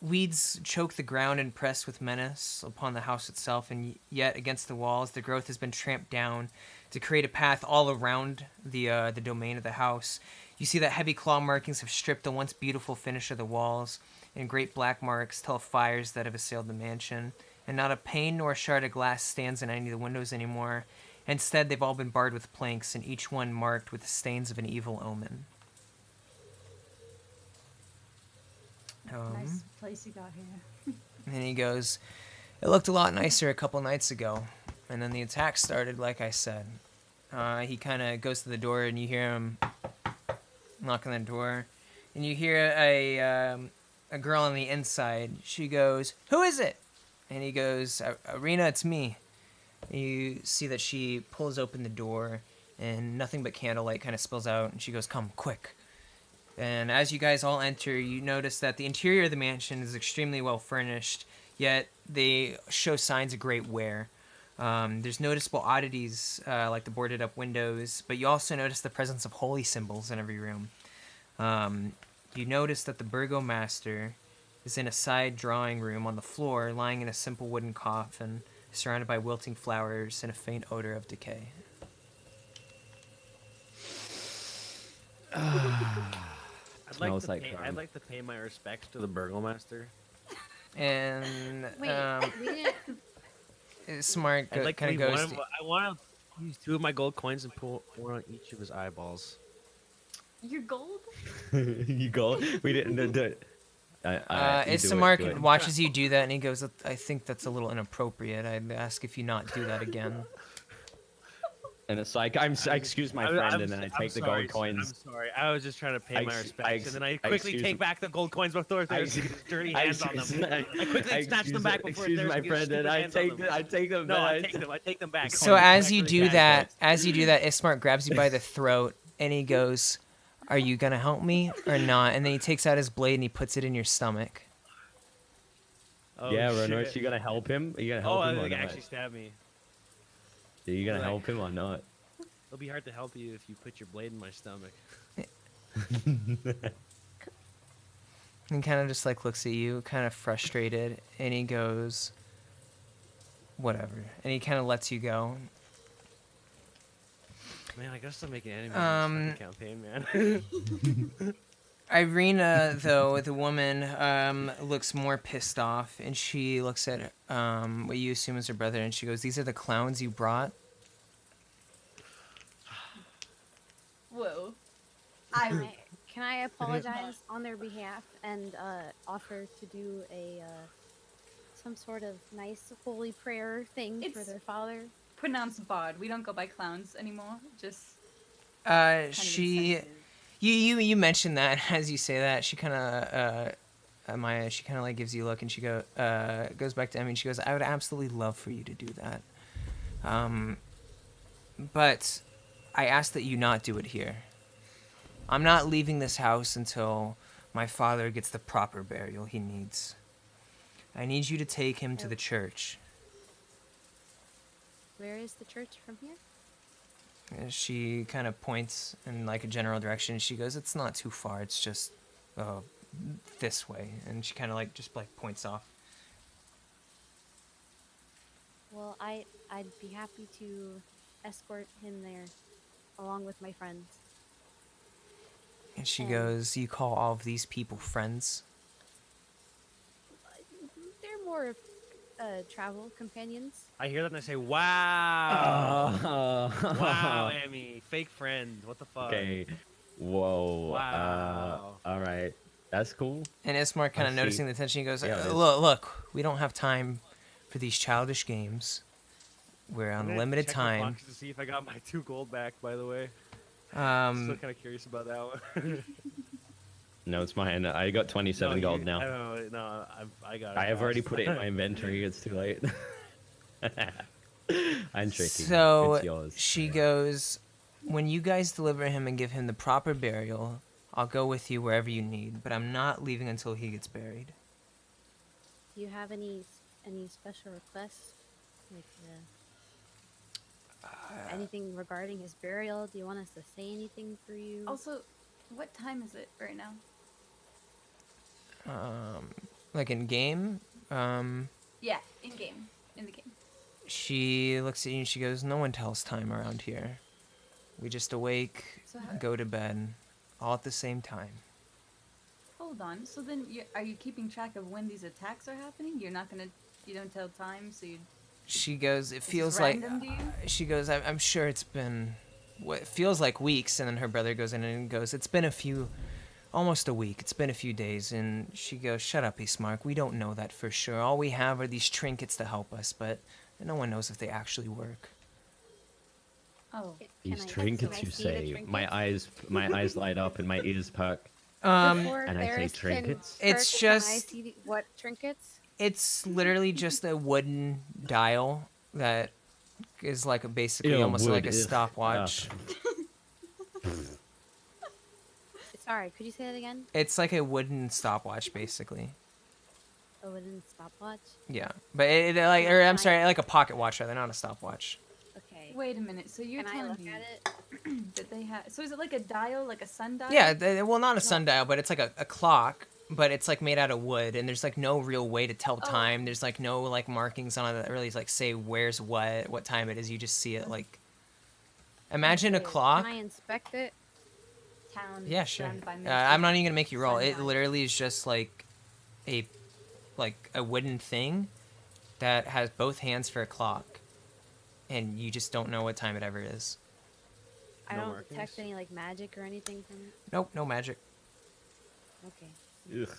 Weeds choke the ground and press with menace upon the house itself, and yet against the walls, the growth has been tramped down to create a path all around the domain of the house. You see that heavy claw markings have stripped the once beautiful finish of the walls, and great black marks tell of fires that have assailed the mansion. And not a pane nor a shard of glass stands in any of the windows anymore. Instead, they've all been barred with planks, and each one marked with the stains of an evil omen. Nice place you got here. And he goes, it looked a lot nicer a couple nights ago. And then the attack started, like I said. He kind of goes to the door, and you hear him knock on the door. And you hear a girl on the inside. She goes, who is it? And he goes, Arena, it's me. And you see that she pulls open the door, and nothing but candlelight kind of spills out. And she goes, come, quick. And as you guys all enter, you notice that the interior of the mansion is extremely well furnished, yet they show signs of great wear. There's noticeable oddities like the boarded up windows, but you also notice the presence of holy symbols in every room. You notice that the burgomaster is in a side drawing room on the floor, lying in a simple wooden coffin, surrounded by wilting flowers and a faint odor of decay. Smells like crime. I'd like to pay my respects to the burgomaster. And Wait, we didn't. Smart I'd like to kind of leave goes. I want to use 2 of my gold coins and pour on each of his eyeballs. Your gold? You go. We didn't do it. It's Mark watches you do that, and he goes, "I think that's a little inappropriate. I'd ask if you not do that again." And it's like, I excuse my friend, and then I take the gold coins. I'm sorry. I was just trying to pay my respects, and then I quickly take back the gold coins before Theris gets his dirty hands on them. I quickly snatch them back before Theris my gets friend, his and I take them. No, I take them back. So as you do that, Ismark grabs you by the throat and he goes, "Are you gonna help me or not?" And then he takes out his blade and he puts it in your stomach. Oh, yeah, shit. Renault, you gonna help him? Are you gonna help him or not? Actually stab me. Are you gonna help him or not? It'll be hard to help you if you put your blade in my stomach. And kind of just like looks at you, kind of frustrated, and he goes, "Whatever." And he kind of lets you go. Man, I gotta stop making enemies in this campaign, man. Irina, though, the woman, looks more pissed off, and she looks at what you assume is her brother, and she goes, "These are the clowns you brought?" Whoa. Can I apologize on their behalf and offer to do a some sort of nice holy prayer thing for It's- their father? Pronounced Bard. We don't go by clowns anymore. Just She, you mentioned that as you say that, she kind of, Amaya, she kind of like gives you a look, and she goes back to Emmy, and she goes, "I would absolutely love for you to do that. But I ask that you not do it here. I'm not leaving this house until my father gets the proper burial he needs. I need you to take him to the church." Where is the church from here? And she kind of points in like a general direction. She goes, "It's not too far. It's just this way." And she kind of like just like points off. Well, I'd be happy to escort him there, along with my friends. And she goes, "You call all of these people friends?" They're more of travel companions. I hear that and I say, "Wow, Oh. wow, Emmy, fake friend. What the fuck?" Okay. Whoa. Wow. All right. That's cool. And Ismark kind I of see. noticing the tension, he goes, Yeah, it is. Look, we don't have time for these childish games. We're I'm on gonna limited check my time. pockets to see if I got my 2 gold back. By the way, still kind of curious about that one. No, it's mine. I got 27 gold now. I got it. I have already put it in my inventory. It's too late. I'm tricky. So It's yours. she goes, "When you guys deliver him and give him the proper burial, I'll go with you wherever you need, but I'm not leaving until he gets buried." Do you have any special requests? Like anything regarding his burial? Do you want us to say anything for you? also, what time is it right now? Like in game, Yeah, in game, in the game. she looks at you and she goes, "No one tells time around here. We just awake, So how, go to bed, all at the same time." hold on. So then, are you keeping track of when these attacks are happening? You don't tell time, so you. She goes, "It Is feels this like," random to you? she goes, I'm sure it's been, what it feels like weeks. And then her brother goes in and goes, "It's been almost a week. It's been a few days." And she goes, "Shut up, Ismark. We don't know that for sure. All we have are these trinkets to help us, but no one knows if they actually work." Oh, These Can I trinkets, you see the say? trinkets? My eyes light up and my ears perk. Before And I say Theris can trinkets? It's search, can I just- see what trinkets? It's literally just a wooden dial that is like basically Ew, almost like a wood, ugh. stopwatch. Sorry, could you say that again? It's like a wooden stopwatch, basically. A wooden stopwatch? Yeah, but I'm sorry, like a pocket watch rather, not a stopwatch. Okay. wait a minute. So you're Can I telling look me at it? that they have? So is it like a dial, like a sundial? Yeah, well, not a sundial, but it's like a clock, but it's like made out of wood, and there's like no real way to tell Oh. time. There's like no like markings on it that really like say where's what time it is. You just see it like. Imagine a Okay, clock. Can I inspect it? Town. Yeah, sure. surrounded by I'm not even gonna make you roll. It sundial. literally is just like a wooden thing that has both hands for a clock, and you just don't know what time it ever is. I No don't markings? detect any like magic or anything from it. Nope, no magic. Okay. Ugh.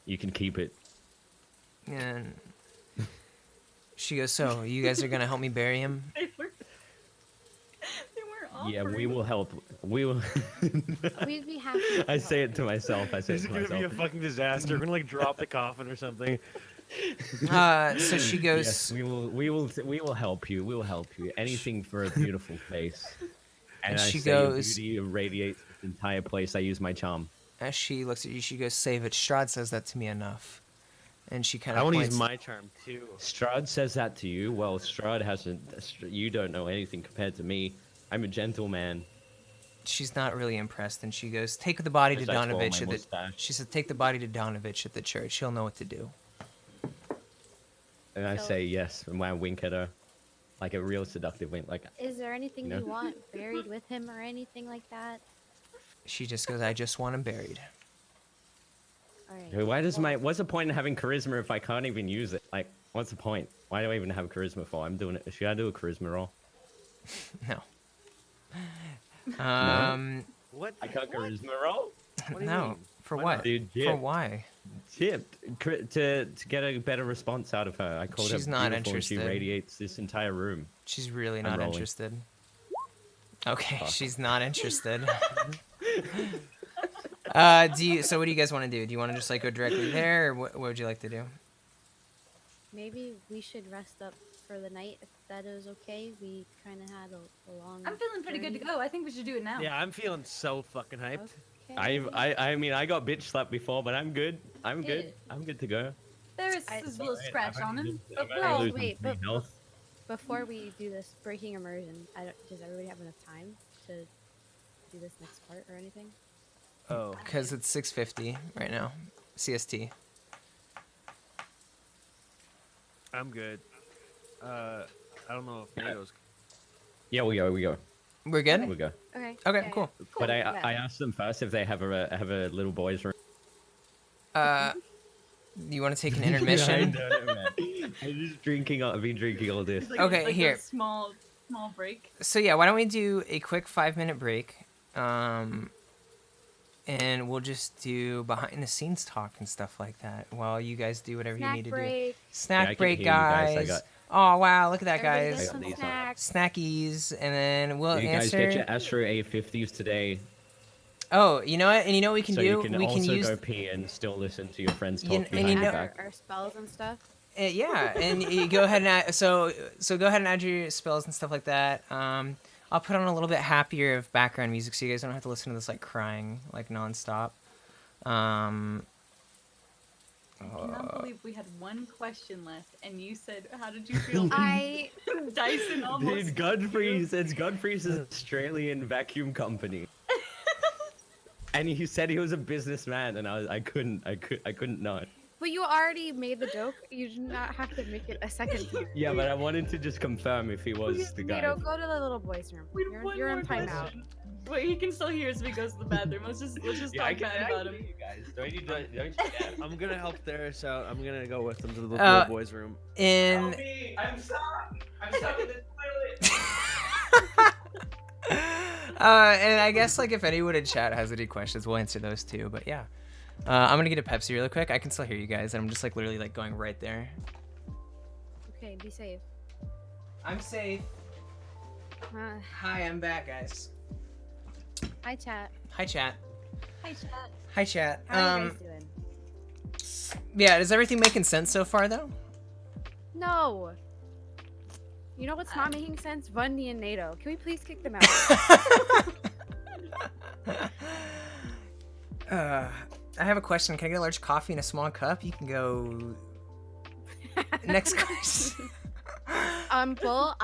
You can keep it. And she goes, "So you guys are gonna help me bury him?" Yeah, we will help. We will. We'd be happy. to I say help. it to myself. I say This it is to gonna be a myself. fucking disaster. We're gonna like drop the coffin or something. So she goes. Yes, we will help you. We will help you. Anything for a beautiful face. And I she say your goes- beauty radiates this entire place. I use my charm. As she looks at you, she goes, "Save it. Strahd says that to me enough." And she kind I of want to points. use my charm too. Strahd says that to you. Well, Strahd hasn't. You don't know anything compared to me. I'm a gentleman. She's not really impressed, and she goes, "Take the body to As I twirl Donovich my at the." mustache. She said, "Take the body to Donovich at the church. He'll know what to do." And I So- say yes, and I wink at her, like a real seductive wink. Like, Is there anything You know? you want buried with him or anything like that? She just goes, "I just want him buried." All right. why does my? What's the point in having charisma if I can't even use it? Like, what's the point? Why do I even have charisma for? I'm doing it. Should I do a charisma roll? No. What? I can't charisma roll. What do you No. mean? For Why what? not? Dude, For yeah. why? Tip to get a better response out of her. I called She's her not beautiful and she interested. radiates this entire room. She's really I'm not rolling. interested. Okay, Fuck. she's not interested. So what do you guys want to do? Do you want to just like go directly there, or what would you like to do? Maybe we should rest up for the night if that is okay. We kind of had a long. I'm feeling pretty good to journey. go. I think we should do it now. Yeah, I'm feeling so fucking hyped. Okay. I mean I got bitch slapped before, but I'm good. I'm good. Good. I'm good to go. There's I- this little scratch on him. I'm But only well, losing wait, 3 but- health. Before we do this breaking immersion, does everybody have enough time to do this next part or anything? Oh. Because it's 6:50 right now, CST. I'm good. I don't know if Nato's. Yeah, we go. We're good. We go. Okay. Okay, yeah, cool. But I Yeah. I asked them first if they have a little boys room. You want to take an intermission? Yeah, I know, man. I'm just drinking. I've been drinking all this. it's like, Okay, like here. A small break. So yeah, why don't we do a quick 5-minute break, and we'll just do behind the scenes talk and stuff like that while you guys do whatever you Snack need to do. break. Snack I can break, hear you guys. I guys. got- Oh wow, look at that, Everybody guys. gets I some got these on. snacks. Snackies, and then we'll You guys answer. get your Astro A50s today, Oh, you know what? And you know what we can so do? you can we also can use. go pee and still listen to your friends talk You- and behind you your know- back. Our spells and stuff. Yeah, and you go ahead and add, so go ahead and add your spells and stuff like that. I'll put on a little bit happier of background music so you guys don't have to listen to this like crying like nonstop. I cannot believe we had one question left, and you said, "How did you feel?" I Dyson almost. Dude, Godfrey's an Australian vacuum company. And he said he was a businessman, and I couldn't not. But you already made the joke. You do not have to make it a second time. Yeah, but I wanted to just confirm if he was the guy. Nato, go to the little boy's room. We have one You're more in timeout. question. Wait, he can still hear us if he goes to the bathroom. Let's just talk bad about him. You guys. Don't you get I'm gonna help Theris out. I'm gonna go with them to the little boy's room. In me! I'm stuck! I'm stuck in the toilet! and I guess like if anyone in chat has any questions, we'll answer those too. But yeah, I'm gonna get a Pepsi really quick. I can still hear you guys, and I'm just like literally like going right there. Okay, be safe. I'm safe. Hi, I'm back, guys. Hi, chat. Hi, chat. Hi, chat. Hi, chat. How are you guys doing? Yeah, is everything making sense so far though? No. You know what's not making sense? Bundy and Nato. Can we please kick them out? I have a question. Can I get a large coffee in a small cup? You can go. Next question. Bull,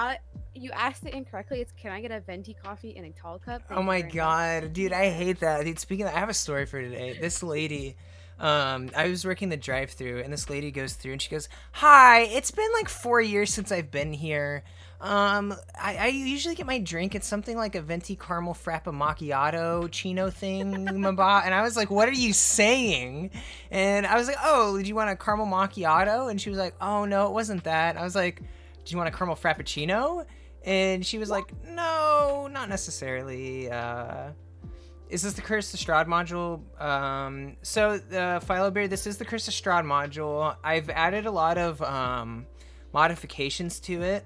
you asked it incorrectly. It's can I get a venti coffee in a tall cup? Oh Thank my you very much. god, dude, I hate that. Dude, speaking of, I have a story for today. This lady, I was working the drive-through, and this lady goes through, and she goes, "Hi, it's been like 4 years since I've been here. I usually get my drink. It's something like a venti caramel frappa macchiato chino thing, and I was like, "What are you saying?" And I was like, "Oh, did you want a caramel macchiato?" And she was like, "Oh no, it wasn't that." I was like, "Do you want a caramel frappuccino?" And she was like, "No, not necessarily. Is this the Curse of Strahd module?" So, Philobear, this is the Curse of Strahd module. I've added a lot of modifications to it.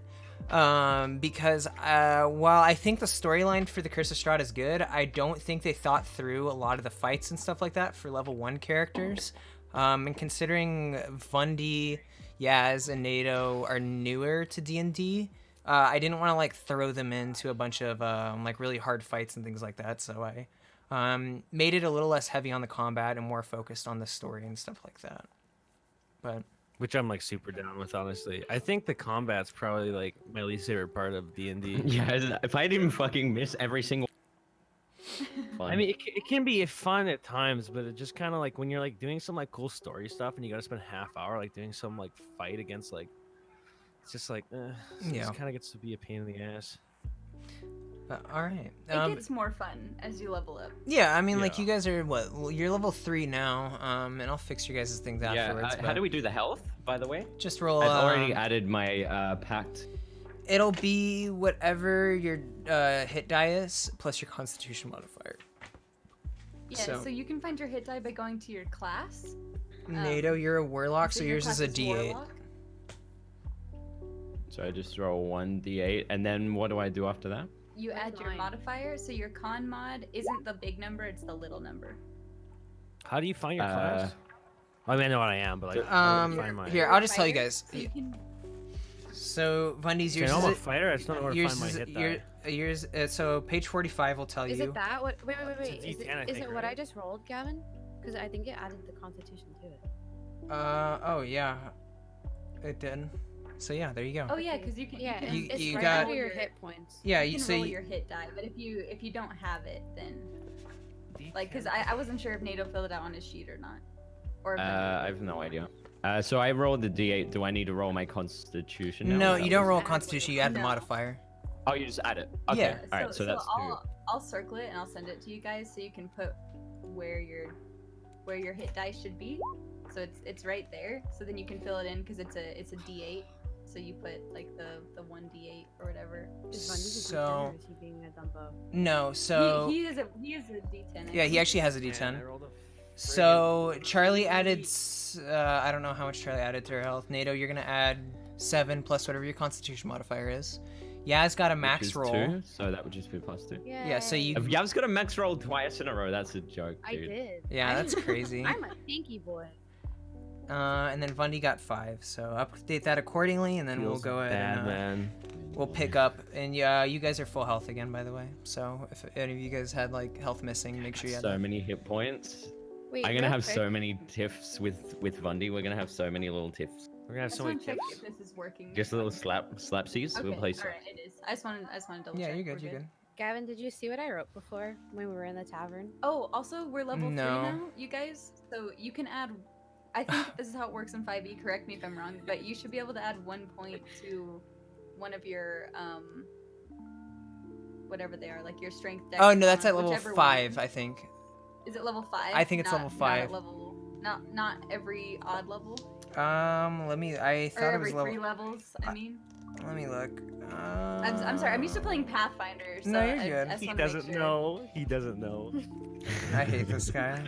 Because while I think the storyline for the Curse of Strahd is good, I don't think they thought through a lot of the fights and stuff like that for level 1 characters. And considering Vundi, Yaz, and Nato are newer to D&D, I didn't want to like throw them into a bunch of like really hard fights and things like that, so I made it a little less heavy on the combat and more focused on the story and stuff like that. But Which I'm like super down with, honestly. I think the combat's probably like my least favorite part of D&D. Yeah, if I didn't fucking miss every single. I mean, it can be fun at times, but it just kind of like when you're like doing some like cool story stuff and you gotta spend half hour like doing some like fight against like, it's just like, Yeah. it kind of gets to be a pain in the ass. all right. It gets more fun as you level up. Yeah, I mean, like Yeah. you guys are what? Well, you're level 3 now. And I'll fix your guys' things afterwards. Yeah. How but do we do the health, by the way? just roll? I've already added my pact. It'll be whatever your hit die is plus your Constitution modifier. Yeah, So- so you can find your hit die by going to your class. NATO, you're a warlock, so your yours is class a D8. warlock. So I just roll 1d8, and then what do I do after that? You Where's add your mine? modifier, so your con mod isn't the big number, it's the little number. How do you find your class? I mean, I know what I am, but like, how do you find mine? Here, You're I'll a just tell you fighter, guys. so you can- So Vundi's Okay, yours I know I'm a is fighter. I just don't know where to yours find my is hit your, die. yours. So page 45 will tell Is you. it that? What? Wait, wait, wait, It's a wait. Is D10, I it, is think, it what I right? just rolled, Gavin? Because I think it added the Constitution to it. Oh yeah, it did. So yeah, there you go. Oh yeah, because you can. Yeah, can it's you right got- under your hit points. Yeah, You you can so roll you, your hit die, but if you don't have it, then like, because I wasn't sure if NATO filled it out on his sheet or not. Or if I have no idea. So I rolled the d8. Do I need to roll my Constitution? now? no, Is that you don't what- roll add Constitution. You what- add the no. modifier. Oh, you just add it. Okay. Yeah. All right. So that's two. I'll circle it and I'll send it to you guys so you can put where your hit die should be. So it's right there. So then you can fill it in because it's a D8. So you put like the 1D8 or whatever. Is Bundy just So- or is he being a dumbo? No, so he is a D10. I yeah, he think. actually has a Man, I D10. rolled a So Charlie added. I don't know how much Charlie added to her health. NATO, you're gonna add 7 plus whatever your Constitution modifier is. Yaz got a Which max is roll. 2, so that would just be +2. Yeah, so you. If Yav's got a max roll twice in a row, that's a joke, I dude. did. Yeah, that's crazy. I'm a tanky boy. And then Vundi got 5. So update that accordingly, and then we'll Feels go ahead bad, and man. we'll pick up. And yeah, you guys are full health again, by the way. So if any of you guys had like health missing, make sure you had So that. many hit points. Wait, I'm gonna real have quick, so many tiffs with Vundi. We're gonna have so many little tiffs. We're gonna have I so just many want to check tips. if this is working. Just little slapsies. Okay, We'll play all right, it is. I just wanted to double Yeah, check. you're good. We're You're good. Gavin, did you see what I wrote before when we were in the tavern? Oh, also we're level 3 No. now, you guys. So you can add. I think this is how it works in 5e. Correct me if I'm wrong, but you should be able to add 1 point to one of your whatever they are, like your strength. Dex, Oh no, that's con, at level whichever 5, one. I think. Is it level 5? I think it's Not- level Not, 5. at level, not every odd level. Let me. I Or thought it every was 3 level. levels. I mean, Let me look. I'm sorry. I'm used to playing Pathfinder. So No, you're I good. just He wanna make doesn't sure. know. He doesn't know. I hate this guy.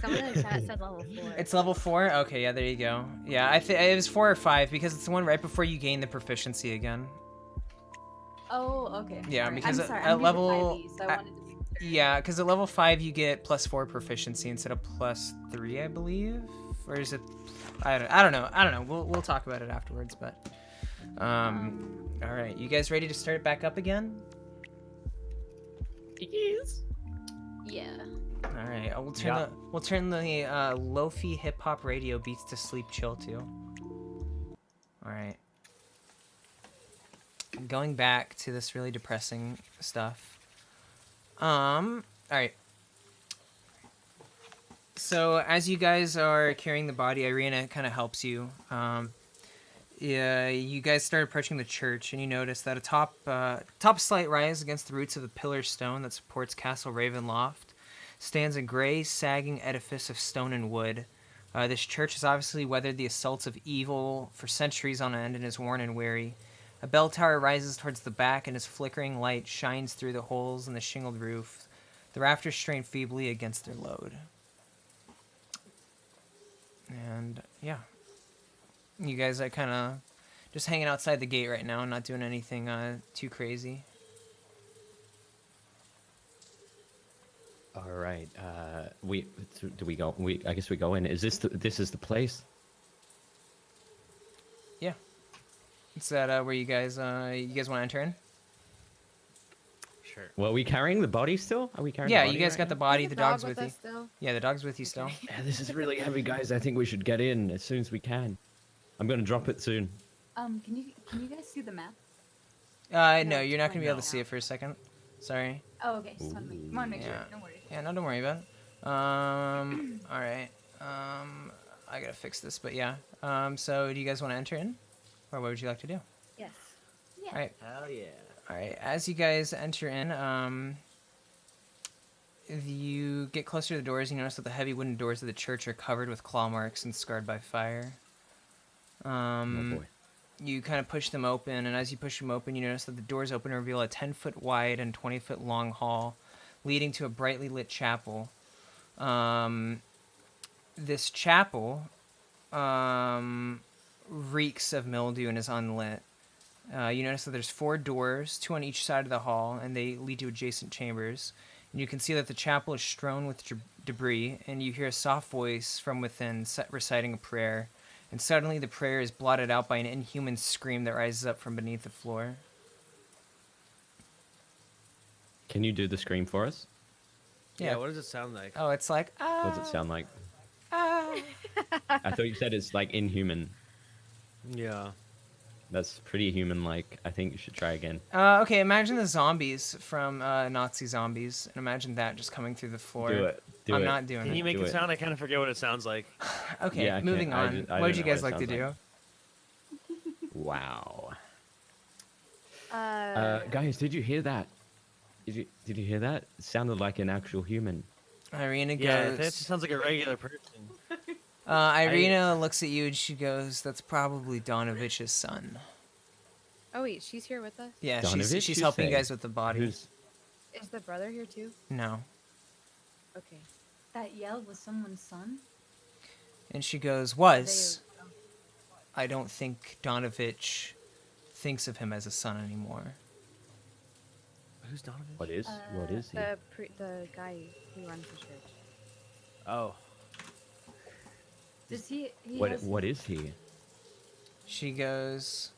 Someone in the chat said level 4. It's level 4. Okay, yeah, there you go. Yeah, I think it was 4 or 5 because it's the one right before you gain the proficiency again. Oh, okay. Yeah, Alright, because I'm sorry. at I'm new to level- 5e, so I wanted to make sure. Yeah, because at level 5 you get +4 proficiency instead of +3, I believe. Or is it? I don't know. We'll talk about it afterwards. But all right, you guys ready to start it back up again? Yes. Yeah. All right, we'll Yeah. turn the lo-fi hip hop radio beats to sleep chill too. All right. Going back to this really depressing stuff. All right. So as you guys are carrying the body, Irina kind of helps you. Yeah, you guys start approaching the church, and you notice that a top slight rise against the roots of the pillar stone that supports Castle Ravenloft stands a gray, sagging edifice of stone and wood. This church has obviously weathered the assaults of evil for centuries on end and is worn and weary. A bell tower rises towards the back, and its flickering light shines through the holes in the shingled roof. The rafters strain feebly against their load. And yeah, you guys are kind of just hanging outside the gate right now, not doing anything too crazy. All right. Do we go? I guess we go in. Is this is the place? Yeah. Is that where you guys want to enter in? Sure. Well, are we carrying the body still? Are we carrying? Yeah, the body you guys right got the now? body. Is The dog dog's with you. us still? Yeah, the dog's with you still. Yeah, this is really heavy, guys. I think we should get in as soon as we can. I'm gonna drop it soon. Can you guys see the map? No, you're not gonna be able to see No. it for a second. Sorry. Oh, okay. Just want to make sure. Yeah. Don't worry. Yeah, no, don't worry about it. All right. I gotta fix this, but yeah. So do you guys want to enter in, or what would you like to do? Yes. Yeah. All right. Hell yeah. All right. As you guys enter in, you get closer to the doors. You notice that the heavy wooden doors of the church are covered with claw marks and scarred by fire. Oh boy. You kind of push them open, and as you push them open, you notice that the doors open and reveal a 10-foot wide and 20-foot long hall leading to a brightly lit chapel. This chapel reeks of mildew and is unlit. You notice that there's 4 doors, 2 on each side of the hall, and they lead to adjacent chambers. And you can see that the chapel is strewn with debris, and you hear a soft voice from within reciting a prayer. And suddenly the prayer is blotted out by an inhuman scream that rises up from beneath the floor. Can you do the scream for us? Yeah. What does it sound like? Oh, it's like, ah. What does it sound like? Ah. I thought you said it's like inhuman. Yeah. That's pretty human-like. I think you should try again. Okay, imagine the zombies from Nazi zombies, and imagine that just coming through the floor. Do it. I'm not doing Can it. you make Do it it. sound? I kind of forget what it sounds like. Okay, Yeah, I moving can't- I on. just- I What would don't you know guys what like it to do? sounds Wow. Uh, Guys, did you hear that? Did you hear that? It sounded like an actual human. Irina Yeah, goes. that just sounds like a regular person. Irina looks at you and she goes, "That's probably Donovich's son." oh wait, she's here with us. Yeah, Donovich, she's you helping you say? guys with the body. Who's? Is the brother here too? No, Okay. That yell was someone's son. and she goes, They- "Was I don't think Donovich thinks of him as a son anymore." Who's Donovan? What is? What is he? The guy who runs the church. Oh. Does he? What is he? She goes,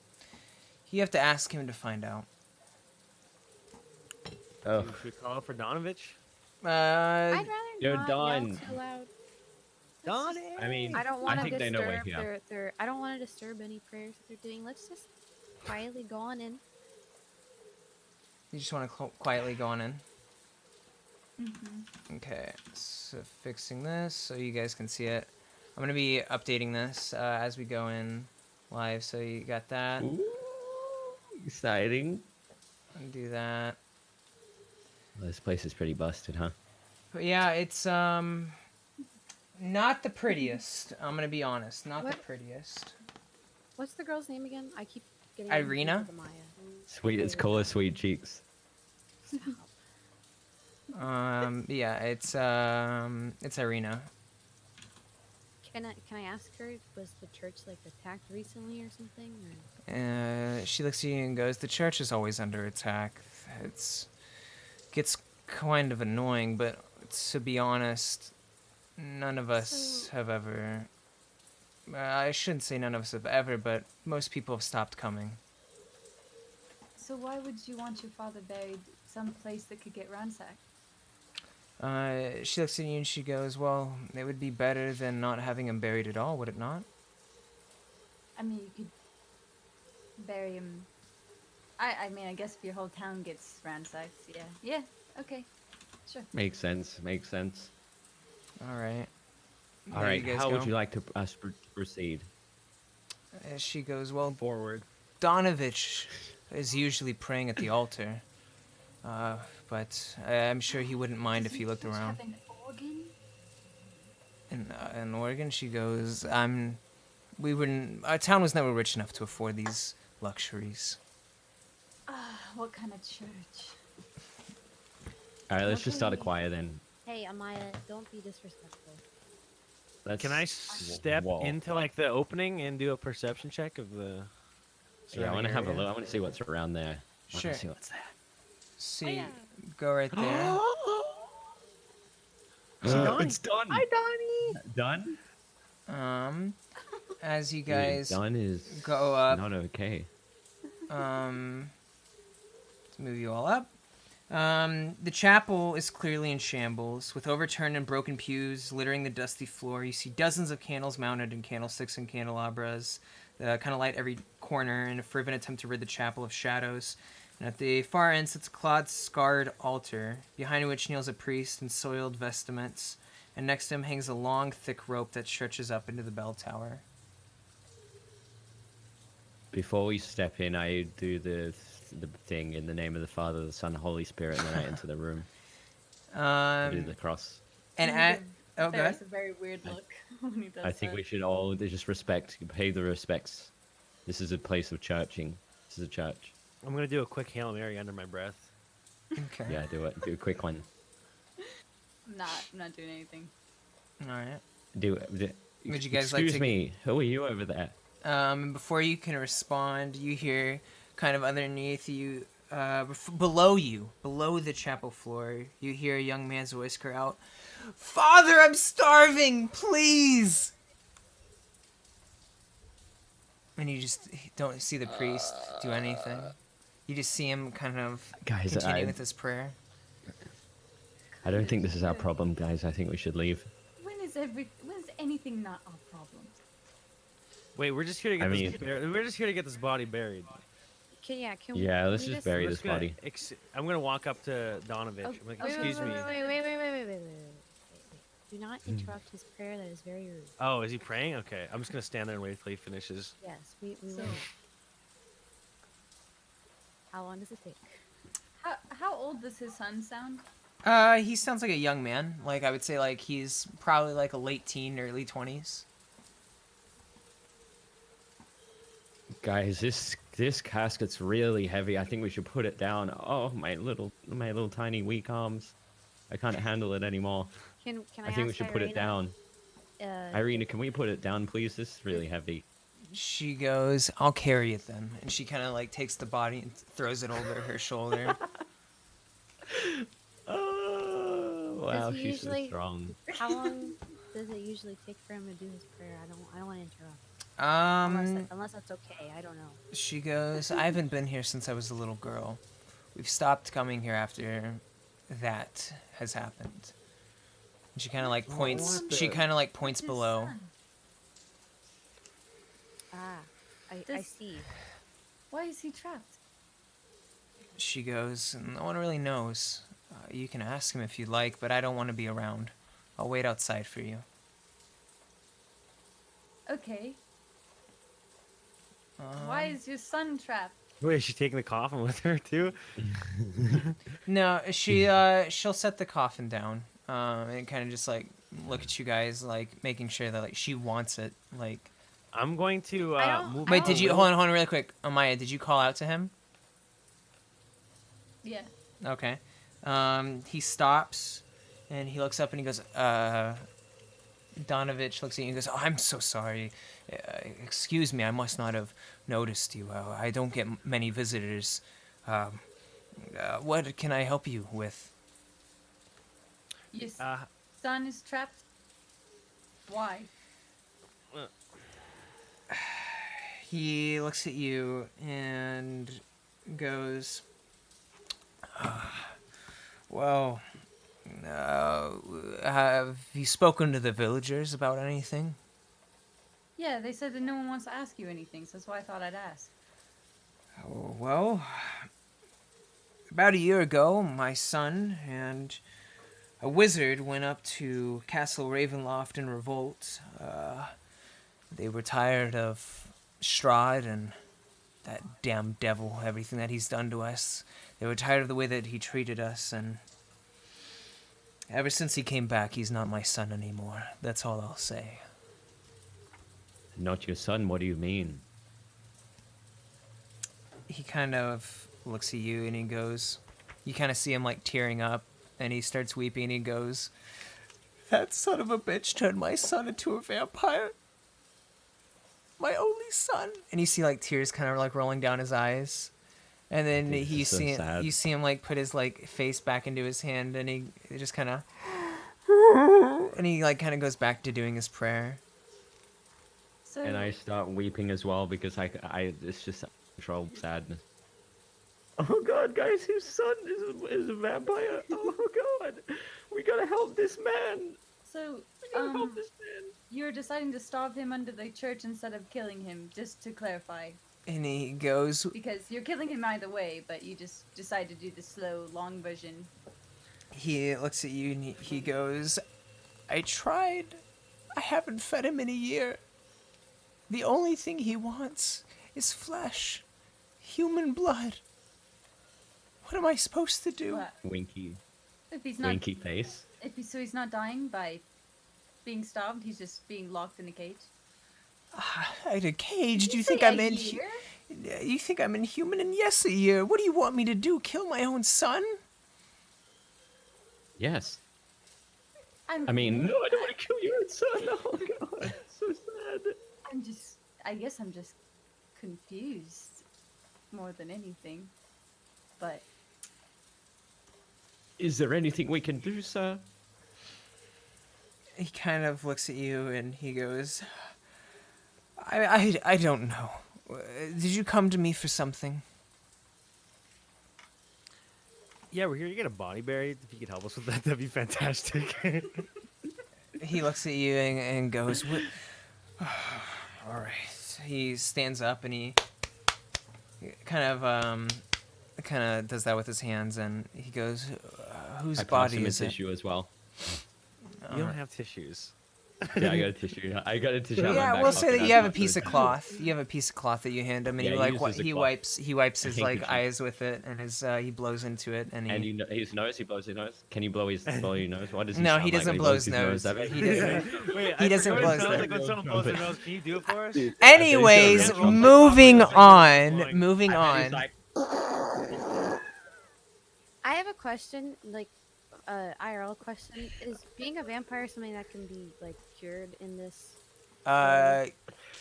"You have to ask him to find out." Oh, Should we call for Donovich? I'd rather You're not done. yell too loud. Donovich. I mean, I don't want to think they know we're disturb here. their. I don't want to disturb any prayers that they're doing. Let's just quietly go on in. You just want to quietly go on in. Mm-hmm. Okay, so fixing this so you guys can see it. I'm gonna be updating this as we go in live. So you got that. Ooh, exciting. Do that. Well, this place is pretty busted, huh? But yeah, it's not the prettiest. I'm gonna be honest, not the What? prettiest. What's the girl's name again? I keep getting Irina? confused with Amaya. Sweet, it's call her sweet cheeks. Yeah, it's Irina. Can I ask her? Was the church like attacked recently or something? Or... She looks at you and goes, "The church is always under attack. Gets kind of annoying, but to be honest, none of us have ever. I shouldn't say none of us have ever, but most people have stopped coming." So why would you want your father buried someplace that could get ransacked? She looks at you and she goes, "Well, it would be better than not having him buried at all, would it not?" I mean, you could bury him. I mean, I guess if your whole town gets ransacked, yeah. Yeah, okay. Sure. Makes sense. Makes sense. All right. All There right. you guys How would go. you like to proceed? She goes, "Well, Forward. Donovich is usually praying at the altar, but I'm sure he wouldn't mind if he looked around." Have an organ? In Oregon, she goes, we wouldn't. Our town was never rich enough to afford these luxuries." What kind of church? All right. Let's just start a Okay. choir then. Hey, Amaya, don't be disrespectful. Let's. Can I step Whoa. into like the opening and do a perception check of the? So yeah, I want to have a look. I want to see what's around there. I Sure. want to see what's there. See, go right there. It's done. Hi, Donnie. Done? As you Dude, guys done is go up, not okay. let's move you all up. The chapel is clearly in shambles, with overturned and broken pews littering the dusty floor. You see dozens of candles mounted in candlesticks and candelabras, kind of light every corner in a fervent attempt to rid the chapel of shadows. And at the far end sits a clawed, scarred altar, behind which kneels a priest in soiled vestments, and next to him hangs a long, thick rope that stretches up into the bell tower. Before we step in, I do the thing in the name of the Father, the Son, Holy Spirit, and then I enter the room. I do the cross. And at oh, go ahead. There's a very weird look when he does I think that. we should all just pay the respects. This is a place of churching. This is a church. I'm gonna do a quick Hail Mary under my breath. Okay. Yeah, do it. Do a quick one. I'm not doing anything. All right. Would you guys like Excuse to- me. Who are you over there? And before you can respond, you hear kind of underneath you, below the chapel floor, you hear a young man's voice cry out, "Father, I'm starving, please!" And you just don't see the priest do anything. You just see him kind of Guys, continue with his prayer. I don't think this is our problem, guys. I think we should leave. When is anything not our problem? Wait, we're just here to get we're just here to get this body buried. Can Yeah, let's we just bury I'm this just gonna body. I'm gonna walk up to Donovich. I'm like, excuse me. Wait. Do not interrupt his prayer. That is very rude. Oh, is he praying? Okay, I'm just gonna stand there and wait till he finishes. Yes, we So- will. How long does it take? How old does his son sound? He sounds like a young man. Like, I would say, like, he's probably like a late teen, early 20s. Guys, this casket's really heavy. I think we should put it down. Oh, my little tiny weak arms. I can't handle it anymore. Can I think we should put it down. Irina, can we put it down, please? This is really heavy. She goes, "I'll carry it then." And she kind of like takes the body and throws it over her shoulder. Oh, wow, he she's so usually- strong. How long does it usually take for him to do his prayer? I don't want to interrupt. Unless that's okay. I don't know. She goes, "I haven't been here since I was a little girl. We've stopped coming here after that has happened." And she kind of like points. She kind of like points His below. son. I Does- see. Why is he trapped? She goes, "No one really knows. You can ask him if you'd like, but I don't want to be around. I'll wait outside for you." Okay. Why is your son trapped? Wait, is she taking the coffin with her too? No, she'll set the coffin down, and kind of just like look at you guys, like making sure that like she wants it. Like, I'm going to I don't- move. wait, did Oh. you hold on really quick, Amaya? Did you call out to him? Yeah. Okay. He stops, and he looks up and he goes, Donovich looks at you and goes, "Oh, I'm so sorry. Excuse me, I must not have noticed you. I don't get many visitors. What can I help you with?" Your Uh, son is trapped? Why? He looks at you and goes, "Well, have you spoken to the villagers about anything?" Yeah, they said that no one wants to ask you anything, so that's why I thought I'd ask. "Oh, well, about a year ago, my son and a wizard went up to Castle Ravenloft in revolt. They were tired of Strahd and that damn devil, everything that he's done to us. They were tired of the way that he treated us, and ever since he came back, he's not my son anymore. That's all I'll say." Not your son? What do you mean? He kind of looks at you and he goes, you kind of see him like tearing up, and he starts weeping and he goes, "That son of a bitch turned my son into a vampire. My only only son. And you see like tears kind of like rolling down his eyes. And then Dude, you so see sad. you see him like put his like face back into his hand, and he just kind of, and he like kind of goes back to doing his prayer. So And I start weeping as well because I it's just uncontrollable sadness. Oh god, guys, his son is a vampire. Oh god, we gotta help this man. So, We gotta help this man. you're deciding to starve him under the church instead of killing him, just to clarify. And he goes, Because you're killing him either way, but you just decide to do the slow, long version. he looks at you and he goes, I tried. I haven't fed him in a year. The only thing he wants is flesh. Human blood. What am I supposed to do? What? Winky, If he's not, winky face. so he's not dying by being starved. He's just being locked in a cage. In a cage? Did Do you say think a I'm in? year? You think I'm inhuman? And yes, a year. What do you want me to do? Kill my own son? Yes. I'm. I mean, no, I don't want to kill your own son. Oh god, so sad. I'm just. I guess I'm just confused more than anything. But Is there anything we can do, sir? He kind of looks at you and he goes, I don't know. Did you come to me for something? Yeah, we're here to get a body buried. If you could help us with that, that'd be fantastic. He looks at you and goes, what? All right. He stands up and he kind of does that with his hands, and he goes, whose I pass body him a is it? tissue as well. You don't have tissues. Yeah, I got a tissue. I got a tissue. out my Yeah, back we'll pocket. say that That's you have a not piece good. of cloth. You have a piece of cloth that you hand him, and Yeah, he he like uses the he cloth. wipes his like handkerchief. eyes with it, and he blows into it, and he. And his nose, he blows his nose. Can you blow your nose? What does he No, sound he like doesn't when he blow blows his nose. That He bit? doesn't. Wait, He doesn't I blow forgot his what it sounds nose. like when someone blows their nose. Can you do it for us? Anyways, Dude, moving Like, on. blowing. Moving I bet he's on. like, I have a question, like IRL question. Is being a vampire something that can be like cured in this?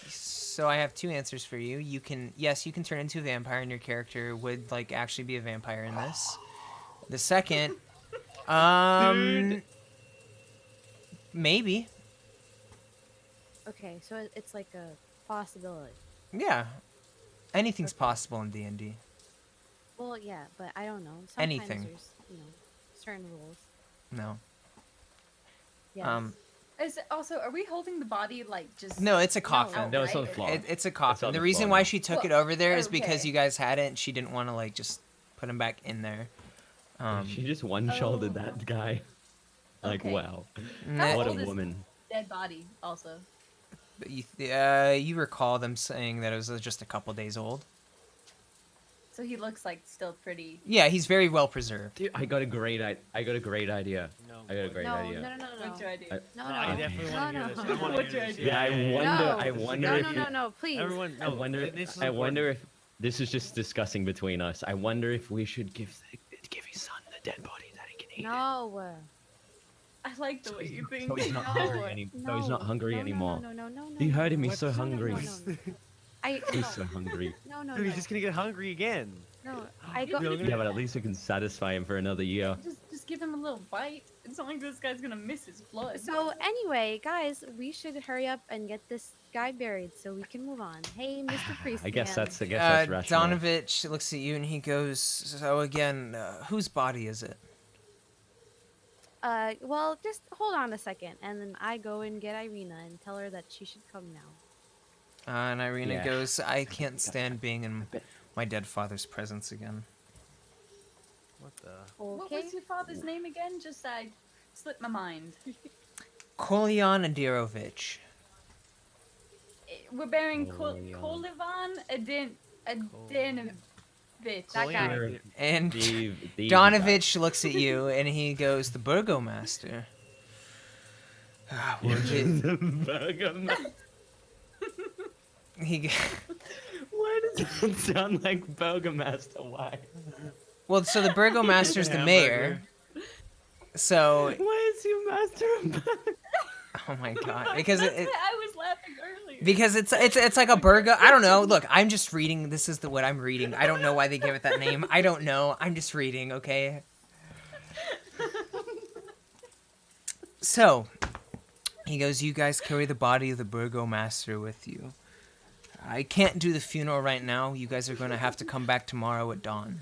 So I have two answers for you. You can turn into a vampire, and your character would like actually be a vampire in this. The second, maybe. Okay, so it's like a possibility. Yeah, anything's possible in D&D. Well, yeah, but I don't know. Sometimes Anything. there's, certain rules. No. Yes. is it also, are we holding the body like just? No, it's a coffin. no, it's on the outright, floor. It's a It's coffin. on The the reason floor why now. she took it Well, over there is because okay. you guys had it, and she didn't want to like just put him back in there. she just one-shouldered Oh. that guy. Like, Okay. wow. Nah, What a old is- woman. Dead body also. but you recall them saying that it was just a couple days old. So he looks like still pretty. Yeah, he's very well preserved. Dude, I got a great idea. No, I got a great idea. no. What's your idea? No, I no. definitely No, want to hear no. this. I wanna What's hear your this. idea? Yeah, I wonder No, if no, please. Everyone, I wonder. this is I important. wonder if this is just discussing between us. I wonder if we should give his son the dead body that he can eat. No. I like the way you think. So he's not No. hungry anymore. So he's not hungry No, anymore. No. You heard him. He's What? so No, no, hungry. No. He's so hungry. No. Dude, he's just gonna get hungry again. No, I go. Yeah, but at least we can satisfy him for another year. Just give him a little bite. It's not like this guy's gonna miss his blood. So anyway, guys, we should hurry up and get this guy buried so we can move on. Hey, Mr. Priest. I guess man. that's rational. Donovich looks at you and he goes, so again, whose body is it? Well, just hold on a second, and then I go and get Irina and tell her that she should come now. And Irina Yeah. goes, I can't stand being in my dead father's presence again. What the? What Okay. was your father's name again? Just I slipped my mind. Kolyan Adirovich. We're bearing Kolivan. Kolivan Adanovich. That guy. Here, And the Donovich looks at you and he goes, the Burgomaster. Well, the Burgomaster. he, Why does it sound like Burgomaster? Why? well, so the Burgomaster's the mayor. So, Why is your master a oh my god, because I was laughing Because it's like a burger. I don't know. Look, I'm just reading. This is what I'm reading. I don't know why they gave it that name. I don't know. I'm just reading, okay? So, he goes, you guys carry the body of the burgomaster with you. I can't do the funeral right now. You guys are going to have to come back tomorrow at dawn.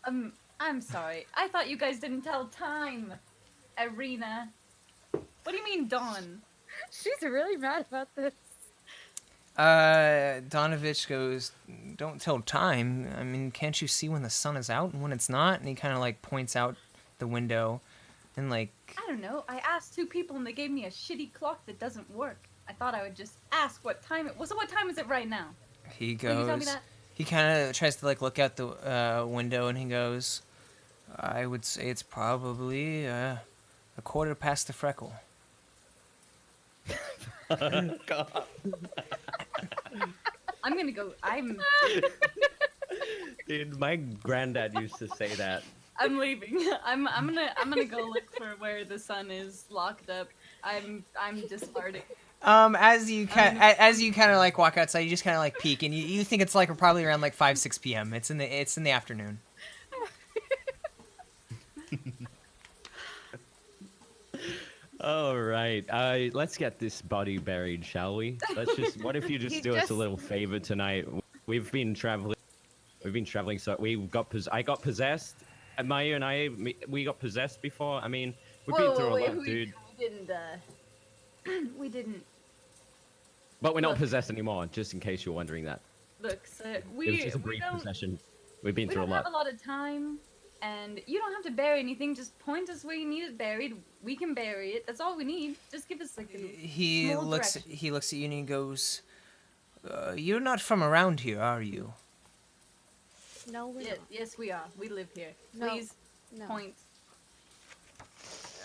I'm sorry. I thought you guys didn't tell time. Arena. What do you mean, dawn? She's really mad about this. Donovich goes, don't tell time. I mean, can't you see when the sun is out and when it's not? And he kind of like points out the window and like... I don't know. I asked 2 people and they gave me a shitty clock that doesn't work. I thought I would just ask what time it was. So what time is it right now? He Can you tell me goes... that? He kind of tries to like look out the window and he goes, I would say it's probably a quarter past the freckle. God. I'm gonna go. Dude, my granddad used to say that. I'm leaving. I'm gonna go look for where the sun is locked up. I'm discarding. As you kind of like walk outside, you just kind of like peek, and you think it's like probably around like 5-6 p.m. It's in the afternoon. All right, let's get this body buried, shall we? Let's just. What if you just do us a little favor tonight? We've been traveling, so I got possessed. Amaya and we got possessed before. I mean, we've been through a lot, dude. We didn't. But we're not possessed anymore, just in case you're wondering that. Look, sir, It was just a brief possession. We've been we through a don't lot. have a lot of time, and you don't have to bury anything. Just point us where you need it buried. We can bury it. That's all we need. Just give us like a He small looks direction. at you and he goes, "You're not from around here, are you?" No, we're not. Yes, we are. We live here. No, Please no. point.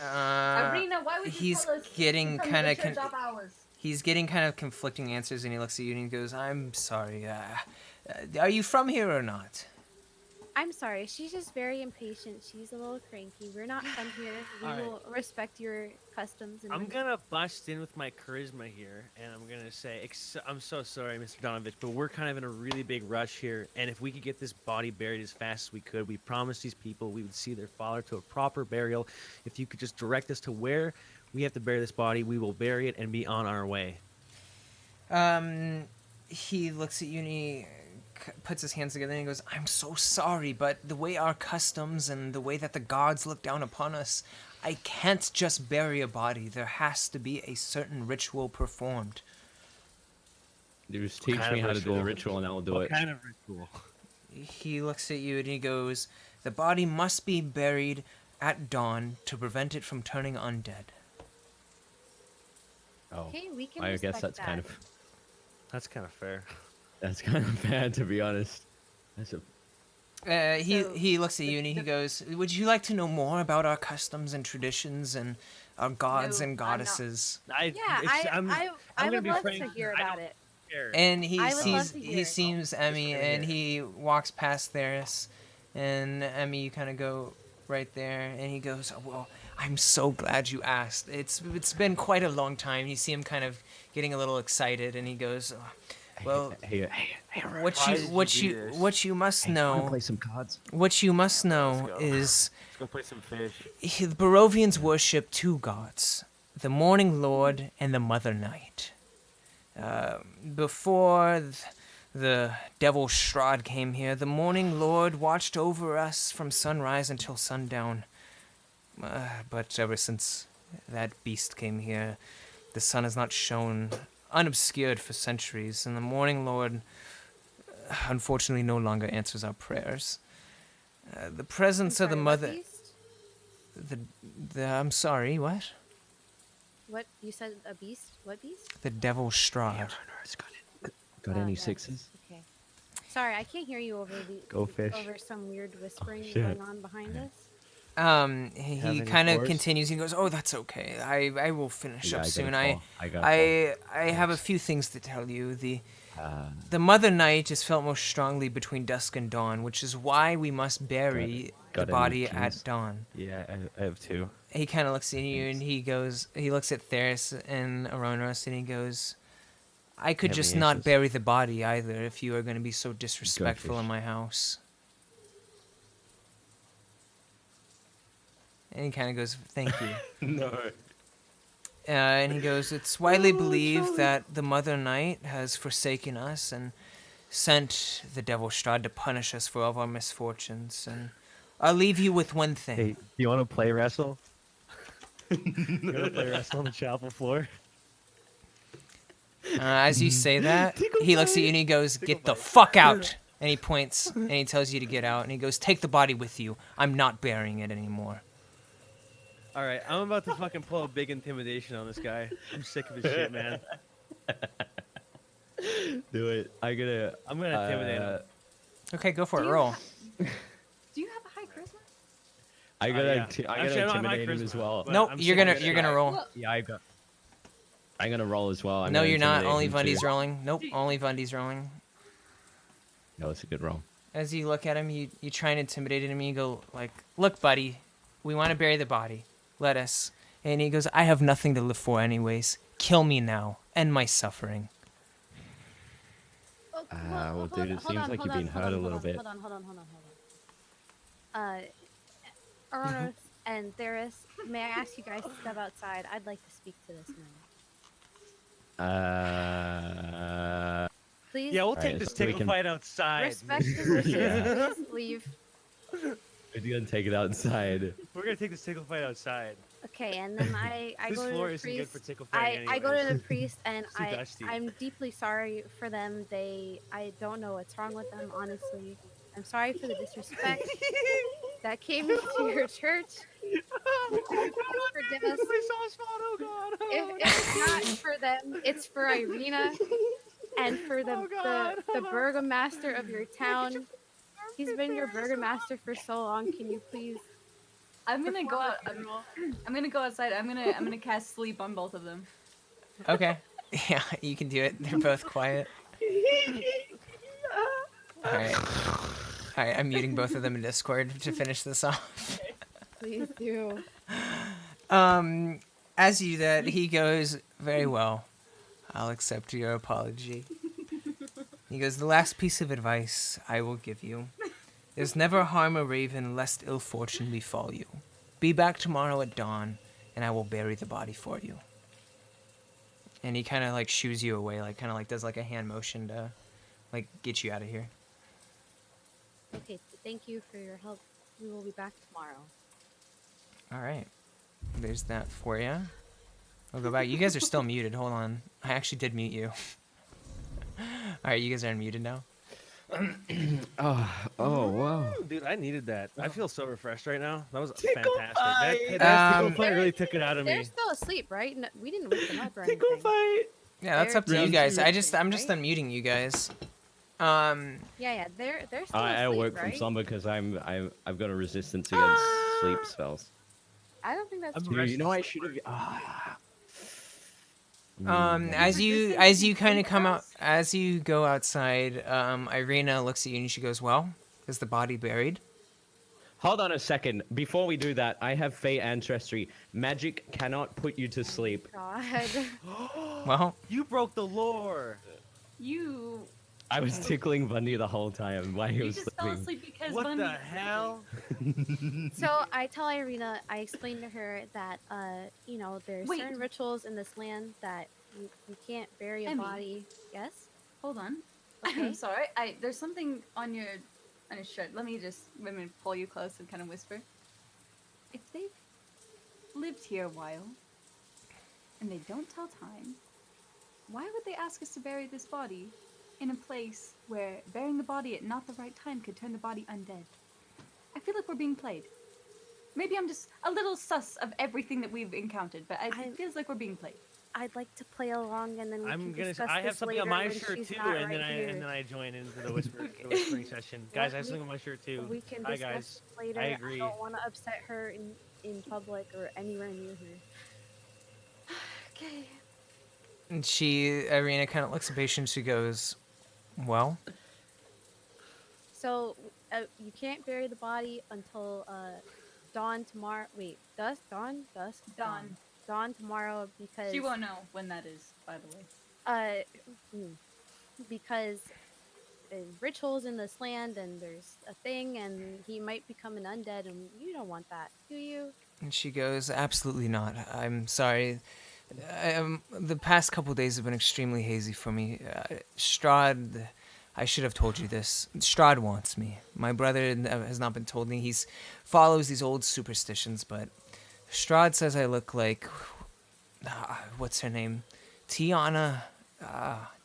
Arena, why would you he's tell us getting to come to kind the of church off hours? he's getting kind of conflicting answers, and he looks at you and he goes, "I'm sorry. Are you from here or not?" I'm sorry. She's just very impatient. She's a little cranky. We're not from here. We Alright. will respect your customs. And I'm gonna bust in with my charisma here, and I'm gonna say, I'm so sorry, Mr. Donovich, but we're kind of in a really big rush here, and if we could get this body buried as fast as we could, we promised these people we would see their father to a proper burial. If you could just direct us to where we have to bury this body, we will bury it and be on our way. He looks at you and he puts his hands together and he goes, "I'm so sorry, but the way our customs and the way that the gods look down upon us, I can't just bury a body. There has to be a certain ritual performed." Just teach kind me of how to do ritual? the ritual, and I will do What it. kind of ritual? He looks at you and he goes, "The body must be buried at dawn to prevent it from turning undead." Oh, Okay, we can I guess respect that's kind that. of That's kind of fair. bad, to be honest. That's a He looks at you and he goes, "Would you like to know more about our customs and traditions and our gods No, and I'm not. goddesses?" Yeah, I gonna would be love frank, to hear I about don't it. care. And he I would love sees to hear he it. sees Emmy gonna and hear he walks past Theris, and Emmy, you kind of go right there, and he goes, "Oh, well, I'm so glad you asked. It's been quite a long time." You see him kind of getting a little excited, and he goes, "Oh, well, hey, what you must know, play some cards? what you must know let's go. is Let's go play some fish. the Barovians worship 2 gods, the Morning Lord and the Mother Night. Before the devil Strahd came here, the Morning Lord watched over us from sunrise until sundown. But ever since that beast came here, the sun has not shone unobscured for centuries, and the Morning Lord unfortunately no longer answers our prayers. The presence of the Sorry, what Mother... beast? I'm sorry, what? What you said? A beast? What beast? The devil Strahd. Got Oh, any yes. sixes? Okay. Sorry, I can't hear you over Go fish. over some weird whispering shit. going on behind us. He any kind of fours? continues. He goes, "Oh, that's okay. I will finish Yeah, up I got a soon. four. I got a I have a few things to tell you. The Mother Night is felt most strongly between dusk and dawn, which is why we must bury Got the any body keys? at dawn. Yeah, I have 2. he kind of looks at you and he looks at Theris and Aroneiros and he goes, I could just Emmy not answers. bury the body either if you are going to be so disrespectful in fish. my house. And he kind of goes, thank you. No. And he goes, it's widely believed that the Mother Night has forsaken us and sent the devil Strahd to punish us for all of our misfortunes. And I'll leave you with one thing. Hey, do you want to play wrestle? You want to play wrestle on the chapel floor? As you say that, he looks at you and he goes, get the fuck out. And he points and he tells you to get out. And he goes, take the body with you. I'm not burying it anymore. All right, I'm about to fucking pull a big intimidation on this guy. I'm sick of his shit, man. Do it. I'm gonna intimidate him. Okay, go for it. Do you Roll. ha- Do you have a high charisma? I yeah. gotta Actually, I don't have intimidate him charisma, as well. but Nope, I'm you're sick of gonna this you're gonna guy. roll. Well, Yeah, I got. I'm gonna roll as well. I'm No, gonna you're not. intimidate Only him Vundy's too. rolling. Nope, only Vundy's rolling. No, it's a good roll. As you look at him, you try and intimidate him. And you go like, "Look, buddy, we want to bury the body. Let us." And he goes, "I have nothing to live for, anyways. Kill me now, end my suffering." Oh, well, dude, it seems like you're being hurt a little bit. Hold on. Aroneiros and Theris, may I ask you guys to step outside? I'd like to speak to this man. Please. Yeah, we'll Alright, take this so we tickle can- fight outside. Respect his wishes. Yeah. Please leave. We're gonna take it outside. We're gonna take this tickle fight outside. Okay, and then I This go to floor the isn't good for priest. tickle fighting I go to the anyways. priest and It's too dusty. I'm deeply sorry for them. I don't know what's wrong with them, honestly. I'm sorry for the disrespect that came into your church. Forgive us. If it's not for them, it's for Irina and for the burgomaster of your town. He's been your burgomaster for so long. Can you please? I'm gonna go out. I'm gonna go outside. I'm gonna cast sleep on both of them. Okay. Yeah, you can do it. They're both quiet. All right. All right. I'm muting both of them in Discord to finish this off. Please do. As you do that, he goes, very well. I'll accept your apology. He goes, the last piece of advice I will give you is never harm a raven lest ill fortune befall you. Be back tomorrow at dawn, and I will bury the body for you. And he kind of like shoos you away, like kind of like does like a hand motion to like get you out of here. Okay, thank you for your help. We will be back tomorrow. All right. There's that for you. I'll go back. You guys are still muted. Hold on. I actually did mute you. All right, you guys are unmuted now. Oh, wow. Dude, I needed that. I feel so refreshed right now. That was Tickle fantastic. fight! That tickle fight really took it out of They're me. still asleep, right? No, we didn't wake them up or anything. Tickle fight! Yeah, that's They're up to you round guys. two, I'm just right? unmuting you guys. Yeah, they're still I asleep, woke right? from slumber because I've got a resistance against sleep spells. I don't think that's I'm true. Dude, you know I should have. As you kind of come out, as you go outside, Irina looks at you and she goes, "Well, is the body buried?" Hold on a second. Before we do that, I have Fey ancestry. Magic cannot put you to sleep. God. Well, You broke the lore. You I was tickling Bundy the whole time while he you was just fell sleeping. asleep because What Bundy the hell? So I tell Irina, I explain to her that, you know, there's Wait. certain rituals in this land that you can't bury a Emmy. body. Yes? Hold on. Okay. I'm sorry. There's something on your shirt. Let me pull you close and kind of whisper. If they've lived here a while and they don't tell time, why would they ask us to bury this body in a place where burying the body at not the right time could turn the body undead? I feel like we're being played. Maybe I'm just a little sus of everything that we've encountered, but it feels like we're being played. I'd like to play along and then we I'm can gonna. discuss I have this something later on my when shirt she's too, not and then right here. I join into the whispering session. Guys, I have something on my shirt too. We can Hi discuss guys. this later. I agree. don't want to upset her in public or anywhere near her. Okay. and Irina kind of looks impatient. She goes, "Well, So you can't bury the body until dawn tomorrow. Wait, dusk, dawn, dusk, Dawn. dawn tomorrow because She won't know when that is, by the way. mm, because rituals in this land and there's a thing and he might become an undead and you don't want that, do you? And she goes, absolutely not. I'm sorry. The past couple days have been extremely hazy for me. Strahd, I should have told you this. Strahd wants me. My brother has not been told me. He's follows these old superstitions, but Strahd says I look like, what's her name? Tiana,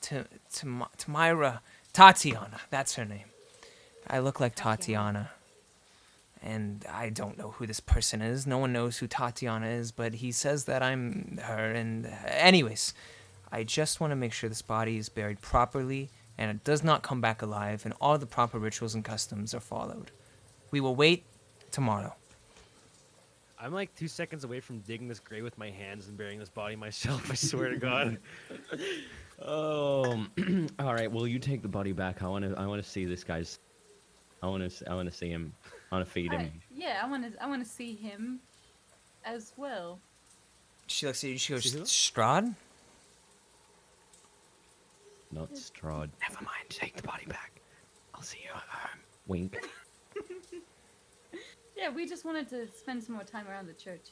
Tamira, Tatiana. That's her name. I look like Tatiana. And I don't know who this person is. No one knows who Tatiana is, but he says that I'm her. And anyways, I just want to make sure this body is buried properly and it does not come back alive and all the proper rituals and customs are followed. We will wait tomorrow. I'm like 2 seconds away from digging this grave with my hands and burying this body myself. I swear to God. Oh, all right. Well, you take the body back. I want to see this guy's. I want to see him. I want to feed him. Yeah, I want to see him as well. She looks at you and she goes, See who? Strahd? Not Strahd. Never mind. Take the body back. I'll see you at home. Wink. Yeah, we just wanted to spend some more time around the church.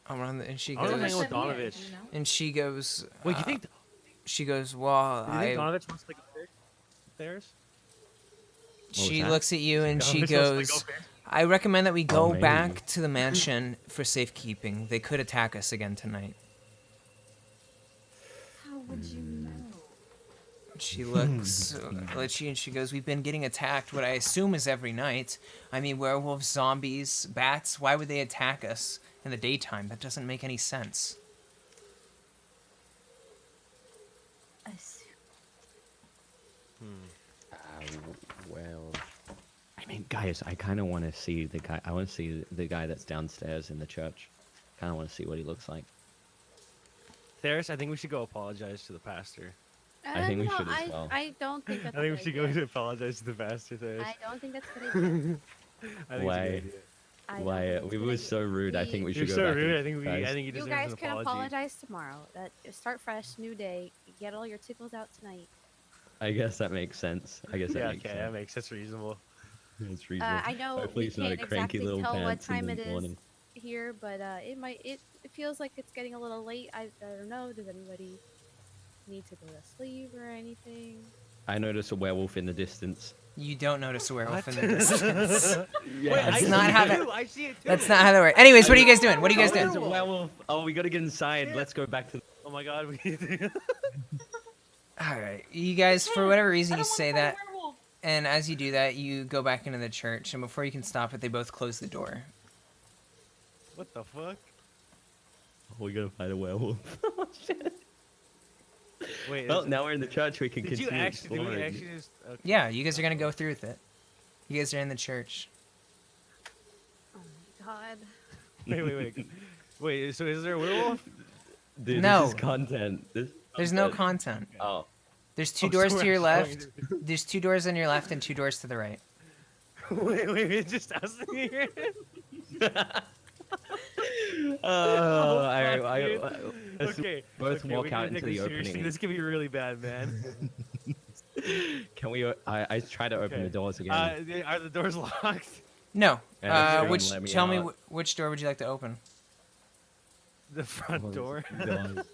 And she I wanna goes, hang with Especially here, Donovich. you know? and she goes, Wait, you think? she goes, well, Do you think Donovich wants to like a fish? There's? she that? looks at you and she Donovich wants to, like, goes, go fish? I recommend that we go maybe. back to the mansion for safekeeping. They could attack us again tonight. How would you know? She looks at you and she goes, we've been getting attacked, what I assume is every night. I mean, werewolves, zombies, bats, why would they attack us in the daytime? That doesn't make any sense. I see. Well, I mean, guys, I kind of want to see the guy. I want to see the guy that's downstairs in the church. Kind of want to see what he looks like. Theris, I think we should go apologize to the pastor. I think we no, should as well. I don't think that's I think a we good should go idea. to apologize to the pastor, Theris. I don't think that's a good idea. I think Why? it's a good idea. I don't Why? think it's a We good were idea. so rude. I think we You're should go so back. rude. and I think we. apologize. I think you You deserve guys an can apology. apologize tomorrow. That start fresh, new day. Get all your tickles out tonight. I guess that makes sense. I guess that Yeah, makes okay, that sense. makes that's reasonable. It's reasonable. I know Hopefully we it's not a can't cranky exactly little tell what pants in time the it is morning. here, but it feels like it's getting a little late. I don't know. Does anybody need to go to sleep or anything? I noticed a werewolf in the distance. You don't notice a werewolf What? in the distance. Yeah, Wait, That's I not see how it that- too, I see it too. That's not how that works. Anyways, what are you guys doing? What are you guys There's doing? a werewolf. Oh, we gotta get inside. Let's go back to. Oh my God, we need to. All right, you guys, for whatever reason, I you don't wanna say fight a that, werewolf. and as you do that, you go back into the church, and before you can stop it, they both close the door. What the fuck? Oh, we gotta fight a werewolf. Oh, shit. Wait. Well, now we're in the church. We can did you continue actually? Did we exploring. actually just? Okay. Yeah, you guys are gonna go through with it. You guys are in the church. Oh my god. Wait. Wait. So is there a werewolf? Dude, No. This is content. There's no content. Oh. There's two Oh, doors so to we're your actually left. There's 2 doors on your left and 2 doors to the right. Wait. It's just us in here. All right. dude. Let's Okay. both okay, walk we out gotta into take the this seriously. opening. This could be really bad, man. Can we? I try to open Okay. the doors again. Are the doors locked? No. Yeah, Which? let me Tell me out. which door would you like to open? The front Oh, door. God.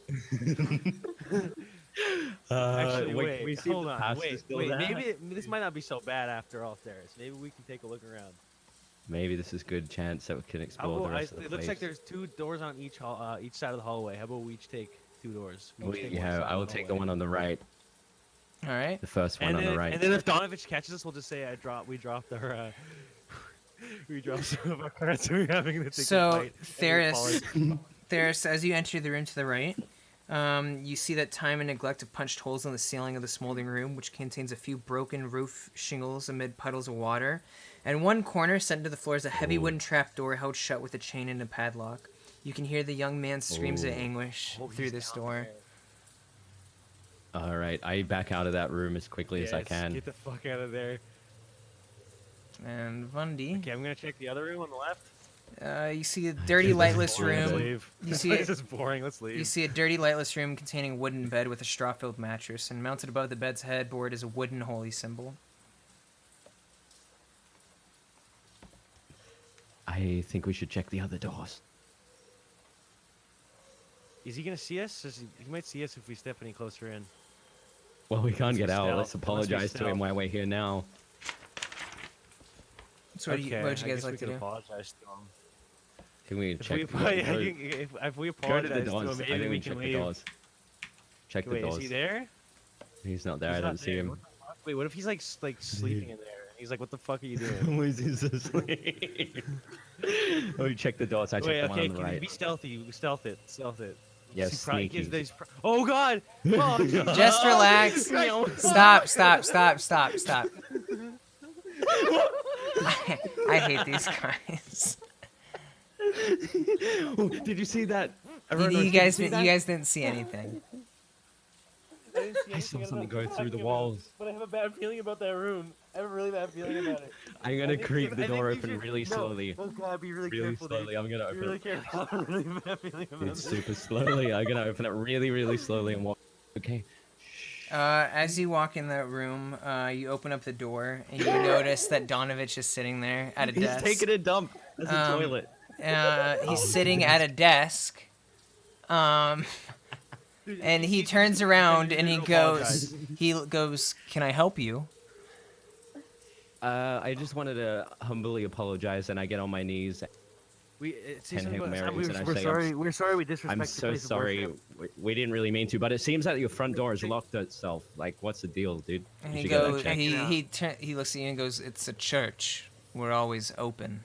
Actually, can we wait. see if Hold the on. pastor's still Wait. there? Maybe this might not be so bad after all, Theris. Maybe we can take a look around. Maybe this is a good chance that we can explore the rest of the It place. looks like there's 2 doors on each each side of the hallway. How about we each take 2 doors? We each take one Yeah, side I of will the take the hallway. one on the right. All right. The first one And on then, the right. and then if Donovich catches us, we'll just say we dropped our we dropped some of our cards. We're having to take a So, fight. Theris, Theris, as you enter the room to the right, you see that time and neglect have punched holes in the ceiling of the smoldering room, which contains a few broken roof shingles amid puddles of water. And one corner, set into the floor, is a heavy Ooh. wooden trapdoor held shut with a chain and a padlock. You can hear the young man's screams of Ooh. anguish Oh, through he's this down door. there. All right, I back out of that room as quickly as I Yes, can. Get the fuck out of there. And Vundi. Okay, I'm gonna check the other room on the left. You see a dirty, lightless Boring, let's room. leave. You see This it. is boring. Let's leave. You see a dirty, lightless room containing a wooden bed with a straw-filled mattress, and mounted above the bed's headboard is a wooden holy symbol. I think we should check the other doors. Is he gonna see us? He might see us if we step any closer in. Well, we can't get out. stealth. Let's Unless we apologize to him stealth. while we're here now. So what, what would you I guys guess like we to could do? Apologize to him. I think we If check. we, if we Go to apologize the to doors. him, I think maybe we we check can the leave. doors. Check the Wait, doors. is he there? He's not there. He's I not don't see there. him. What the fuck? Wait, what if he's like sleeping in there? He's like, what the fuck are you doing? He's asleep. Oh, check the doors. I checked Wait, the one okay, on the can you right. be stealthy? Stealth it. Stealth it. Yes, He probably sneaky. gives these oh god! Oh, Jesus. Just relax. Stop. I hate these guys. Oh, did you see that? You guys didn't see anything. I saw something go through the walls. But I have a bad feeling about that room. I have a really bad feeling about it. I'm gonna creep the door open really slowly. Oh god, be really, Really careful, slowly. dude. I'm gonna Be open really it. careful. I have a really bad feeling about It's it. super slowly. I'm gonna open it really, really slowly and walk. Okay. As you walk in that room, you open up the door and you notice that Donovich is sitting there at a He's desk. taking a dump. There's a Um, toilet. He's sitting at a desk. And he turns around and he goes, "Can I help you?" I just wanted to humbly apologize, and I get on my knees. We're Hail Marys, and I say, sorry. We're sorry. We disrespected. I'm the so place of sorry. worship. We didn't really mean to, but it seems that your front door is locked itself. Like, what's the deal, dude? And You he should go goes, check. he looks at you and goes, "It's a church. We're always open."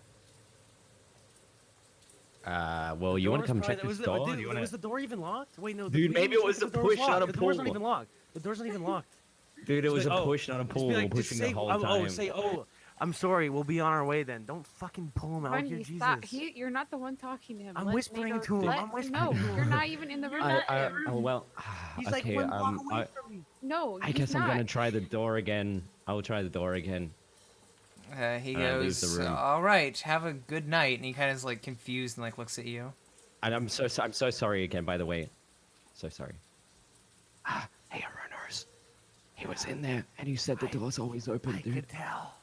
Well, you want to Door's come probably- check was this the- door? dude, You wanna- Was the door even locked? Wait, no. Dude, maybe it was the a door was push, not locked. a The door's not pull. even locked. The door's not even locked. Dude, it was like, a oh, push, not a Just pull. be like, just Pushing say, the whole oh, time. say, oh, I'm sorry. We'll be on our way then. Don't fucking pull him out here, Bundy, Jesus. stop. You're not the one talking to him. I'm Let whispering Nato- to him. let- I'm whispering No, to him. you're not even in the room. Oh well. He's Okay. like one block away from me. No, I he's guess I'm not. gonna try the door again. I will try the door again. He And I leave the goes, room. "All right, have a good night." And he kind of is like confused and like looks at you. And I'm so sorry again. By the way, so sorry. Hey, Aroneiros. He was in there, and he said the door's always open, I dude. could tell.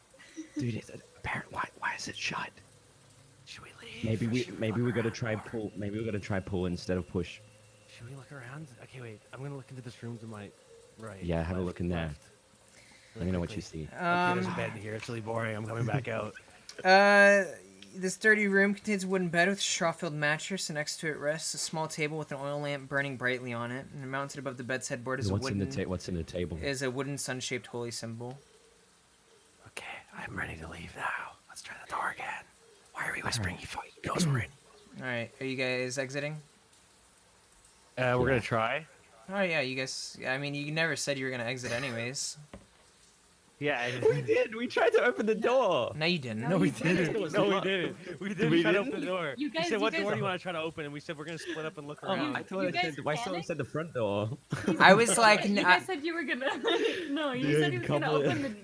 Dude, it's apparent. Why is it shut? Should we leave? Maybe or we should maybe look we gotta around? try pull. Maybe we gotta try pull instead of push. Should we look around? Okay, wait. I'm gonna look into this room to my right. Yeah, have a left, look in there. left. Let me know what you quickly. see. Okay, there's a bed here. It's really boring. I'm coming back out. This dirty room contains a wooden bed with a straw-filled mattress, and next to it rests a small table with an oil lamp burning brightly on it. And mounted above the bed's headboard is What's a in wooden the what's in the table? wooden sun-shaped holy symbol. Okay, I'm ready to leave now. Let's try the door again. Why are we whispering? He knows we're in. All right, are you guys exiting? We're gonna try. Oh yeah, you guys. I mean, you never said you were gonna exit anyways. Yeah. We did. We tried to open the door. No, you didn't. No, we didn't. It was No, we locked. didn't. We didn't We try to didn't? open the door. You He guys- said, you "What guys- door do you want to try to open?" And we said, "We're gonna split up and look Oh, around." I thought You I guys said. Why someone panicked? said the front door? I was like, You n- guys said you were gonna. No, you Dude, said he was gonna couple- open the.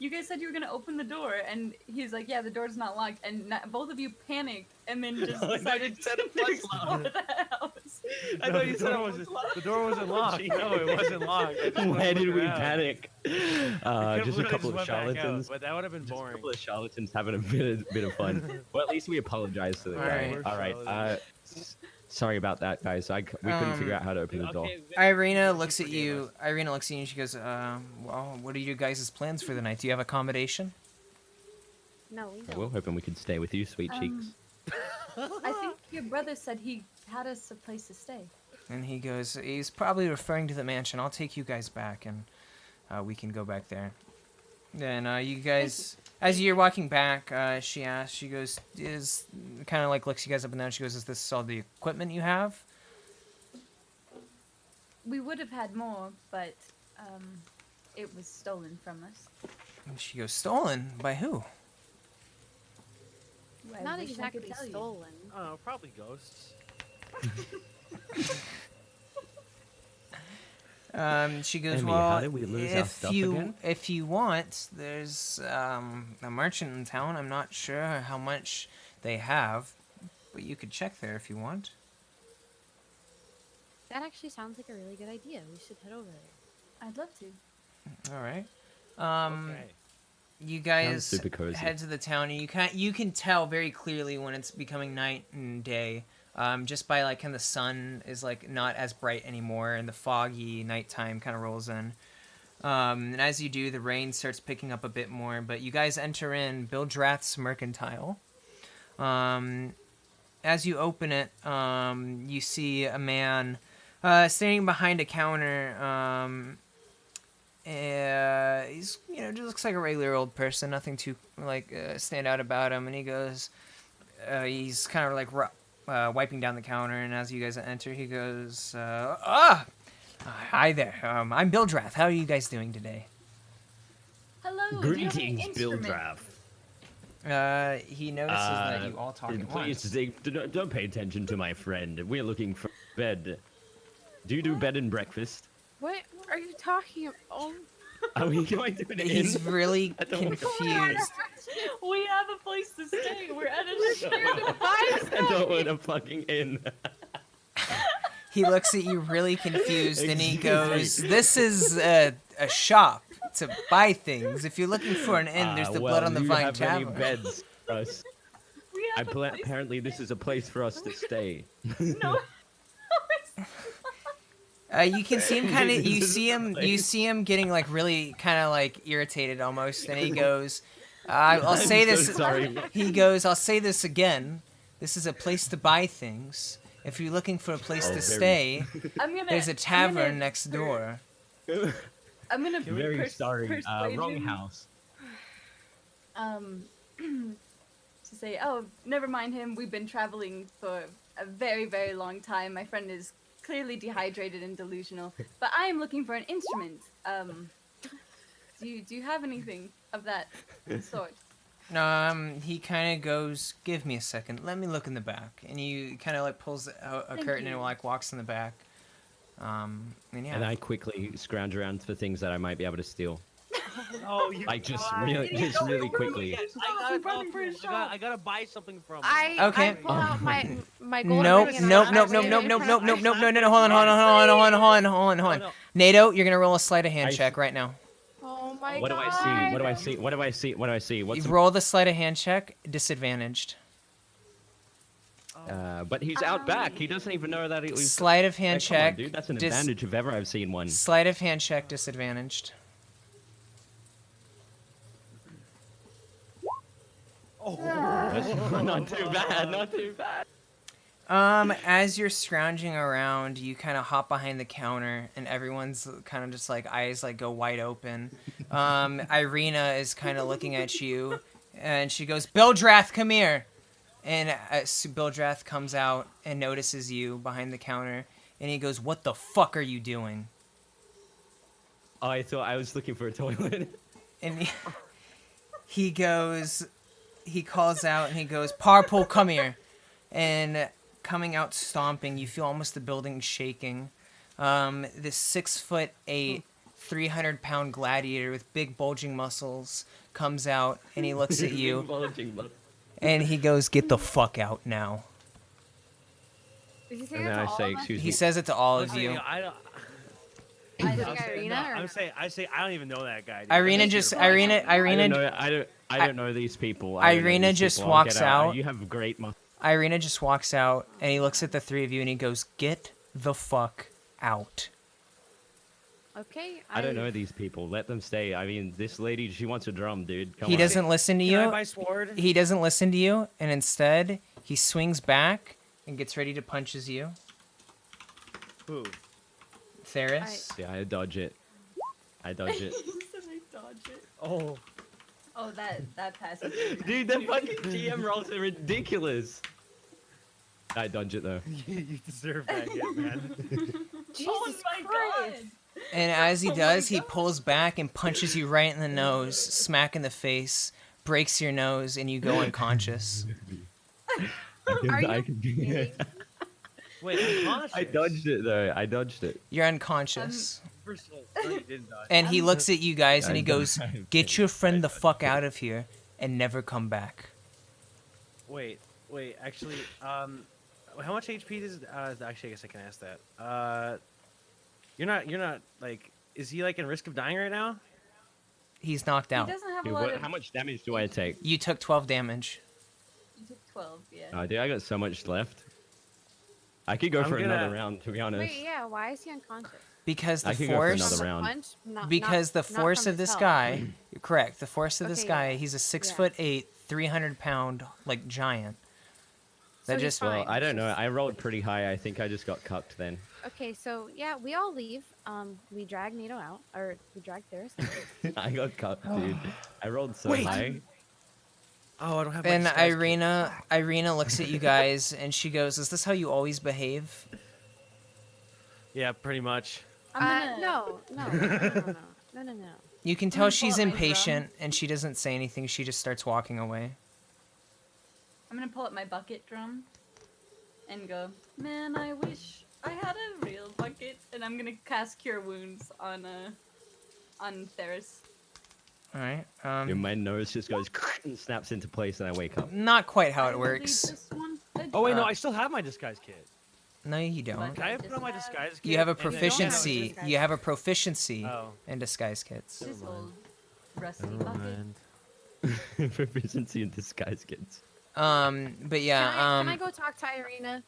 You guys said you were gonna open the door, and he's like, "Yeah, the door's not locked." And both of you panicked, and then just No, I decided you to said it explore was the locked. house. I thought you said it was locked. The door wasn't locked. No, it wasn't locked. I just wanted Where to did look we around. panic? We could've Just a literally couple of went back out, charlatans. but that would have been Just a boring. couple of charlatans having a bit of fun. Well, at least we apologized to the guy. Alright. All right. Sorry about that, guys. We couldn't figure out how to open the door. Irina looks at you. Irina looks at you and she goes, "Well, what are you guys' plans for the night? Do you have accommodation?" No, we We don't. were hoping we could stay with you, sweet cheeks. I think your brother said he had us a place to stay. And he goes, "He's probably referring to the mansion. I'll take you guys back, and we can go back there." Then you guys, as you're walking back, she asks, she goes, "Is kind of like looks you guys up and down." She goes, "Is this all the equipment you have?" We would have had more, but it was stolen from us. And she goes, "Stolen by who?" I Not wish I exactly could tell you. stolen. Oh, probably ghosts. She goes, Emmy, "Well, how did we lose our stuff again?" if you want, there's a merchant in town. I'm not sure how much they have, but you could check there if you want. That actually sounds like a really good idea. We should head over there. I'd love to. All right. Okay. You guys super cozy. head to the town, and you can tell very clearly when it's becoming night and day, just by like kind of the sun is like not as bright anymore, and the foggy nighttime kind of rolls in. And as you do, the rain starts picking up a bit more. But you guys enter in Bildrath's Mercantile. As you open it, you see a man standing behind a counter. He's, just looks like a regular old person, nothing too like stand out about him. And he goes, he's kind of like wiping down the counter. And as you guys enter, he goes, hi there. I'm Bildrath. How are you guys doing today? Hello. Greetings, do you have any Bill instrument? Draft. He notices that you all talk at once. Please don't pay attention to my friend. We're looking for bed. Do you do bed and breakfast? What are you talking about? Oh, Are we going to an inn? He's really I don't wanna go. confused. We have a place to stay. We're at a I don't want a fucking inn. He looks at you really confused, and he Excuse me. goes, "This is a shop to buy things. If you're looking for an inn, there's the Blood on the do you Vine have any Tavern." beds for us? We have a place. Apparently, this is a place for us to stay. No. You can see him kind of. You This is see him. the You place. see him getting like really kind of like irritated almost, and he goes, "I'll say I'm so this." sorry. He goes, "I'll say this again. This is a place to buy things. If you're looking for a place Oh, to very- stay, I'm gonna. there's a I'm tavern gonna- next door." I'm gonna. Very sorry. persuade Wrong him, house. To say, oh, never mind him. We've been traveling for a very, very long time. My friend is clearly dehydrated and delusional, but I am looking for an instrument. Do you have anything of that sort? He kind of goes, "Give me a second. Let me look in the back." And he kind of like pulls out a Thank curtain you. and like walks in the back. And yeah. And I quickly scrounge around for things that I might be able to steal. Oh, you Like just God. really quickly. Yes, I gotta buy something from him. Okay. I pull out my gold Nope, ring and nope, I nope, say nope, it nope, in nope, front nope, of nope, my- nope, no, hold on. Oh, no. NATO, you're gonna roll a sleight of hand I check right now. Oh my What do god. I see? What do I see? What do I see? What do I see? What's You roll the sleight of hand check, disadvantaged. but he's out back. He doesn't even know that he was. Sleight of hand Come on, check. dude. That's an dis- advantage if ever I've seen one. Sleight of hand check, disadvantaged. That's not too bad. Not too bad. As you're scrounging around, you kind of hop behind the counter, and everyone's kind of just like eyes like go wide open. Irina is kind of looking at you, and she goes, "Bildrath, come here!" And Bildrath comes out and notices you behind the counter, and he goes, "What the fuck are you doing?" Oh, I thought I was looking for a toilet. And he goes, he calls out, and he goes, "Parpol, come here!" And coming out stomping, you feel almost the building shaking. This 6'8", 300-pound gladiator with big bulging muscles comes out, and he looks at you, Bulging butt. and he goes, "Get the fuck out now." Did you say And that then to I all say, of us? "Excuse He me." says it to all of Listen, you. I don't. I I'll think say, Irina no, or I say I don't even know that guy. Dude. Irina That's just, your- Irina, I don't know these people. I don't know Irina these just people. I'll walks get out. You have great muscles. Irina just walks out, and he looks at the three of you, and he goes, "Get the fuck out." Okay. I don't know these people. Let them stay. I mean, this lady, she wants a drum, dude. Come He on. doesn't listen to Can I you. buy sword? He doesn't listen to you, and instead, he swings back and gets ready to punches you. Who? Theris. Yeah, I dodge it. I dodge it. Oh. Oh, that passes. Dude, the fucking GM rolls are ridiculous. I dodge it though. You deserve that, hit, man. Jesus my Christ. And as he Oh my does, he God. pulls back and punches you right in the nose, smack in the face, breaks your nose, and you go unconscious. Are you I can kidding? Wait, unconscious. I dodged it though. I dodged it. You're unconscious. First of all, no, you didn't dodge. And he looks at you guys and I he goes, dodged- "Get your friend the fuck out of here and never come back." Wait, Wait, actually, how much HP does? Actually, I guess I can ask that. You're not like, is he like in risk of dying right now? He's knocked He out. doesn't have a Dude, lot of. how much damage do I take? You took 12 damage. You took 12, yeah. Oh, dude, I got so much left. I could go I'm for another gonna- round, to be honest. Wait, yeah. Why is he unconscious? Because the I could go for force. another From the round. punch? Because the not force from of his this health. guy. You're correct. The force of this Okay, guy. yeah. He's a 6 Yeah. foot 8, 300-pound like giant. So That he's just Well, fine. I don't know. Just- I rolled pretty high. I think I just got cucked then. Okay, so yeah, we all leave. We drag Nato out, or we drag Theris out. I got cucked, dude. I rolled so Wait. high. Oh, I don't have. my And disguise kit. Irina looks at you guys and she goes, "Is this how you always behave?" Yeah, pretty much. I'm gonna. No. You can I'm tell gonna pull she's up my impatient and she doesn't say anything. She just starts walking away. I'm gonna pull up my bucket drum and go, man, I wish I had a real bucket. And I'm gonna cast Cure Wounds on Theris. All right. Dude, my nose just goes and snaps into place, and I wake up. Not quite how I it believe works. this one did. Oh wait, no, Uh, I still have my disguise kit. No, you don't. Can I put on my disguise kit? You have a and then- proficiency. disguise You have a proficiency Oh. in disguise kits. This Never mind. old rusty Never bucket. mind. Proficiency in disguise kits. But yeah. Can I go talk to Irina?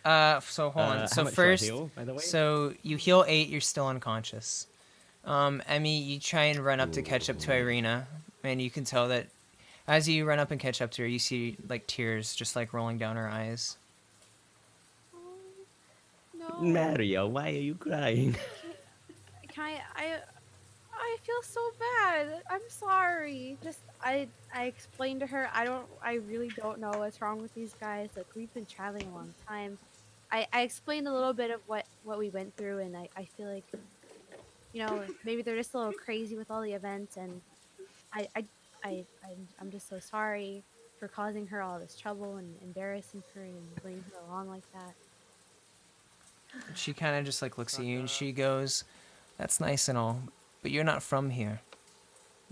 So hold on. How So much do I first, heal, by the way? so you heal 8. You're still unconscious. Emmy, you try and run up to catch up to Irina, and you can tell that as you run up and catch up to her, you see like tears just like rolling down her eyes. No. Mario, why are you crying? Can I feel so bad. I'm sorry. Just I explained to her I really don't know what's wrong with these guys. Like we've been traveling a long time. I explained a little bit of what we went through, and I feel like, you know, maybe they're just a little crazy with all the events, and I'm just so sorry for causing her all this trouble and embarrassing her and bringing her along like that. She kind of just like looks at you and she goes, "That's nice and all, but you're not from here.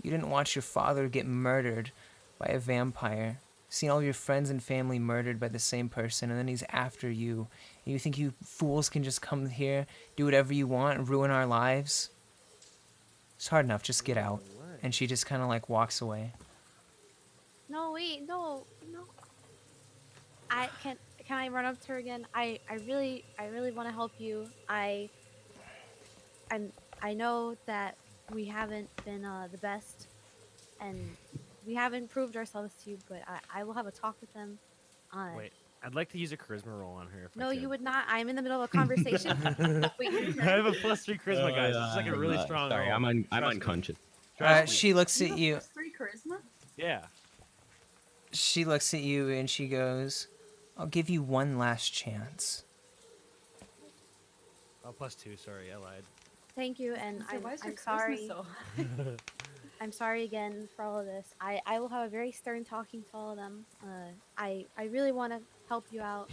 You didn't watch your father get murdered by a vampire, seen all your friends and family murdered by the same person, and then he's after you. And you think you fools can just come here, do whatever you want, and ruin our lives? It's hard enough, just get out." And she just kind of like walks away. No, wait, no. Can I run up to her again? I really want to help you. I know that we haven't been the best, and we haven't proved ourselves to you. But I will have a talk with them. Wait, I'd like to use a charisma roll on her. If No, I you could. would not. I'm in the middle of a conversation. Wait, I have a +3 charisma, guys. It's just like a really strong. Sorry, roll. I'm Trust me. unconscious. Trust me. She looks You at have you. +3 charisma? Yeah. She looks at you and she goes, "I'll give you one last chance." Oh, +2. Sorry, I lied. thank you, and So why is your I'm charisma sorry. so high? I'm sorry again for all of this. I will have a very stern talking to all of them. I really want to help you out.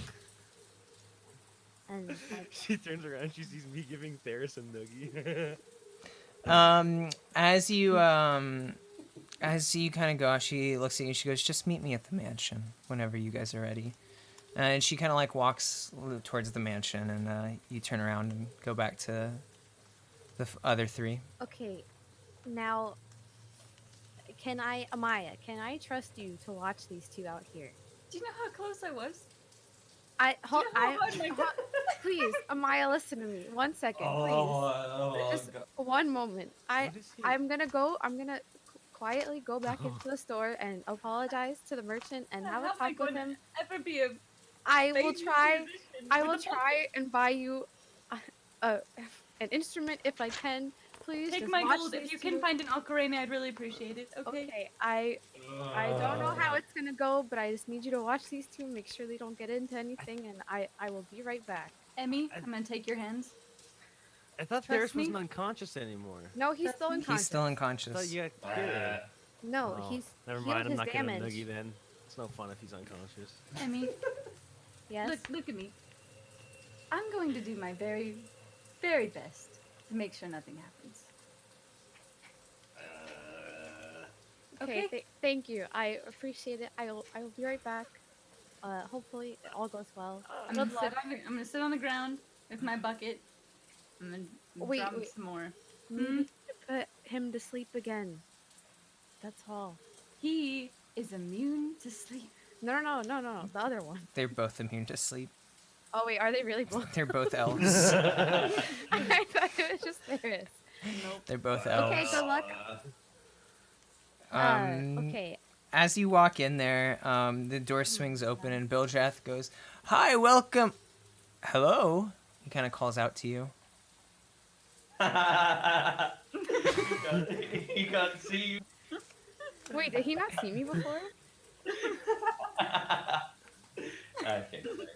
And She turns around. She sees me giving Theris a noogie. As you kind of go, she looks at you and she goes, "Just meet me at the mansion whenever you guys are ready." And she kind of like walks towards the mansion, and you turn around and go back to the other 3. okay, now Amaya, can I trust you to watch these 2 out here? Do you know how close I was? Hold, Do you know how hard my please, Amaya, listen to me. 1 second, please. Just one moment. I'm gonna quietly go back into the store and apologize to the merchant and have a How am I talk with going to him. ever be a I will baby try. musician I with will a try and buy you an instrument if I can. Please Take just my watch gold. If these you can 2. find an ocarina, I'd really appreciate it. Okay. Okay, I don't know how it's gonna go, but I just need you to watch these 2, make sure they don't get into anything, and I will be right back. Emmy, I'm gonna take your hands. I thought Trust Theris me. wasn't unconscious anymore. No, he's That's still me. unconscious. He's still I thought unconscious. you got cured. No, Oh, he's never healed mind. I'm his not giving damage. a noogie then. It's no fun if he's unconscious. Emmy, Yes. look at me. I'm going to do my very, very best to make sure nothing happens. Okay. Okay. Thank you. I appreciate it. I will be right back. Hopefully it all goes well. I'm gonna sit on the ground with my bucket. I'm gonna Wait, drop wait. some more. Maybe to put him to sleep again. That's all. He is immune to sleep. No. The other one. They're both immune to sleep. Oh wait, are they really both? They're both elves. I thought it was just Theris. Nope. They're both elves. Okay, good luck. Okay. As you walk in there, the door swings open and Bildrath goes, "Hi, welcome." Hello. He kind of calls out to you. He can't see you. Wait, did he not see me before? Okay, sorry.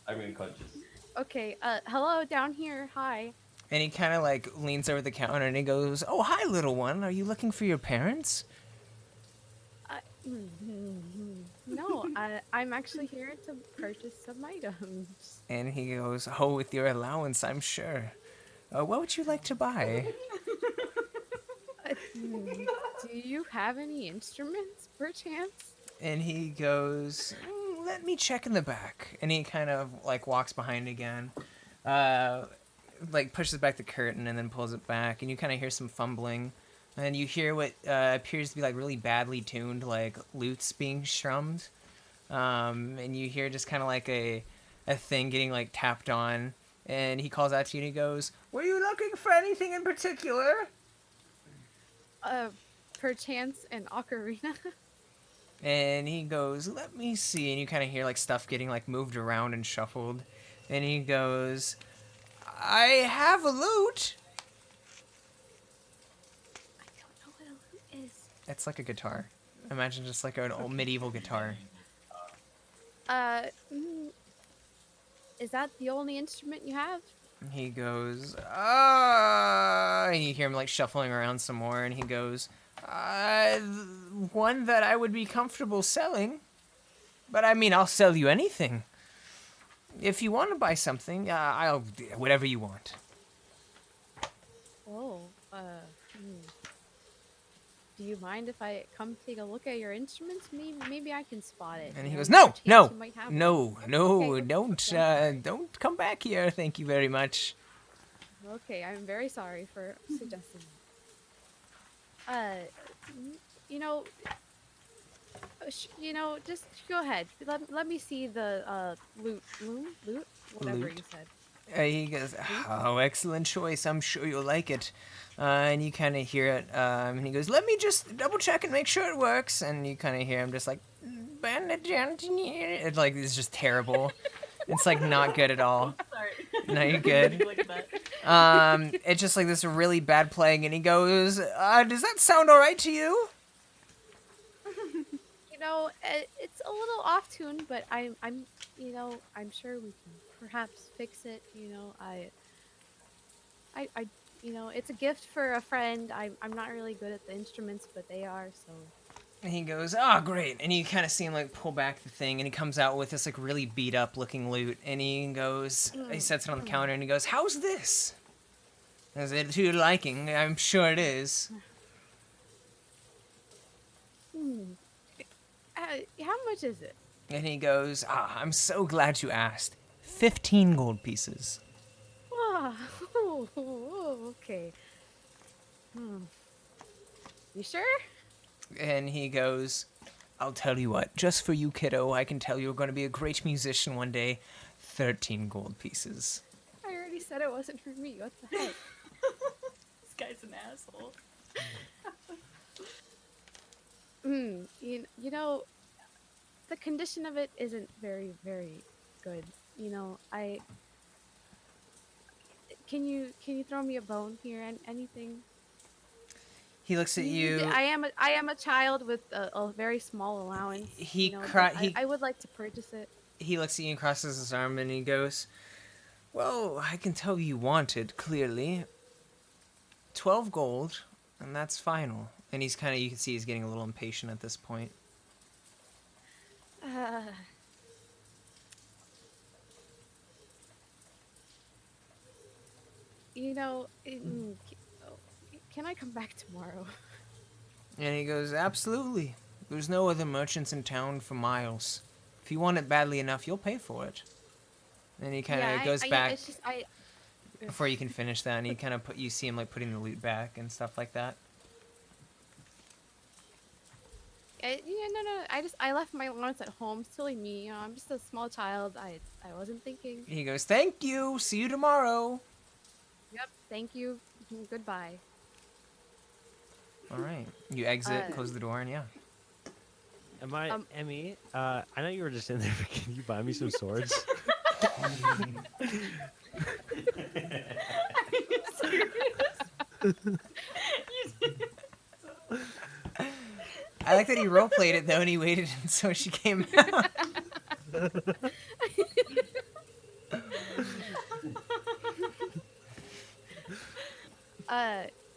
I'm unconscious. Okay. Hello down here. Hi. And he kind of like leans over the counter and he goes, "Oh, hi, little one. Are you looking for your parents?" No, I'm actually here to purchase some items. And he goes, "Oh, with your allowance, I'm sure. What would you like to buy?" Do you have any instruments, perchance? And he goes, "Let me check in the back." And he kind of like walks behind again, like pushes back the curtain and then pulls it back. And you kind of hear some fumbling. And you hear what appears to be like really badly tuned, like lutes being strummed. And you hear just kind of like a thing getting like tapped on. And he calls out to you and he goes, "Were you looking for anything in particular?" Perchance an ocarina? And he goes, "Let me see." And you kind of hear like stuff getting like moved around and shuffled. And he goes, "I have a lute." I don't know what a lute is. It's like a guitar. Imagine just like an old medieval guitar. Is that the only instrument you have? And he goes, and you hear him like shuffling around some more. And he goes, "One that I would be comfortable selling. But I mean, I'll sell you anything. If you want to buy something, I'll whatever you want." Oh, do you mind if I come take a look at your instruments? Maybe I can spot it. And you he know, goes, there's a "No, chance no, you might have no, one." no, Okay, don't come back here. Thank you very much." Okay, I'm very sorry for suggesting that. Just go ahead. Let me see the loot, whatever Loot? you said. He goes, "Oh, excellent choice. I'm sure you'll like it." And you kind of hear it. And he goes, "Let me just double check and make sure it works." And you kind of hear him just like, it's like, it's just terrible. It's like not good at all. Sorry. No, you're good. Look at that. It's just like this really bad playing. And he goes, "Does that sound all right to you?" It's a little off tune, but I'm sure we can perhaps fix it. It's a gift for a friend. I'm not really good at the instruments, but they are, so. And he goes, "Oh, great." And you kind of see him like pull back the thing, and he comes out with this like really beat up looking lute. And he goes, he sets it on the counter, and he goes, "How's this? Is it to your liking? I'm sure it is." How much is it? And he goes, "I'm so glad you asked. 15 gold pieces." Oh, okay. You sure? And he goes, "I'll tell you what, just for you, kiddo, I can tell you're going to be a great musician one day. 13 gold pieces." I already said it wasn't for me. What the heck? This guy's an asshole. The condition of it isn't very, very good. Can you throw me a bone here and anything? He looks at you. I am a child with a very small allowance. I would like to purchase it. He looks at you and crosses his arm and he goes, "Well, I can tell you want it, clearly. 12 gold, and that's final." And he's kind of, you can see he's getting a little impatient at this point. Can I come back tomorrow? And he goes, "Absolutely. There's no other merchants in town for miles. If you want it badly enough, you'll pay for it. And he kind of goes back It's just before you can finish that, and he kind of you see him like putting the loot back and stuff like that. yeah, no. I left my wallets at home. Silly me. You know, I'm just a small child. I wasn't thinking. He goes, "Thank you. See you tomorrow." Yep. Thank you. Goodbye. All right. You exit, close the door, and yeah. Emmy, I know you were just in there, but can you buy me some swords? Are you serious? I like that he roleplayed it though, and he waited until she came out.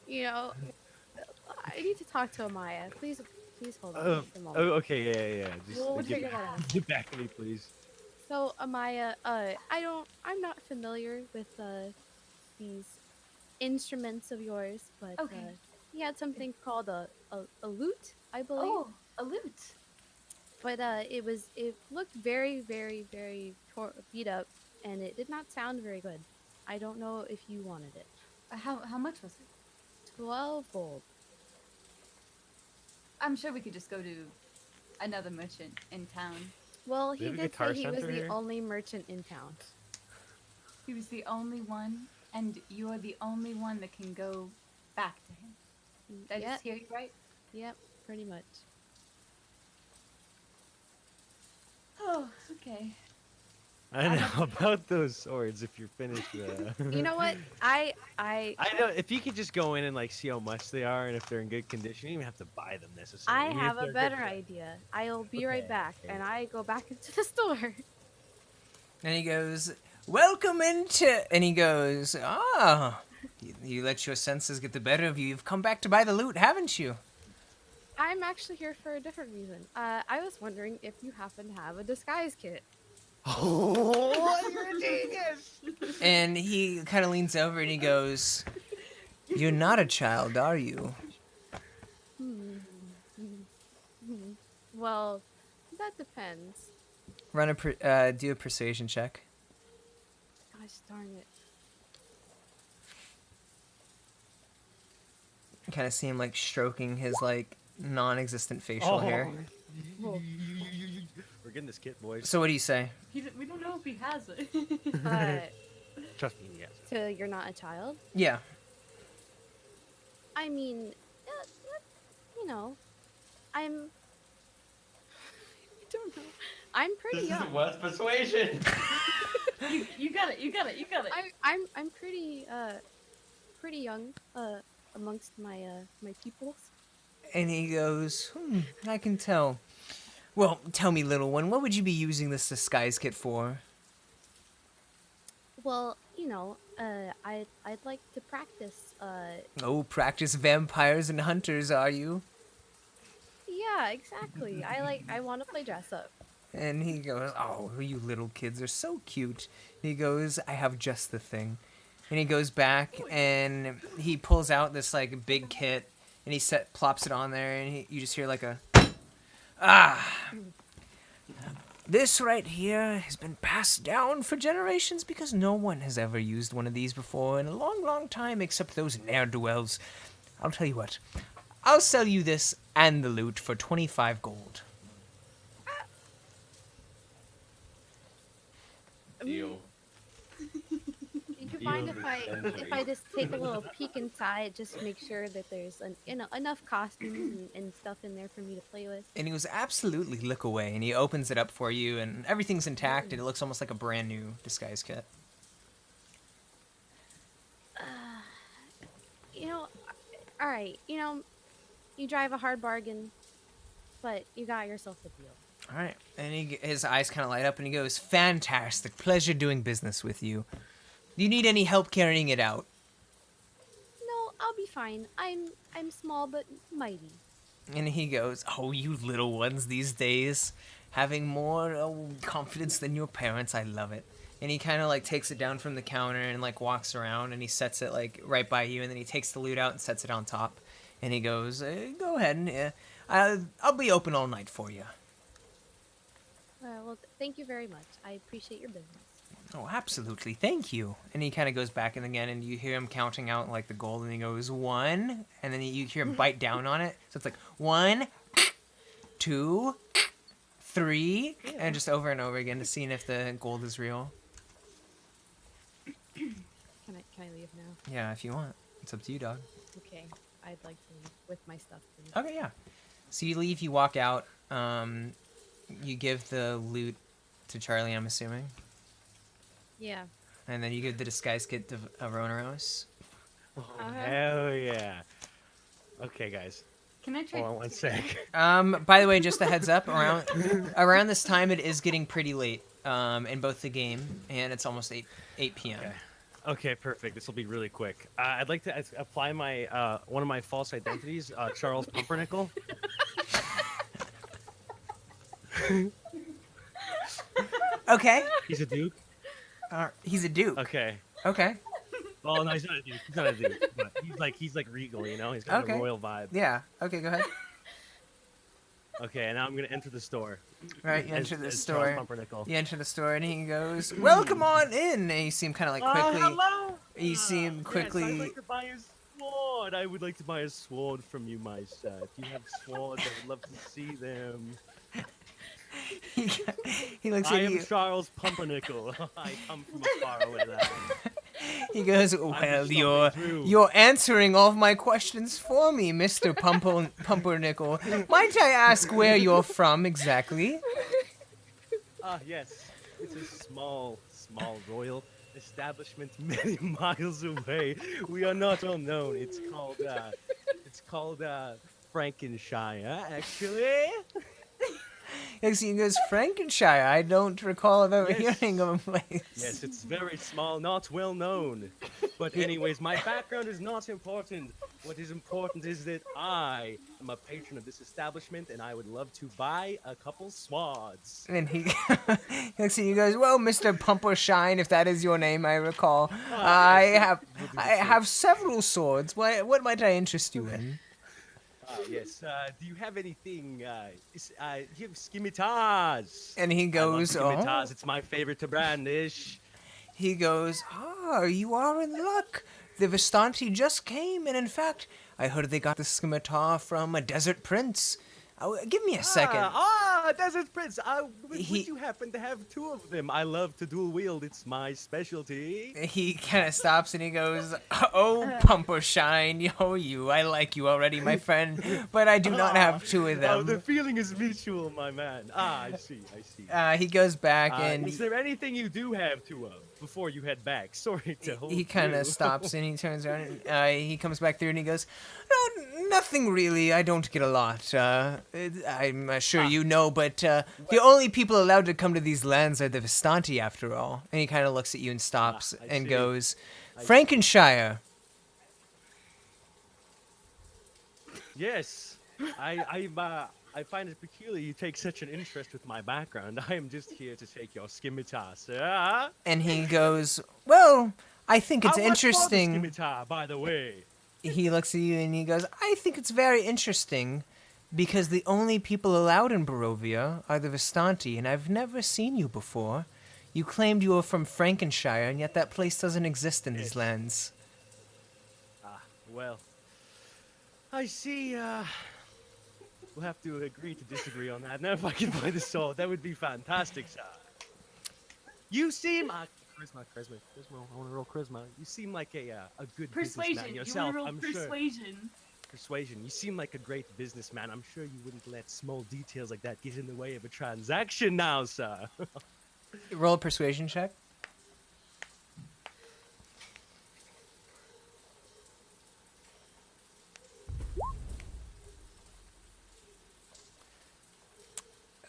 You know, I need to talk to Amaya. Please hold on just a moment. Oh, okay, yeah. Just We'll figure that out. get back to me, please. So Amaya, I'm not familiar with these instruments of yours, but Okay. he had something called a lute, I believe. Oh, a loot. But it looked very, very, very beat up, and it did not sound very good. I don't know if you wanted it. How much was it? 12 gold. I'm sure we could just go to another merchant in town. Well, We he have a did guitar say he was center the here? only merchant in town. He was the only one, and you're the only one that can go back to him. Did I Yep, just hear you right? yep, pretty much. Oh, okay. I know about those swords. If you're finished, You know what? I I know if you could just go in and like see how much they are and if they're in good condition, you don't even have to buy them necessarily. I Even have if a they're better good- idea. I'll be right Okay, back, okay. and I go back into the store. And he goes, "Welcome into," and he goes, you let your senses get the better of you. You've come back to buy the loot, haven't you?" I'm actually here for a different reason. I was wondering if you happen to have a disguise kit. Oh, you're a genius! And he kind of leans over and he goes, "You're not a child, are you?" Well, that depends. Do a persuasion check. Gosh darn it. Kind of see him like stroking his like non-existent facial hair. Well, We're getting this kit, boys. So what do you say? We don't know if he has it. Trust me, yes. so you're not a child? Yeah. I mean, you know, I don't know. I'm pretty This is young. the worst persuasion. you got it. You got it. You got it. I'm pretty young amongst my my peoples. And he goes, I can tell. Well, tell me, little one, what would you be using this disguise kit for? Well, you know, I'd like to practice. Oh, practice vampires and hunters, are you? Yeah, exactly. I want to play dress up. And he goes, "Oh, you little kids are so cute." He goes, "I have just the thing." And he goes back and he pulls out this like big kit and he plops it on there and you just hear like a This right here has been passed down for generations because no one has ever used one of these before in a long, long time except those ne'er-do-wells. I'll tell you what. I'll sell you this and the loot for 25 gold. Deal. You mind if I just take a little peek inside, just make sure that there's enough costumes and stuff in there for me to play with? And he goes, "Absolutely, look away." And he opens it up for you, and everything's intact, and it looks almost like a brand new disguise kit. You know, all right. You know, you drive a hard bargain, but you got yourself a deal. All right. And his eyes kind of light up, and he goes, "Fantastic. Pleasure doing business with you. Do you need any help carrying it out?" No, I'll be fine. I'm small but mighty. And he goes, "Oh, you little ones these days. Having more confidence than your parents. I love it." And he kind of like takes it down from the counter and like walks around and he sets it like right by you, and then he takes the loot out and sets it on top. And he goes, "Go ahead and I'll be open all night for you." Well, thank you very much. I appreciate your business. Oh, absolutely. Thank you. And he kind of goes back in again, and you hear him counting out like the gold, and he goes 1, and then you hear him bite down on it. So it's like 1, 2, 3, and just over and over again to see if the gold is real. Can I leave now? Yeah, if you want. It's up to you, dog. Okay, I'd like to leave with my stuff, please. Okay, yeah. So you leave, you walk out. You give the loot to Charlie, I'm assuming. Yeah. And then you give the disguise kit to Aroneiros. Oh, hell yeah. Okay, guys. Can I try? Hold on one sec. By the way, just a heads up, around this time it is getting pretty late in both the game, and it's almost 8 p.m. Okay, perfect. This will be really quick. I'd like to apply my one of my false identities, Charles Pumpernickel. Okay. He's a duke. He's a duke. Okay. Okay. Well, no, he's not a duke. He's not a duke, but he's like regal, you know. He's got Okay. a royal vibe. Yeah. Okay, go ahead. Okay, and now I'm gonna enter the store. Right, you enter the as store. Charles Pumpernickel. You enter the store, and he goes, "Welcome on in." And you see him kind of like quickly. Hello. You see him quickly. Yes, I'd like to buy a sword. I would like to buy a sword from you, my son. If you have swords, I would love to see them. He looks I at am you. Charles Pumpernickel. I come from afar with that. He goes, "Well, just you're answering all of my questions for me, Mr. Pumpernickel. Might I ask where you're from exactly?" Ah, yes. It's a small royal establishment many miles away. We are not unknown. It's called Frankenshire, actually. He goes, "Frankenshire. I don't recall ever Yes. hearing of a place." Yes, it's very small, not well known. But anyways, my background is not important. What is important is that I am a patron of this establishment, and I would love to buy a couple swords. And he looks at you, goes, "Well, Mr. Pumpershine, if that is your name, I recall. I have several swords. What might I interest you in?" Yes. Do you have anything? Do you have scimitars? And he goes, I love scimitars. "Oh." It's my favorite to brandish. He goes, "You are in luck. The Vistanti just came, and in fact, I heard they got the scimitar from a desert prince. Give me a second." Desert Prince. Would you happen to have 2 of them? I love to dual wield. It's my specialty. He kind of stops and he goes, "Oh, Pumpershine, I like you already, my friend, but I do not have 2 of Oh, the them." feeling is mutual, my man. I see. He goes back and Is there anything you do have 2 of before you head back? Sorry to hold he kind you. of stops and he turns around and he comes back through and he goes, "No, nothing really. I don't get a lot. I'm sure you know, but the only people allowed to come to these lands are the Vistanti, after all." And he kind of looks at you and stops I and see. goes, "Frankenshire." Yes, I find it peculiar you take such an interest with my background. I am just here to take your scimitar, sir. And he goes, "Well, I think it's How much for the interesting." scimitar, by the way. He looks at you and he goes, "I think it's very interesting because the only people allowed in Barovia are the Vistanti, and I've never seen you before. You claimed you were from Frankenshire, and yet that place doesn't exist in these lands." Well, I see. We'll have to agree to disagree on that. Now, if I can buy the sword, that would be fantastic, sir. You seem charisma. I want to roll charisma. You seem like a good businessman Persuasion. You yourself. want to roll I'm sure. persuasion. Persuasion. You seem like a great businessman. I'm sure you wouldn't let small details like that get in the way of a transaction now, sir. Roll a persuasion check.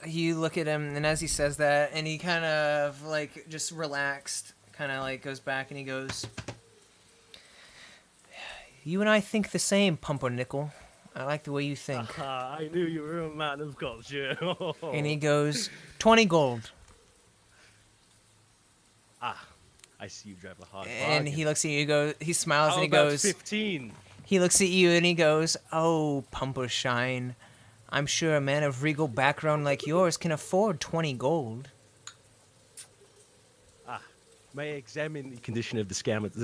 You look at him, and as he says that, and he kind of like just relaxed, kind of like goes back, and he goes, "You and I think the same, Pumpernickel. I like the way you think." I knew you were a man of culture. And he goes, 20 gold. I see you drive a hard And he looks at you, he smiles, How and he about goes, 15? he looks at you, and he goes, "Oh, Pumpershine, I'm sure a man of regal background like yours can afford 20 gold. May I examine the condition of the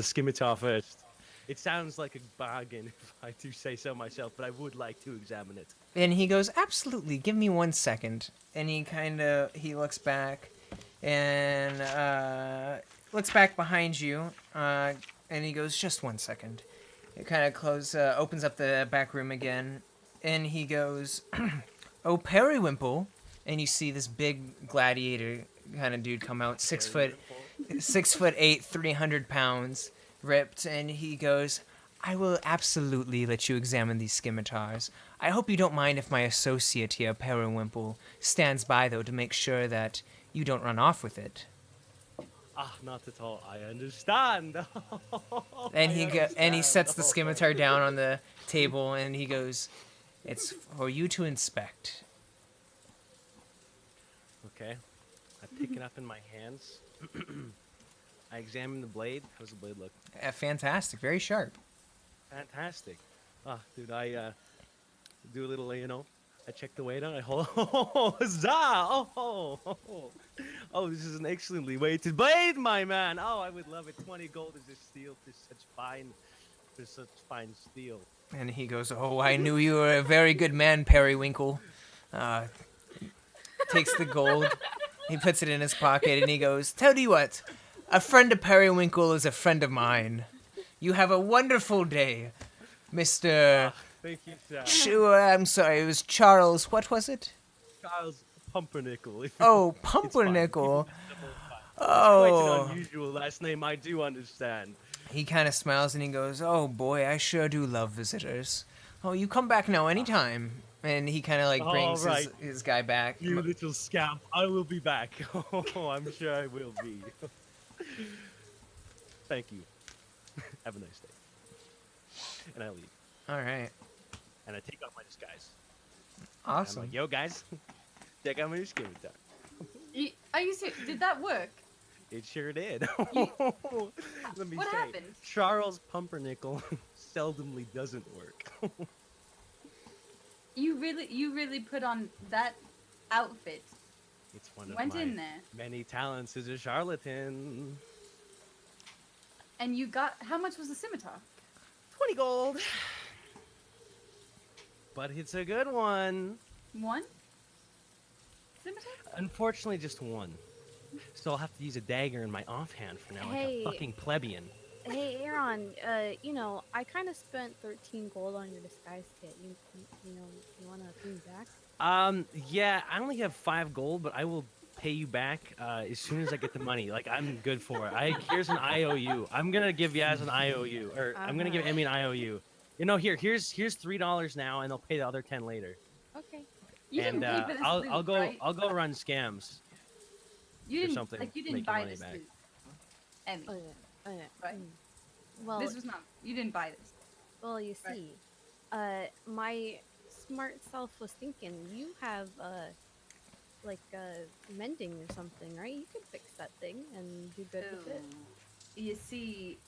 scimitar first? It sounds like a bargain, if I do say so myself, but I would like to examine it. And he goes, absolutely, give me 1 second. And he looks back and looks back behind you, and he goes, just 1 second. It kind of opens up the back room again, and he goes, oh, Periwinkle. And you see this big gladiator kind of dude come out, 6'8", 300 pounds, ripped, and he goes, I will absolutely let you examine these scimitars. I hope you don't mind if my associate here, Periwinkle, stands by, though, to make sure that you don't run off with it. Ah, not at all. I understand. And he sets the scimitar down on the table, and he goes, it's for you to inspect. Okay. I pick it up in my hands. I examine the blade. How does the blade look? Fantastic, very sharp. Fantastic. Ah, dude, I do a little, I check the weight on. I hold. Oh, huzzah! Oh, this is an excellently weighted blade, my man. Oh, I would love it. 20 gold is a steal for such fine steel. And he goes, oh, I knew you were a very good man, Periwinkle. Takes the gold, he puts it in his pocket, and he goes, tell you what, a friend of Periwinkle is a friend of mine. You have a wonderful day, Mr. Thank you, sir. Sure, I'm sorry, it was Charles, what was it? Charles Pumpernickel. Oh, It's fine. Pumpernickel. Quite Oh. an unusual last name, I do understand. He kind of smiles and he goes, oh boy, I sure do love visitors. Oh, you come back now anytime. And he kind of like brings All right. his guy back. You little scamp, I will be back. Oh, I'm sure I will be. Thank you. Have a nice day. And I leave. All right. And I take off my disguise. Awesome. I'm like, yo, guys, check out my new scimitar. Are you serious? Did that work? It sure did. Let me What say, happened? Charles Pumpernickel seldomly doesn't work. You really put on that outfit. It's one of Went my in there. many talents as a charlatan. And you got, how much was the scimitar? 20 gold. But it's a good one. One? Scimitar? Unfortunately, just one. So I'll have to use a dagger in my offhand for now, Hey. like a fucking plebeian. Hey, Aaron, I kind of spent 13 gold on your disguise kit. You want to pay me back? Yeah, I only have 5 gold, but I will pay you back as soon as I get the money. Like, I'm good for it. Here's an IOU. I'm gonna give Yaz an IOU, or I'm gonna give Emmy an IOU. Here's $3 now, and they'll pay the other 10 later. Okay. You And didn't pay for this I'll loot, go right? I'll go run scams. You or didn't, something, like, you make didn't your buy money this back. loot. Emmy. Oh, yeah. Oh, yeah. Right. Well, This was not, you didn't buy this. well, you right. see, my smart self was thinking you have, mending or something, right? You could fix that thing and do good with it. You see,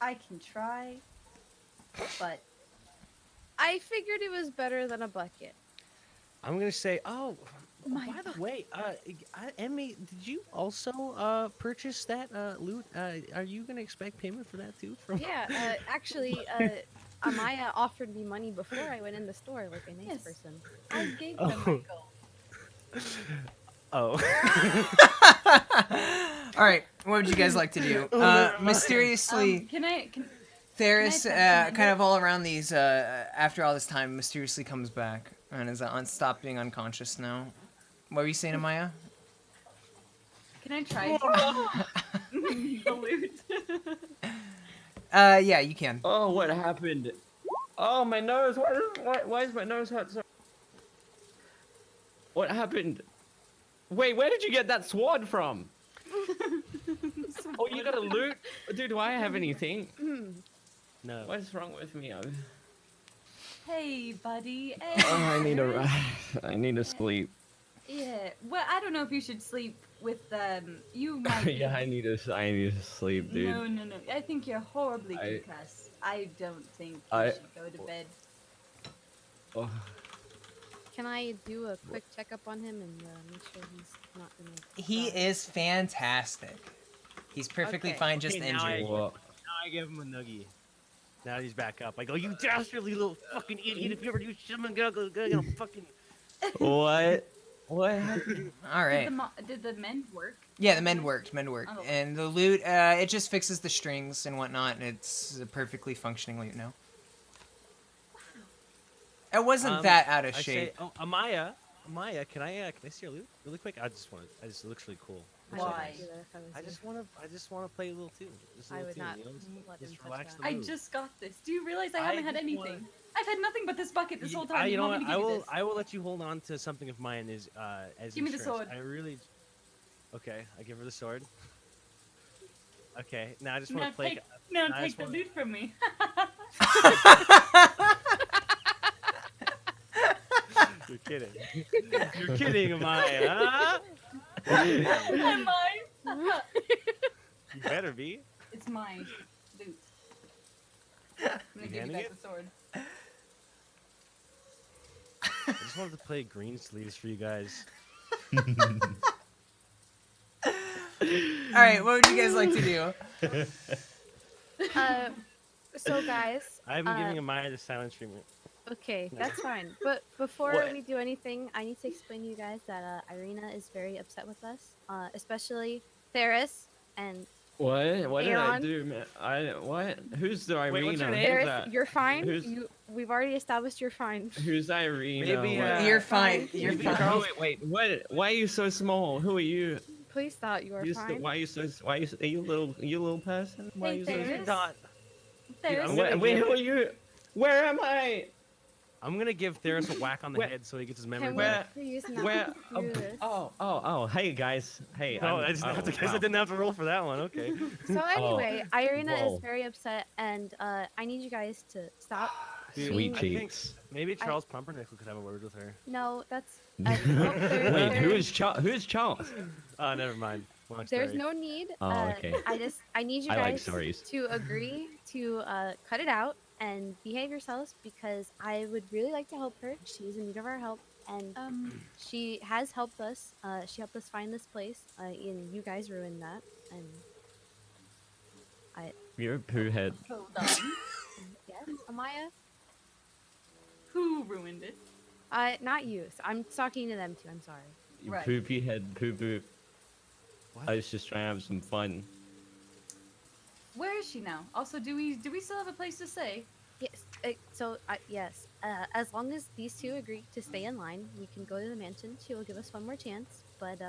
I can try, but I figured it was better than a bucket. I'm gonna say, oh, My by the God. way, Emmy, did you also purchase that loot? Are you gonna expect payment for that too? From Yeah, actually, Amaya offered me money before I went in the store, like a nice Yes. person. I gave them my gold. Oh. All right. What would you guys like to do? Mysteriously, Can Theris, Can I touch kind of all around these, after all this time, mysteriously comes back and is stopped being unconscious now. What were you saying, Amaya? Can I try the loot? Yeah, you can. Oh, what happened? Oh, my nose. Why is my nose hurt so? What happened? Wait, where did you get that sword from? Oh, you got a loot? Dude, do I have anything? No. What's wrong with me? Hey, buddy. Hey. Oh, I need to sleep. Yeah. Well, I don't know if you should sleep with you might. be- Yeah, I need to sleep, dude. No. I think you're horribly I- concussed. I don't think you I- should go to bed. Oh. Can I do a quick checkup on him and make sure he's not gonna? He die? is fantastic. He's perfectly Okay. fine, just Okay, now injured. Whoa. Now I give him a noogie. Now that he's back up. I go, you dastardly little fucking idiot! If you ever do shit, I'm gonna fucking. What? What happened? All right. Did the mend work? Yeah, the mend worked. Oh. And the loot, it just fixes the strings and whatnot, and it's a perfectly functioning loot now. It wasn't that out of I shape. say, oh, Amaya, can I see your loot really quick? It looks really cool. Looks really Why? nice. Do that if I was you. I just wanna play a little tune. Just a I little would tune, not you know? let him Just touch relax that. the I mood. just got this. Do you realize I haven't had just anything? wanna- I've had nothing but this bucket this whole time. You know want what? me to give you this? I will let you hold on to something of mine as Give me the insurance. sword. I really. Okay, I give her the sword. Okay, now I just Now want to play. take I just the wanna- loot from me. You're kidding. You're kidding, Amaya. Huh? Am I? You better be. It's my loot. I'm gonna You give you handing back it? the sword. I just wanted to play green sleeves for you guys. All right, what would you guys like to do? So guys, I'm giving Amaya the silent treatment. okay, that's fine. But before What? we do anything, I need to explain to you guys that Irina is very upset with us, especially Theris and What? What did I Aaron? do, man? What? Who's the Irina? Wait, what's your name? Who's Theris. that? You're fine. Who's- We've already established you're fine. Who's Irina? Maybe, What- You're fine. You're Maybe- fine. Oh, wait. What? Why are you so small? Who are you? Please thought you are You so, fine. why are you so? Why are you little person? Why are Hey, you so? Theris. Not. There's I'm gonna Wait, give- who are you? Where am I? I'm gonna give Theris a whack on the Where- head so he gets his memory Can we back. please not Where? do this? Oh. Hey guys. Hey. Oh, I'm- I guess I wow. didn't have to roll for that one. Okay. So anyway, Irina Whoa. is very upset, and I need you guys to stop. Dude, Sweet I think cheeks. maybe Charles Pumpernickel could have a word with her. No, that's. Wait, who's Charles? Oh, never mind. Long There's story. no need. Oh, okay. I need you I like guys stories. to agree to cut it out and behave yourselves because I would really like to help her. She's in need of our help, and she has helped us. She helped us find this place, and you guys ruined that. And You're a poo head. Hold on. yes, Amaya. Who ruined it? Not you. So I'm talking to them too. I'm sorry. You Right. poopy head. Poo poo. What? I was just trying to have some fun. Where is she now? Also, do we still have a place to stay? Yes. Yes. As long as these two agree to stay in line, we can go to the mansion. She will give us one more chance. But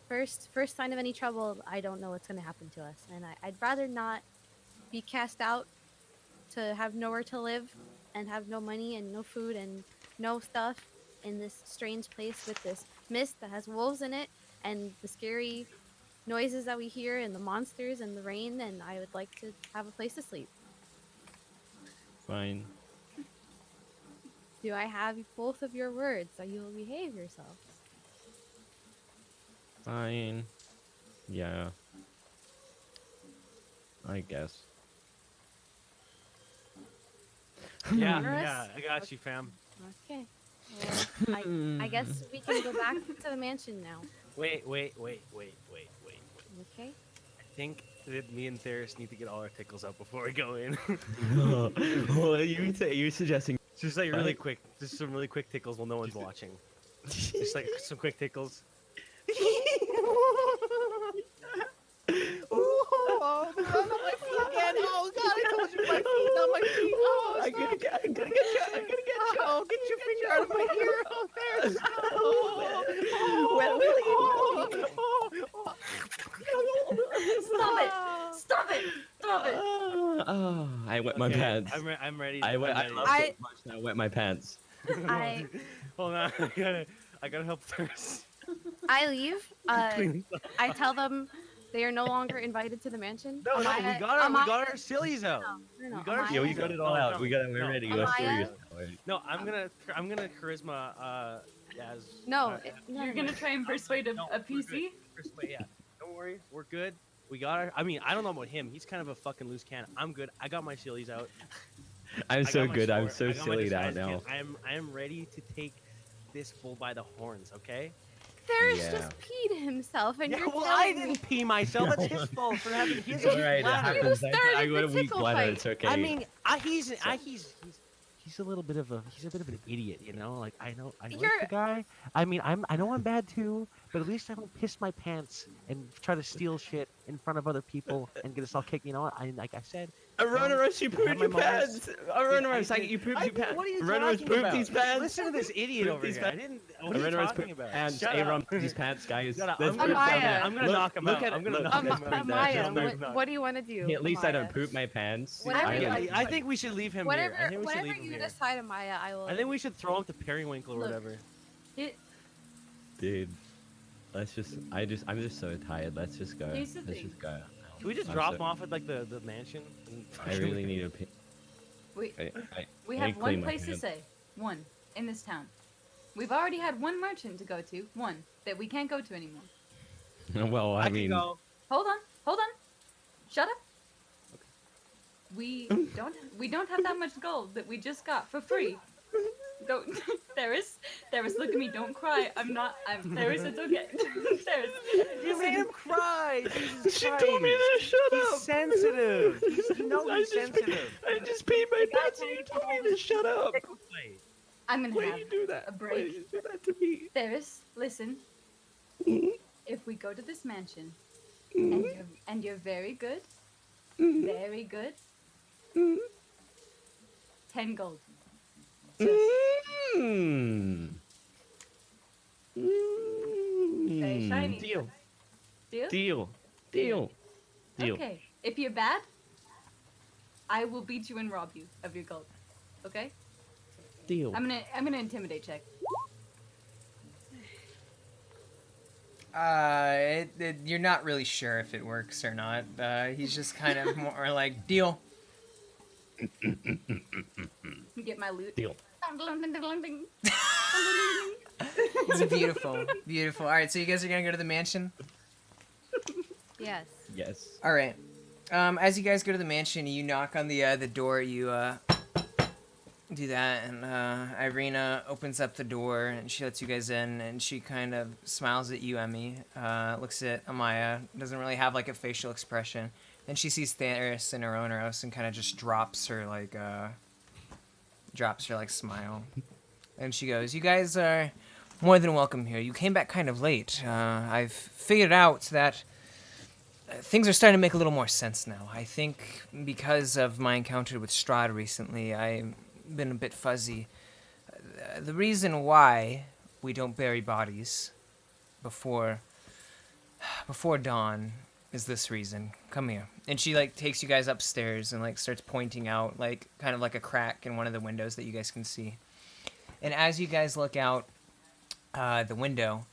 first sign of any trouble, I don't know what's going to happen to us, and I'd rather not be cast out to have nowhere to live and have no money and no food and no stuff in this strange place with this mist that has wolves in it and the scary noises that we hear and the monsters and the rain, and I would like to have a place to sleep. Fine. Do I have both of your words that you will behave yourselves? Fine. Yeah. I guess. Yeah, Generous? yeah, I got you, fam. Okay. Well, I guess we can go back to the mansion now. Wait. Okay. I think that me and Theris need to get all our tickles out before we go in. What are you suggesting? Just like really quick, just some really quick tickles while no one's watching. Just like some quick tickles. Oh God! I told you my feet, not my feet. Oh, I'm gonna get you. Oh, get your finger out of my ear. Oh, there. Stop it! Oh, I wet my Okay, pants. I'm ready. I I'm wet. I ready. love so much that I wet my pants. I Hold on, I gotta help Theris. I leave. I tell them they are no longer invited to the mansion. No, we Amaya- got our sillies out. No, we got our- Amaya- Yeah, we got it all out. We're ready. We're Amaya? serious. No, I'm gonna charisma as. No, no, You're gonna try and persuade a we're PC? good. Persuade, yeah. Don't worry, we're good. We got our. I mean, I don't know about him. He's kind of a fucking loose cannon. I'm good. I got my sillies out. I'm I so got my good. I'm sword, so I got my silly now. disguise kit. I am ready to take this bull by the horns. Okay. Theris Yeah. just peed himself, and Yeah, you're well, telling I me. didn't pee myself. That's his fault for having. He has All a right, it bladder. happens. I started got the a weak tickle bladder. fight. It's okay. I mean, he's a little bit of a an idiot, you know. Like I like You're- the guy. I mean, I know I'm bad too, but at least I don't piss my pants and try to steal shit in front of other people and get us all kicked. You know, like I said. Aroneiros, you I have pooped my your moments. pants. Aroneiros, I like you pooped your pants. What are you Aroneiros talking pooped about? his pants. Listen to this idiot Pooped over his here. I pants. didn't. What are you Aroneiros talking pooped about? pants. Shut Aaron up. pooped his pants, guys. Shut up. Let's I'm put it gonna, down Amaya. there. I'm gonna Look- knock him look out. at it, I'm gonna look, knock let's him put out. it there. Amaya, Just Amaya, move. what do you want to do? At least I don't Amaya? poop my pants. Whatever you I- I think we should leave him Whatever, here. I think we should whatever leave him you here. decide, Amaya, I will. I think we should throw him to Periwinkle or Look. whatever. It, Dude, I'm just so tired. Let's just go. Here's the Let's thing. just go. Can we just I'm drop so- him off at like the mansion? I really need a pee. we I have need to one clean my place to pants. stay. One in this town. We've already had one merchant to go to. One that we can't go to anymore. Well, I can mean, go. Hold on. Shut up. We don't have that much gold that we just got for free. Don't, Theris, look at me. Don't cry. I'm Theris. It's okay. Theris, You made him cry. Jesus She Christ. told me to shut He's up. sensitive. You know I he's just- sensitive. I just peed my pants and you told me to shut up. I'm gonna Why have did you do that? a Why break. did you do that to me? Theris, listen. If we go to this mansion and you're very good, very good, 10 gold. Just very shiny. Deal. Deal? Deal. Okay. If you're bad, I will beat you and rob you of your gold. Okay? Deal. I'm gonna intimidate check. You're not really sure if it works or not. He's just kind of more like, deal. Get my loot. Deal. It's beautiful. Beautiful. All right, so you guys are going to go to the mansion? Yes. yes. All right. As you guys go to the mansion, you knock on the door. You do that, and Irina opens up the door, and she lets you guys in, and she kind of smiles at you, Emmy. Looks at Amaya. Doesn't really have like a facial expression. And she sees Theris and Aroneiros, and kind of just drops her smile. And she goes, "You guys are more than welcome here. You came back kind of late. I've figured out that things are starting to make a little more sense now. I think because of my encounter with Strahd recently, I've been a bit fuzzy. The reason why we don't bury bodies before dawn is this reason. Come here." And she like takes you guys upstairs and like starts pointing out like kind of like a crack in one of the windows that you guys can see. And as you guys look out the window,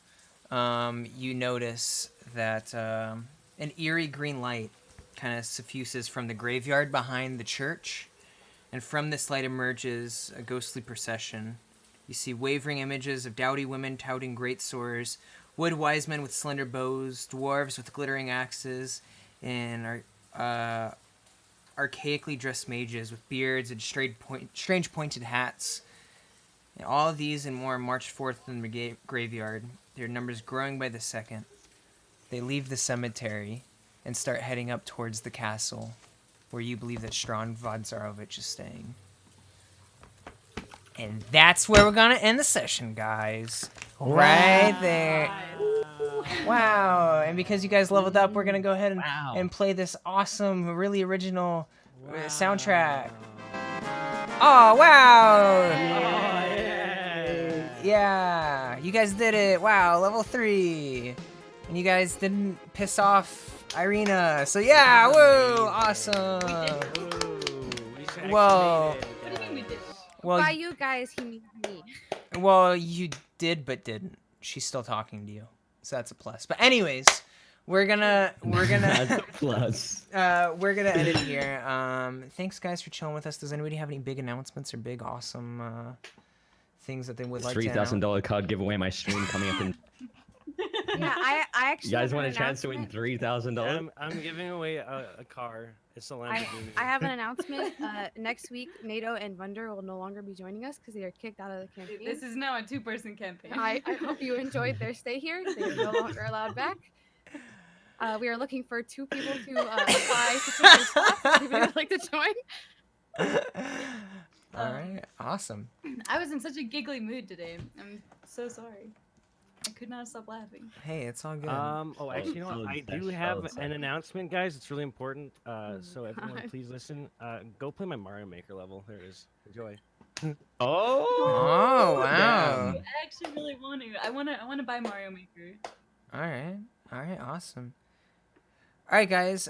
you notice that an eerie green light kind of suffuses from the graveyard behind the church. And from this light emerges a ghostly procession. You see wavering images of dowdy women touting great swords, wood wise men with slender bows, dwarves with glittering axes, and archaically dressed mages with beards and strange pointed hats. And all of these and more march forth in the graveyard, their numbers growing by the second. They leave the cemetery and start heading up towards the castle, where you believe that Strahd Vodzarovich is staying. And that's where we're gonna end the session, guys. Right there. Wow. And because you guys leveled up, we're gonna go ahead and play this awesome, really original soundtrack. Oh, wow. Yeah, you guys did it. Wow, level 3. And you guys didn't piss off Irina. So yeah, woo, awesome. Well, What do you mean we did? well, By you guys, he means me. well, you did but didn't. She's still talking to you, so that's a plus. But anyways, we're gonna That's a plus. we're gonna end it here. Thanks guys for chilling with us. Does anybody have any big announcements or big awesome things that they would like to announce? $3,000 card giveaway. My stream coming up in Yeah, I actually. You guys have want an a chance to win announcement. $3,000? I'm giving away a car. It's a Lamborghini. I have an announcement. Next week, Nato and Vunder will no longer be joining us because they are kicked out of the campaign. This is now a 2-person campaign. I hope you enjoyed their stay here. They are no longer allowed back. We are looking for 2 people to apply to take their spots. If anybody would like to join. All right, awesome. I was in such a giggly mood today. I'm so sorry. I could not stop laughing. Hey, it's all good. Oh, actually, you know what? I do have an announcement, guys. It's really important. So everyone, God. please listen. Go play my Mario Maker level. There it is. Enjoy. Oh! Oh, wow. I actually really want to. I want to buy Mario Maker. All right, awesome. All right, guys.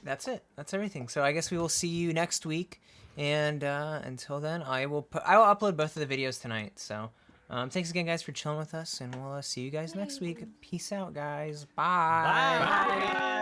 That's it. That's everything. So I guess we will see you next week. And until then, I will upload both of the videos tonight. So thanks again, guys, for chilling with us, and we'll see you guys next week. Peace out, guys. Bye. Bye.